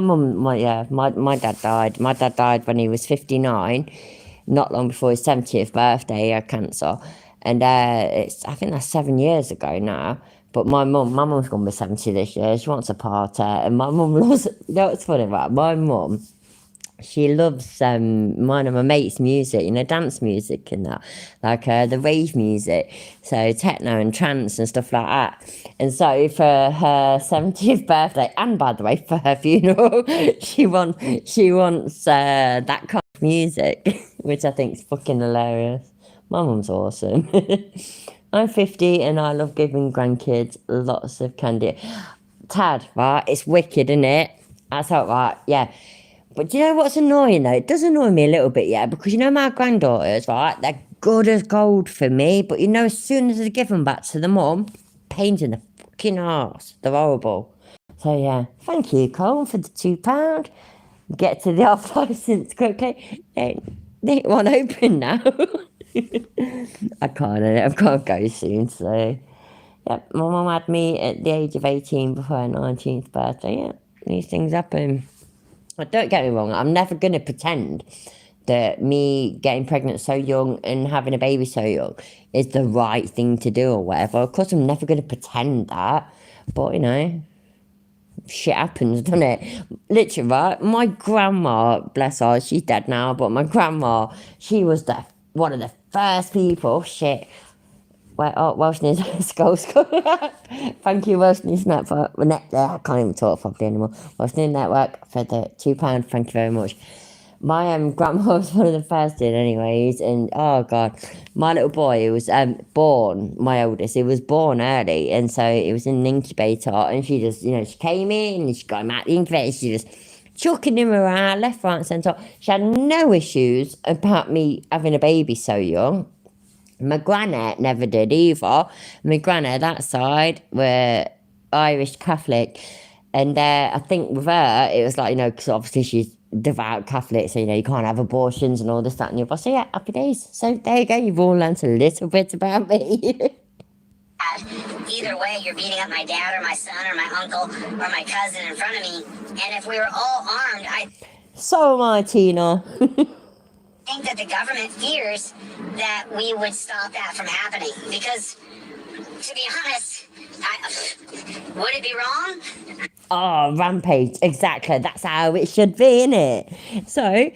[SPEAKER 1] dad died. My dad died when he was 59, not long before his 70th birthday. He had cancer. And I think that's 7 years ago now. But my mum's going to be 70 this year. She wants a party. And my mum loves, you know what's funny about it? My mum, she loves mine and my mate's music, you know, dance music and that, like the rave music, so techno and trance and stuff like that. And so for her 70th birthday, and by the way, for her funeral, she wants that kind of music, which I think is fucking hilarious. My mum's awesome. I'm 50 and I love giving grandkids lots of candy. Tad, right? It's wicked, isn't it? That's how, right? Yeah. But do you know what's annoying though? It does annoy me a little bit, yeah, because you know my granddaughters, right? They're good as gold for me, but you know, as soon as I give them back to the mum, pains in the fucking arse. They're horrible. So yeah, thank you, Cole, for the £2. Get to the off license quickly. They want open now. I've got to go soon, so yep, my mum had me at the age of 18 before her 19th birthday. Yeah, these things happen. But don't get me wrong, I'm never going to pretend that me getting pregnant so young and having a baby so young is the right thing to do or whatever. Of course, I'm never going to pretend that. But, you know, shit happens, doesn't it? Literally, right? My grandma, bless her, she's dead now, but my grandma, she was one of the first people, Welsh News Skull. Thank you, Welsh News Network. I can't even talk properly anymore. Welsh News Network for the £2. Thank you very much. My grandma was one of the first in, anyways, and oh god, my little boy was born. My oldest, he was born early, and so it was in an incubator. And she just, you know, she came in and she got him out the incubator. She just chucking him around left, right, and centre. She had no issues about me having a baby so young. My granny never did either. My granny, that side, were Irish Catholic. And I think with her, it was like, you know, because obviously she's devout Catholic, so, you know, you can't have abortions and all this, that, and the other. So, yeah, happy days. So, there you go. You've all learnt a little bit about me.
[SPEAKER 2] Either way, you're beating up my dad or my son or my uncle or my cousin in front of me. And if we were all armed,
[SPEAKER 1] So am I, Tina.
[SPEAKER 2] think that the government fears that we would stop that from happening. Because, to be honest, would it be wrong?
[SPEAKER 1] Oh, rampage. Exactly. That's how it should be, innit? So, at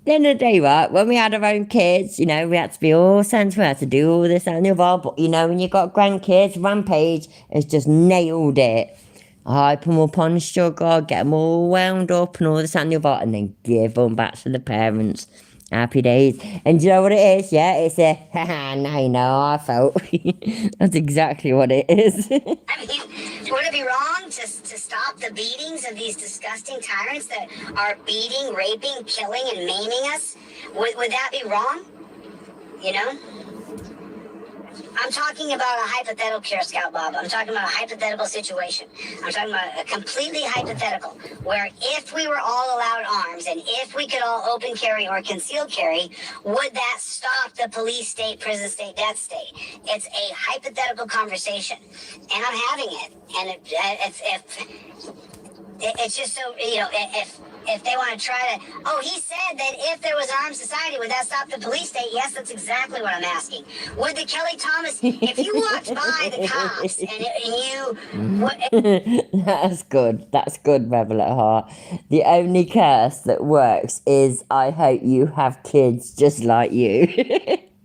[SPEAKER 1] the end of the day, right, when we had our own kids, you know, we had to be all sensible, we had to do all this and the other. But, you know, when you got grandkids, Rampage has just nailed it. Hype them up on sugar, get them all wound up and all this and the other, and then give them back to the parents. Happy days. And do you know what it is? Yeah, it's a, haha, now you know how I felt. That's exactly what it is.
[SPEAKER 2] I mean, would it be wrong to stop the beatings of these disgusting tyrants that are beating, raping, killing, and maiming us? Would that be wrong? You know? I'm talking about a hypothetical here, Scout Bob. I'm talking about a hypothetical situation. I'm talking about a completely hypothetical, where if we were all allowed arms and if we could all open carry or concealed carry, would that stop the police state, prison state, death state? It's a hypothetical conversation, and I'm having it. And it's just so, you know, if they want to try to, oh, he said that if there was armed society, would that stop the police state? Yes, that's exactly what I'm asking. Would the Kelly Thomas, if you walked by the cops and you...
[SPEAKER 1] That's good. That's good, Rebel at Heart. The only curse that works is, I hope you have kids just like you.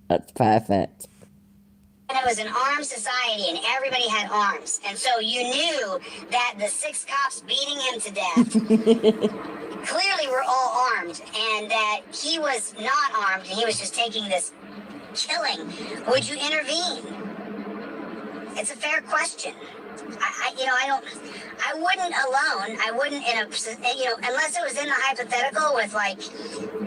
[SPEAKER 1] That's perfect.
[SPEAKER 2] And it was an armed society and everybody had arms. And so you knew that the 6 cops beating him to death clearly were all armed, and that he was not armed and he was just taking this killing. Would you intervene? It's a fair question. I wouldn't alone. I wouldn't unless it was in the hypothetical with like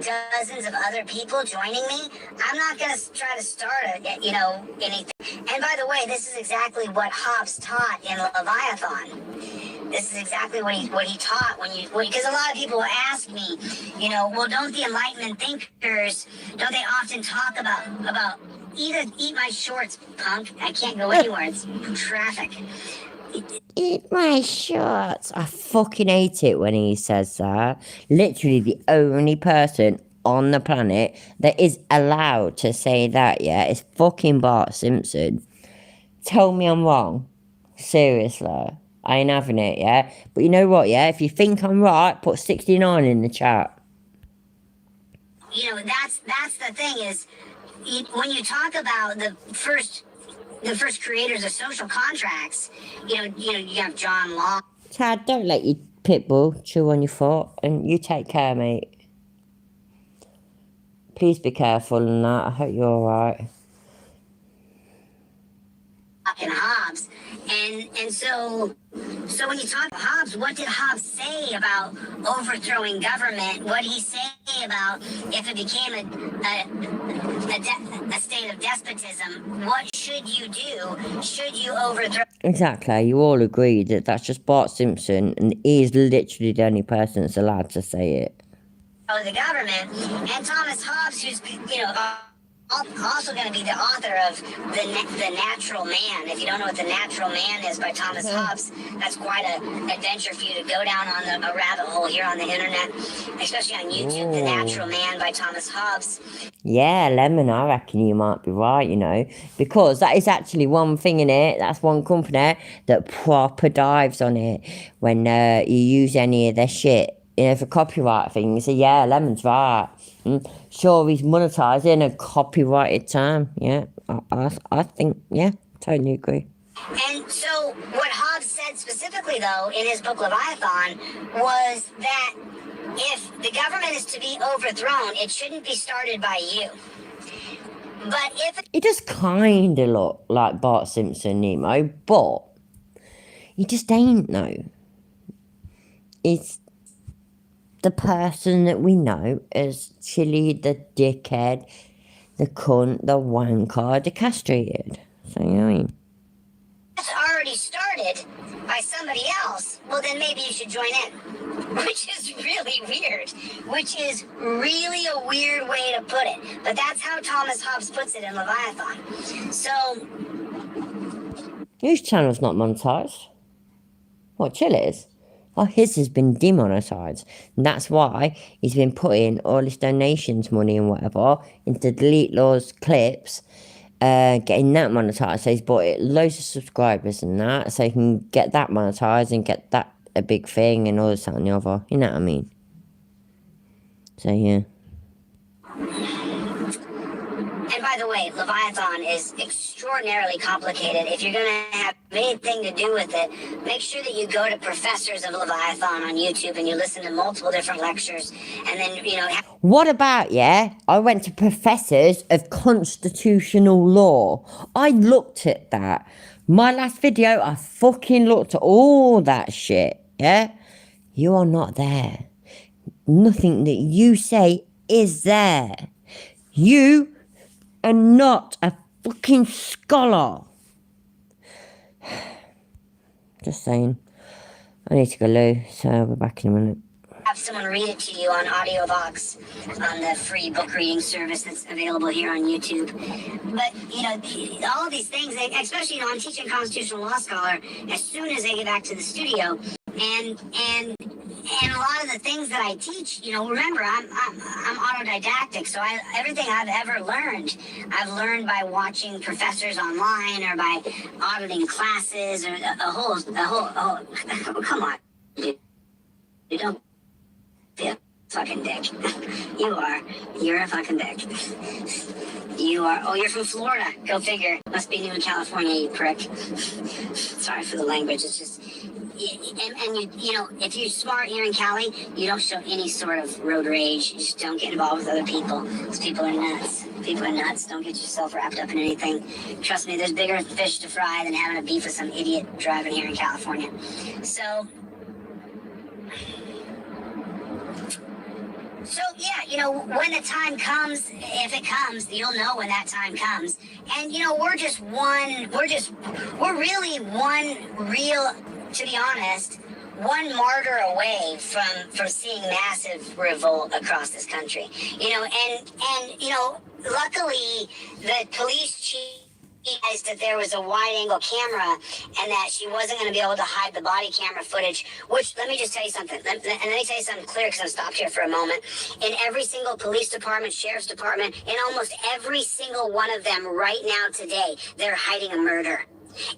[SPEAKER 2] dozens of other people joining me. I'm not going to try to start anything. And by the way, this is exactly what Hobbes taught in Leviathan. This is exactly what he taught because a lot of people ask me, well, don't the Enlightenment thinkers, don't they often talk about either eat my shorts, punk? I can't go anywhere. It's traffic.
[SPEAKER 1] Eat my shorts. I fucking hate it when he says that. Literally the only person on the planet that is allowed to say that, yeah, is fucking Bart Simpson. Tell me I'm wrong. Seriously. I ain't having it, yeah? But you know what, yeah? If you think I'm right, put 69 in the chat.
[SPEAKER 2] That's the thing is, when you talk about the first creators of social contracts, you have John Locke.
[SPEAKER 1] Tad, don't let your pitbull chew on your foot, and you take care, mate. Please be careful and that. I hope you're alright.
[SPEAKER 2] And Hobbes, and so when you talk about Hobbes, what did Hobbes say about overthrowing government? What did he say about if it became a state of despotism? What should you do? Should you overthrow?
[SPEAKER 1] Exactly. You all agree that that's just Bart Simpson, and he's literally the only person that's allowed to say it.
[SPEAKER 2] The government, and Thomas Hobbes, who's also going to be the author of the Natural Man. If you don't know what The Natural Man is by Thomas Hobbes, that's quite an adventure for you to go down on a rabbit hole here on the internet, especially on YouTube. The Natural Man by Thomas Hobbes.
[SPEAKER 1] Yeah, Lemon, I reckon you might be right, because that is actually one thing in it. That's one company that proper dives on it when you use any of their shit. For copyright things, so yeah, Lemon's right. Sure, he's monetizing a copyrighted time. Yeah, I think, yeah, totally agree.
[SPEAKER 2] And so, what Hobbes said specifically, though, in his book Leviathan, was that if the government is to be overthrown, it shouldn't be started by you. But if
[SPEAKER 1] He does kind of look like Bart Simpson, Nemo, but he just ain't, no. It's the person that we know as Chille, the dickhead, the cunt, the wanker, the castrated. So, you know what I mean?
[SPEAKER 2] it's already started by somebody else, well, then maybe you should join in. Which is really weird. Which is really a weird way to put it. But that's how Thomas Hobbes puts it in Leviathan. So...
[SPEAKER 1] Whose channel's not monetized? What, Chille's? Oh, his has been demonetized. And that's why he's been putting all his donations money and whatever into Delete Law's clips, getting that monetized. So he's bought it loads of subscribers and that, so he can get that monetized and get that a big thing and all this and the other. You know what I mean? So, yeah.
[SPEAKER 2] And by the way, Leviathan is extraordinarily complicated. If you're going to have anything to do with it, make sure that you go to Professors of Leviathan on YouTube and you listen to multiple different lectures. And then,
[SPEAKER 1] What about, yeah? I went to Professors of Constitutional Law. I looked at that. My last video, I fucking looked at all that shit, yeah? You are not there. Nothing that you say is there. You are not a fucking scholar. Just saying. I need to go loo, so I'll be back in a minute.
[SPEAKER 2] have someone read it to you on AudioVox on the free book reading service that's available here on YouTube. But, all of these things, especially, I'm teaching constitutional law scholar as soon as I get back to the studio. And a lot of the things that I teach, remember, I'm autodidactic, so everything I've ever learned, I've learned by watching professors online or by auditing classes or a whole come on, dude. You don't be a fucking dick. You're a fucking dick. You're from Florida. Go figure. Must be new in California, you prick. Sorry for the language, it's just... And if you're smart here in Cali, you don't show any sort of road rage. You just don't get involved with other people. Because people are nuts. People are nuts. Don't get yourself wrapped up in anything. Trust me, there's bigger fish to fry than having a beef with some idiot driving here in California. So yeah, when the time comes, if it comes, you'll know when that time comes. And we're really one real, to be honest, one martyr away from seeing massive revolt across this country. Luckily the police chief realized that there was a wide-angle camera and that she wasn't going to be able to hide the body camera footage, which, let me just tell you something, let me tell you something clear, because I'm stopped here for a moment. In every single police department, sheriff's department, in almost every single one of them right now today, they're hiding a murder.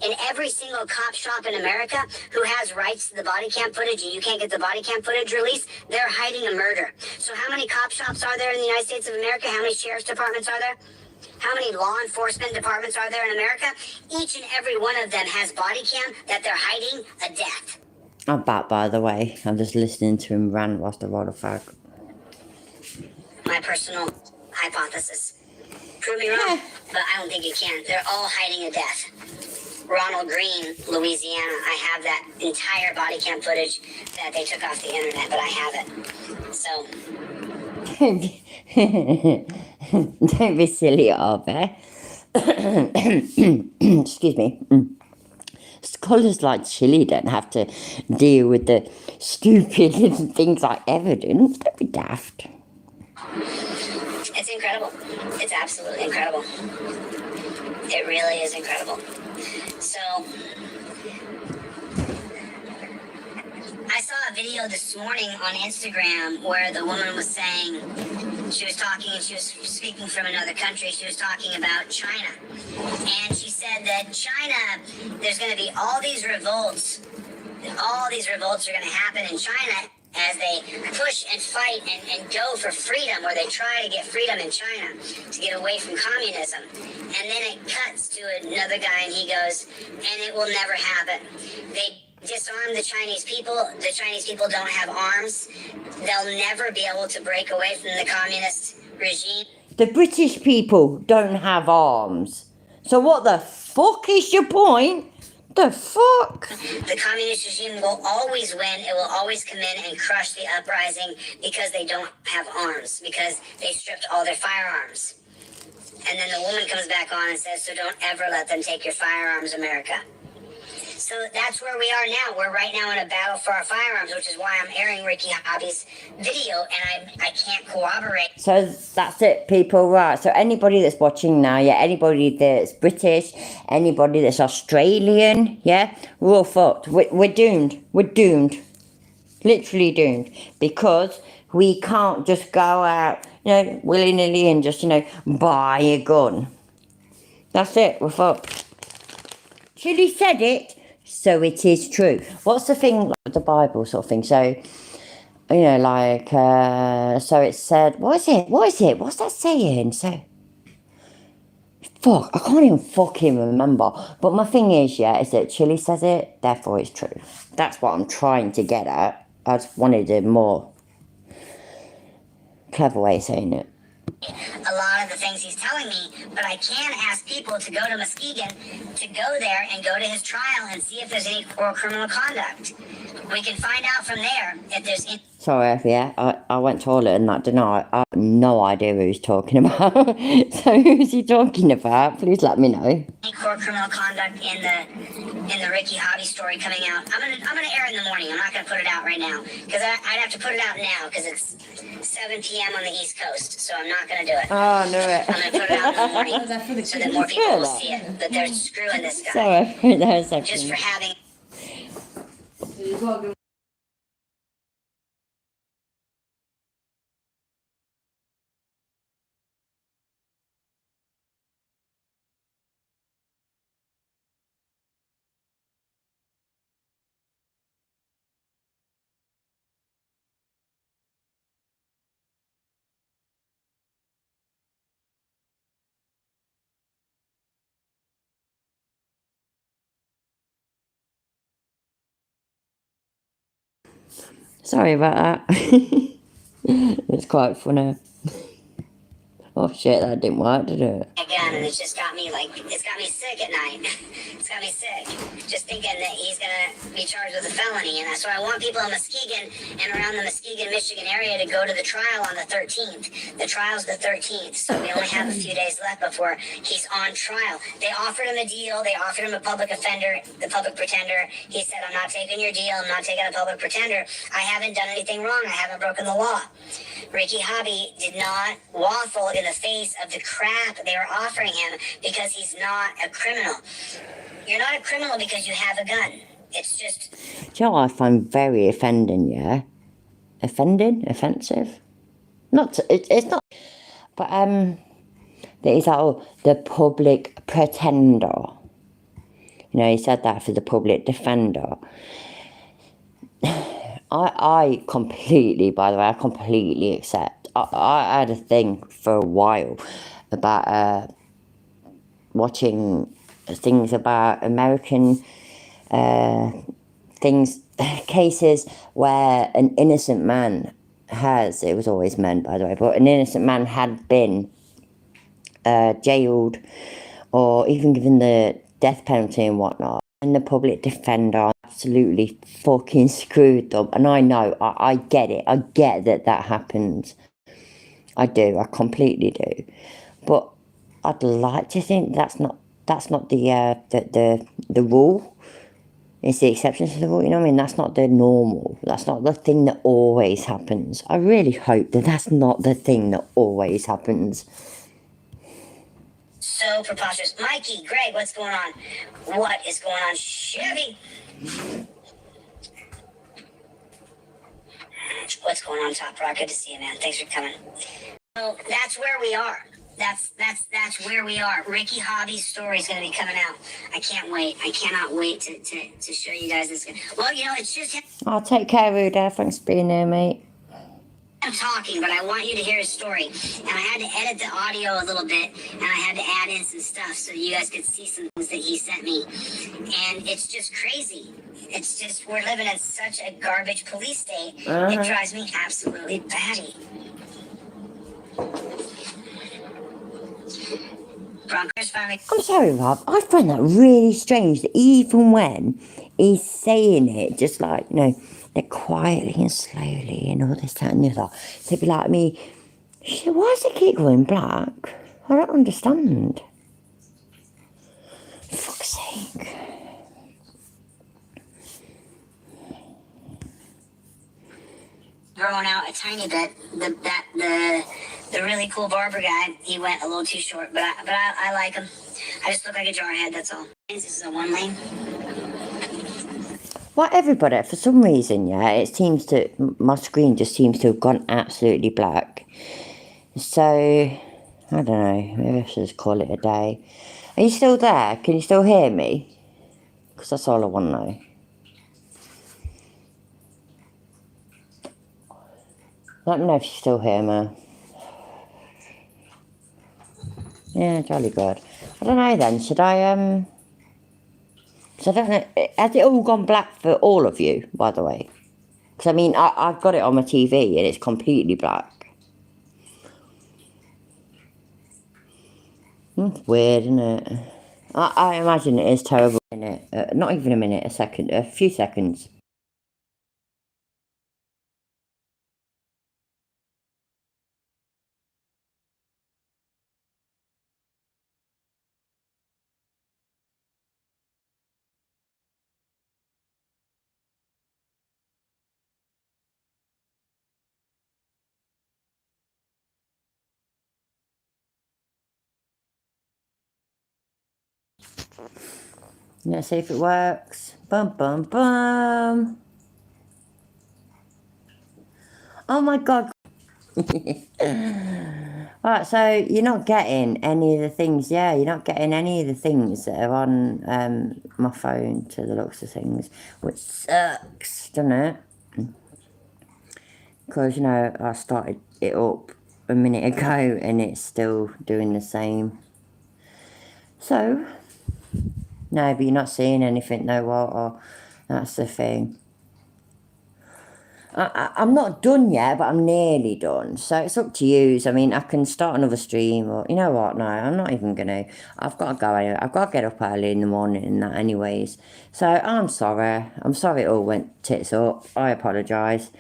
[SPEAKER 2] In every single cop shop in America who has rights to the body cam footage and you can't get the body cam footage released, they're hiding a murder. So how many cop shops are there in the United States of America? How many sheriff's departments are there? How many law enforcement departments are there in America? Each and every one of them has body cam that they're hiding a death.
[SPEAKER 1] I'm back, by the way. I'm just listening to him rant whilst I roll a fag.
[SPEAKER 2] My personal hypothesis. Prove me wrong, but I don't think you can. They're all hiding a death. Ronald Green, Louisiana. I have that entire body cam footage that they took off the internet, but I have it. So...
[SPEAKER 1] Don't be silly, Arbe. Excuse me. Scholars like Chille don't have to deal with the stupid things like evidence. Don't be daft.
[SPEAKER 2] It's incredible. It's absolutely incredible. It really is incredible. So, I saw a video this morning on Instagram where the woman was saying, she was talking and she was speaking from another country. She was talking about China. And she said that China, there's going to be all these revolts. All these revolts are going to happen in China as they push and fight and go for freedom, or they try to get freedom in China to get away from communism. And then it cuts to another guy and he goes, and it will never happen. They disarm the Chinese people. The Chinese people don't have arms. They'll never be able to break away from the communist regime.
[SPEAKER 1] The British people don't have arms. So what the fuck is your point? The fuck?
[SPEAKER 2] The communist regime will always win. It will always come in and crush the uprising because they don't have arms, because they stripped all their firearms. And then the woman comes back on and says, so don't ever let them take your firearms, America. So that's where we are now. We're right now in a battle for our firearms, which is why I'm airing Ricky Hobby's video, and I can't corroborate.
[SPEAKER 1] So that's it, people, right? So anybody that's watching now, yeah, anybody that's British, anybody that's Australian, yeah, we're all fucked. We're doomed. We're doomed. Literally doomed. Because we can't just go out, willy-nilly and just, buy a gun. That's it. We're fucked. Chille said it. So it is true. What's the thing, like the Bible sort of thing? So, so it said, what is it? What's that saying? So, fuck, I can't even fucking remember. But my thing is, is that Chille says it, therefore it's true. That's what I'm trying to get at. I just wanted a more clever way of saying it.
[SPEAKER 2] A lot of the things he's telling me, but I can ask people to go to Muskegon, to go there and go to his trial and see if there's any core criminal conduct. We can find out from there if there's any...
[SPEAKER 1] Sorry, I went to toilet and that, didn't I? I have no idea who he's talking about. So who's he talking about? Please let me know.
[SPEAKER 2] Any core criminal conduct in the Ricky Hobby story coming out. I'm gonna air it in the morning. I'm not gonna put it out right now because I'd have to put it out now because it's 7 p.m. on the East Coast, so I'm not gonna do it.
[SPEAKER 1] Oh, I knew it.
[SPEAKER 2] I'm gonna put it out in the morning so that more people will see it. That they're screwing this guy
[SPEAKER 1] Sorry, that was second.
[SPEAKER 2] just for having.
[SPEAKER 1] Sorry about that. It's quite funny. Oh shit, that didn't work, did it?
[SPEAKER 2] Again, and it's just got me like, it's got me sick at night. It's got me sick. Just thinking that he's gonna be charged with a felony, and that's why I want people in Muskegon and around the Muskegon, Michigan area to go to the trial on the 13th. The trial's the 13th, so we only have a few days left before he's on trial. They offered him a deal. They offered him a public offender, the public pretender. He said, I'm not taking your deal. I'm not taking a public pretender. I haven't done anything wrong. I haven't broken the law. Ricky Hobby did not waffle in the face of the crap they were offering him because he's not a criminal. You're not a criminal because you have a gun. It's just...
[SPEAKER 1] Do you know what I find very offending, yeah? Offensive? It's not... But, it's like, oh, the public pretender. You know, he said that for the public defender. I completely, by the way, I completely accept. I had a thing for a while about watching things about American cases where an innocent man it was always men, by the way, but an innocent man had been jailed or even given the death penalty and whatnot. And the public defender absolutely fucking screwed them. And I know, I get it. I get that happens. I do. I completely do. But I'd like to think that's not the rule. It's the exception to the rule. You know what I mean? That's not the normal. That's not the thing that always happens. I really hope that that's not the thing that always happens.
[SPEAKER 2] so preposterous. Mikey, Greg, what's going on? What is going on? Chevy! What's going on, Top Rock? Good to see you, man. Thanks for coming. So that's where we are. That's where we are. Ricky Hobby's story is going to be coming out. I can't wait. I cannot wait to show you guys this. Well, you know, it's just...
[SPEAKER 1] I'll take care, Ruda. Thanks for being here, mate.
[SPEAKER 2] I'm talking, but I want you to hear his story. And I had to edit the audio a little bit, and I had to add in some stuff so you guys could see some things that he sent me. And it's just crazy. It's just, we're living in such a garbage police state. It drives me absolutely batty. Broncos finally...
[SPEAKER 1] I'm sorry, Rob. I find that really strange that even when he's saying it, just like, you know, they're quietly and slowly and all this, that and the other, they'd be like me, why does it keep going black? I don't understand. For fuck's sake.
[SPEAKER 2] Growing out a tiny bit, the really cool barber guy, he went a little too short, but I like him. I just look like a jarhead, that's all. This is a one lane.
[SPEAKER 1] Well, everybody, for some reason, yeah, it seems to, my screen just seems to have gone absolutely black. So, I don't know, maybe I should just call it a day. Are you still there? Can you still hear me? Because that's all I want to know. Let me know if you still hear me. Yeah, jolly good. I don't know then, should I, so I don't know, has it all gone black for all of you, by the way? Because I mean, I've got it on my TV and it's completely black. It's weird, isn't it? I imagine it is terrible, isn't it? Not even a minute, a second, a few seconds. Let's see if it works. Bum, bum, bum. Oh my God. Right, so you're not getting any of the things, yeah, you're not getting any of the things that are on my phone to the looks of things, which sucks, doesn't it? Because, you know, I started it up a minute ago and it's still doing the same. So, no, but you're not seeing anything, no, or that's the thing. I'm not done yet, but I'm nearly done. So it's up to you. I mean, I can start another stream, or you know what? No, I'm not even gonna. I've got to go anyway. I've got to get up early in the morning and that, anyways. So I'm sorry. I'm sorry it all went tits up. I apologise.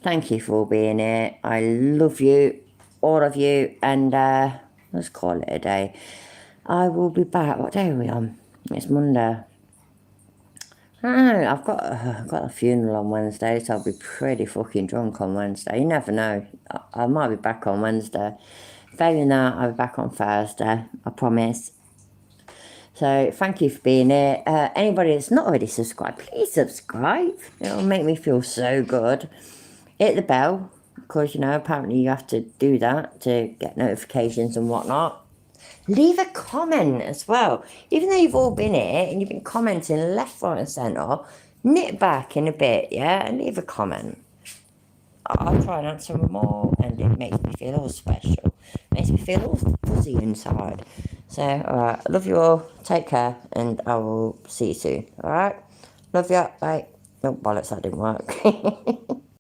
[SPEAKER 1] Thank you for being here. I love you, all of you, and let's call it a day. I will be back. What day are we on? It's Monday. Oh, I've got a funeral on Wednesday, so I'll be pretty fucking drunk on Wednesday. You never know. I might be back on Wednesday. Failing that, I'll be back on Thursday. I promise. So thank you for being here. Anybody that's not already subscribed, please subscribe. It'll make me feel so good. Hit the bell, because, you know, apparently you have to do that to get notifications and whatnot. Leave a comment as well. Even though you've all been here and you've been commenting left, right and centre, nip back in a bit, yeah, and leave a comment. I'll try and answer them all, and it makes me feel all special. Makes me feel all fuzzy inside. So, alright, I love you all. Take care, and I will see you soon. Alright? Love you. Bye. Oh, bollocks, that didn't work.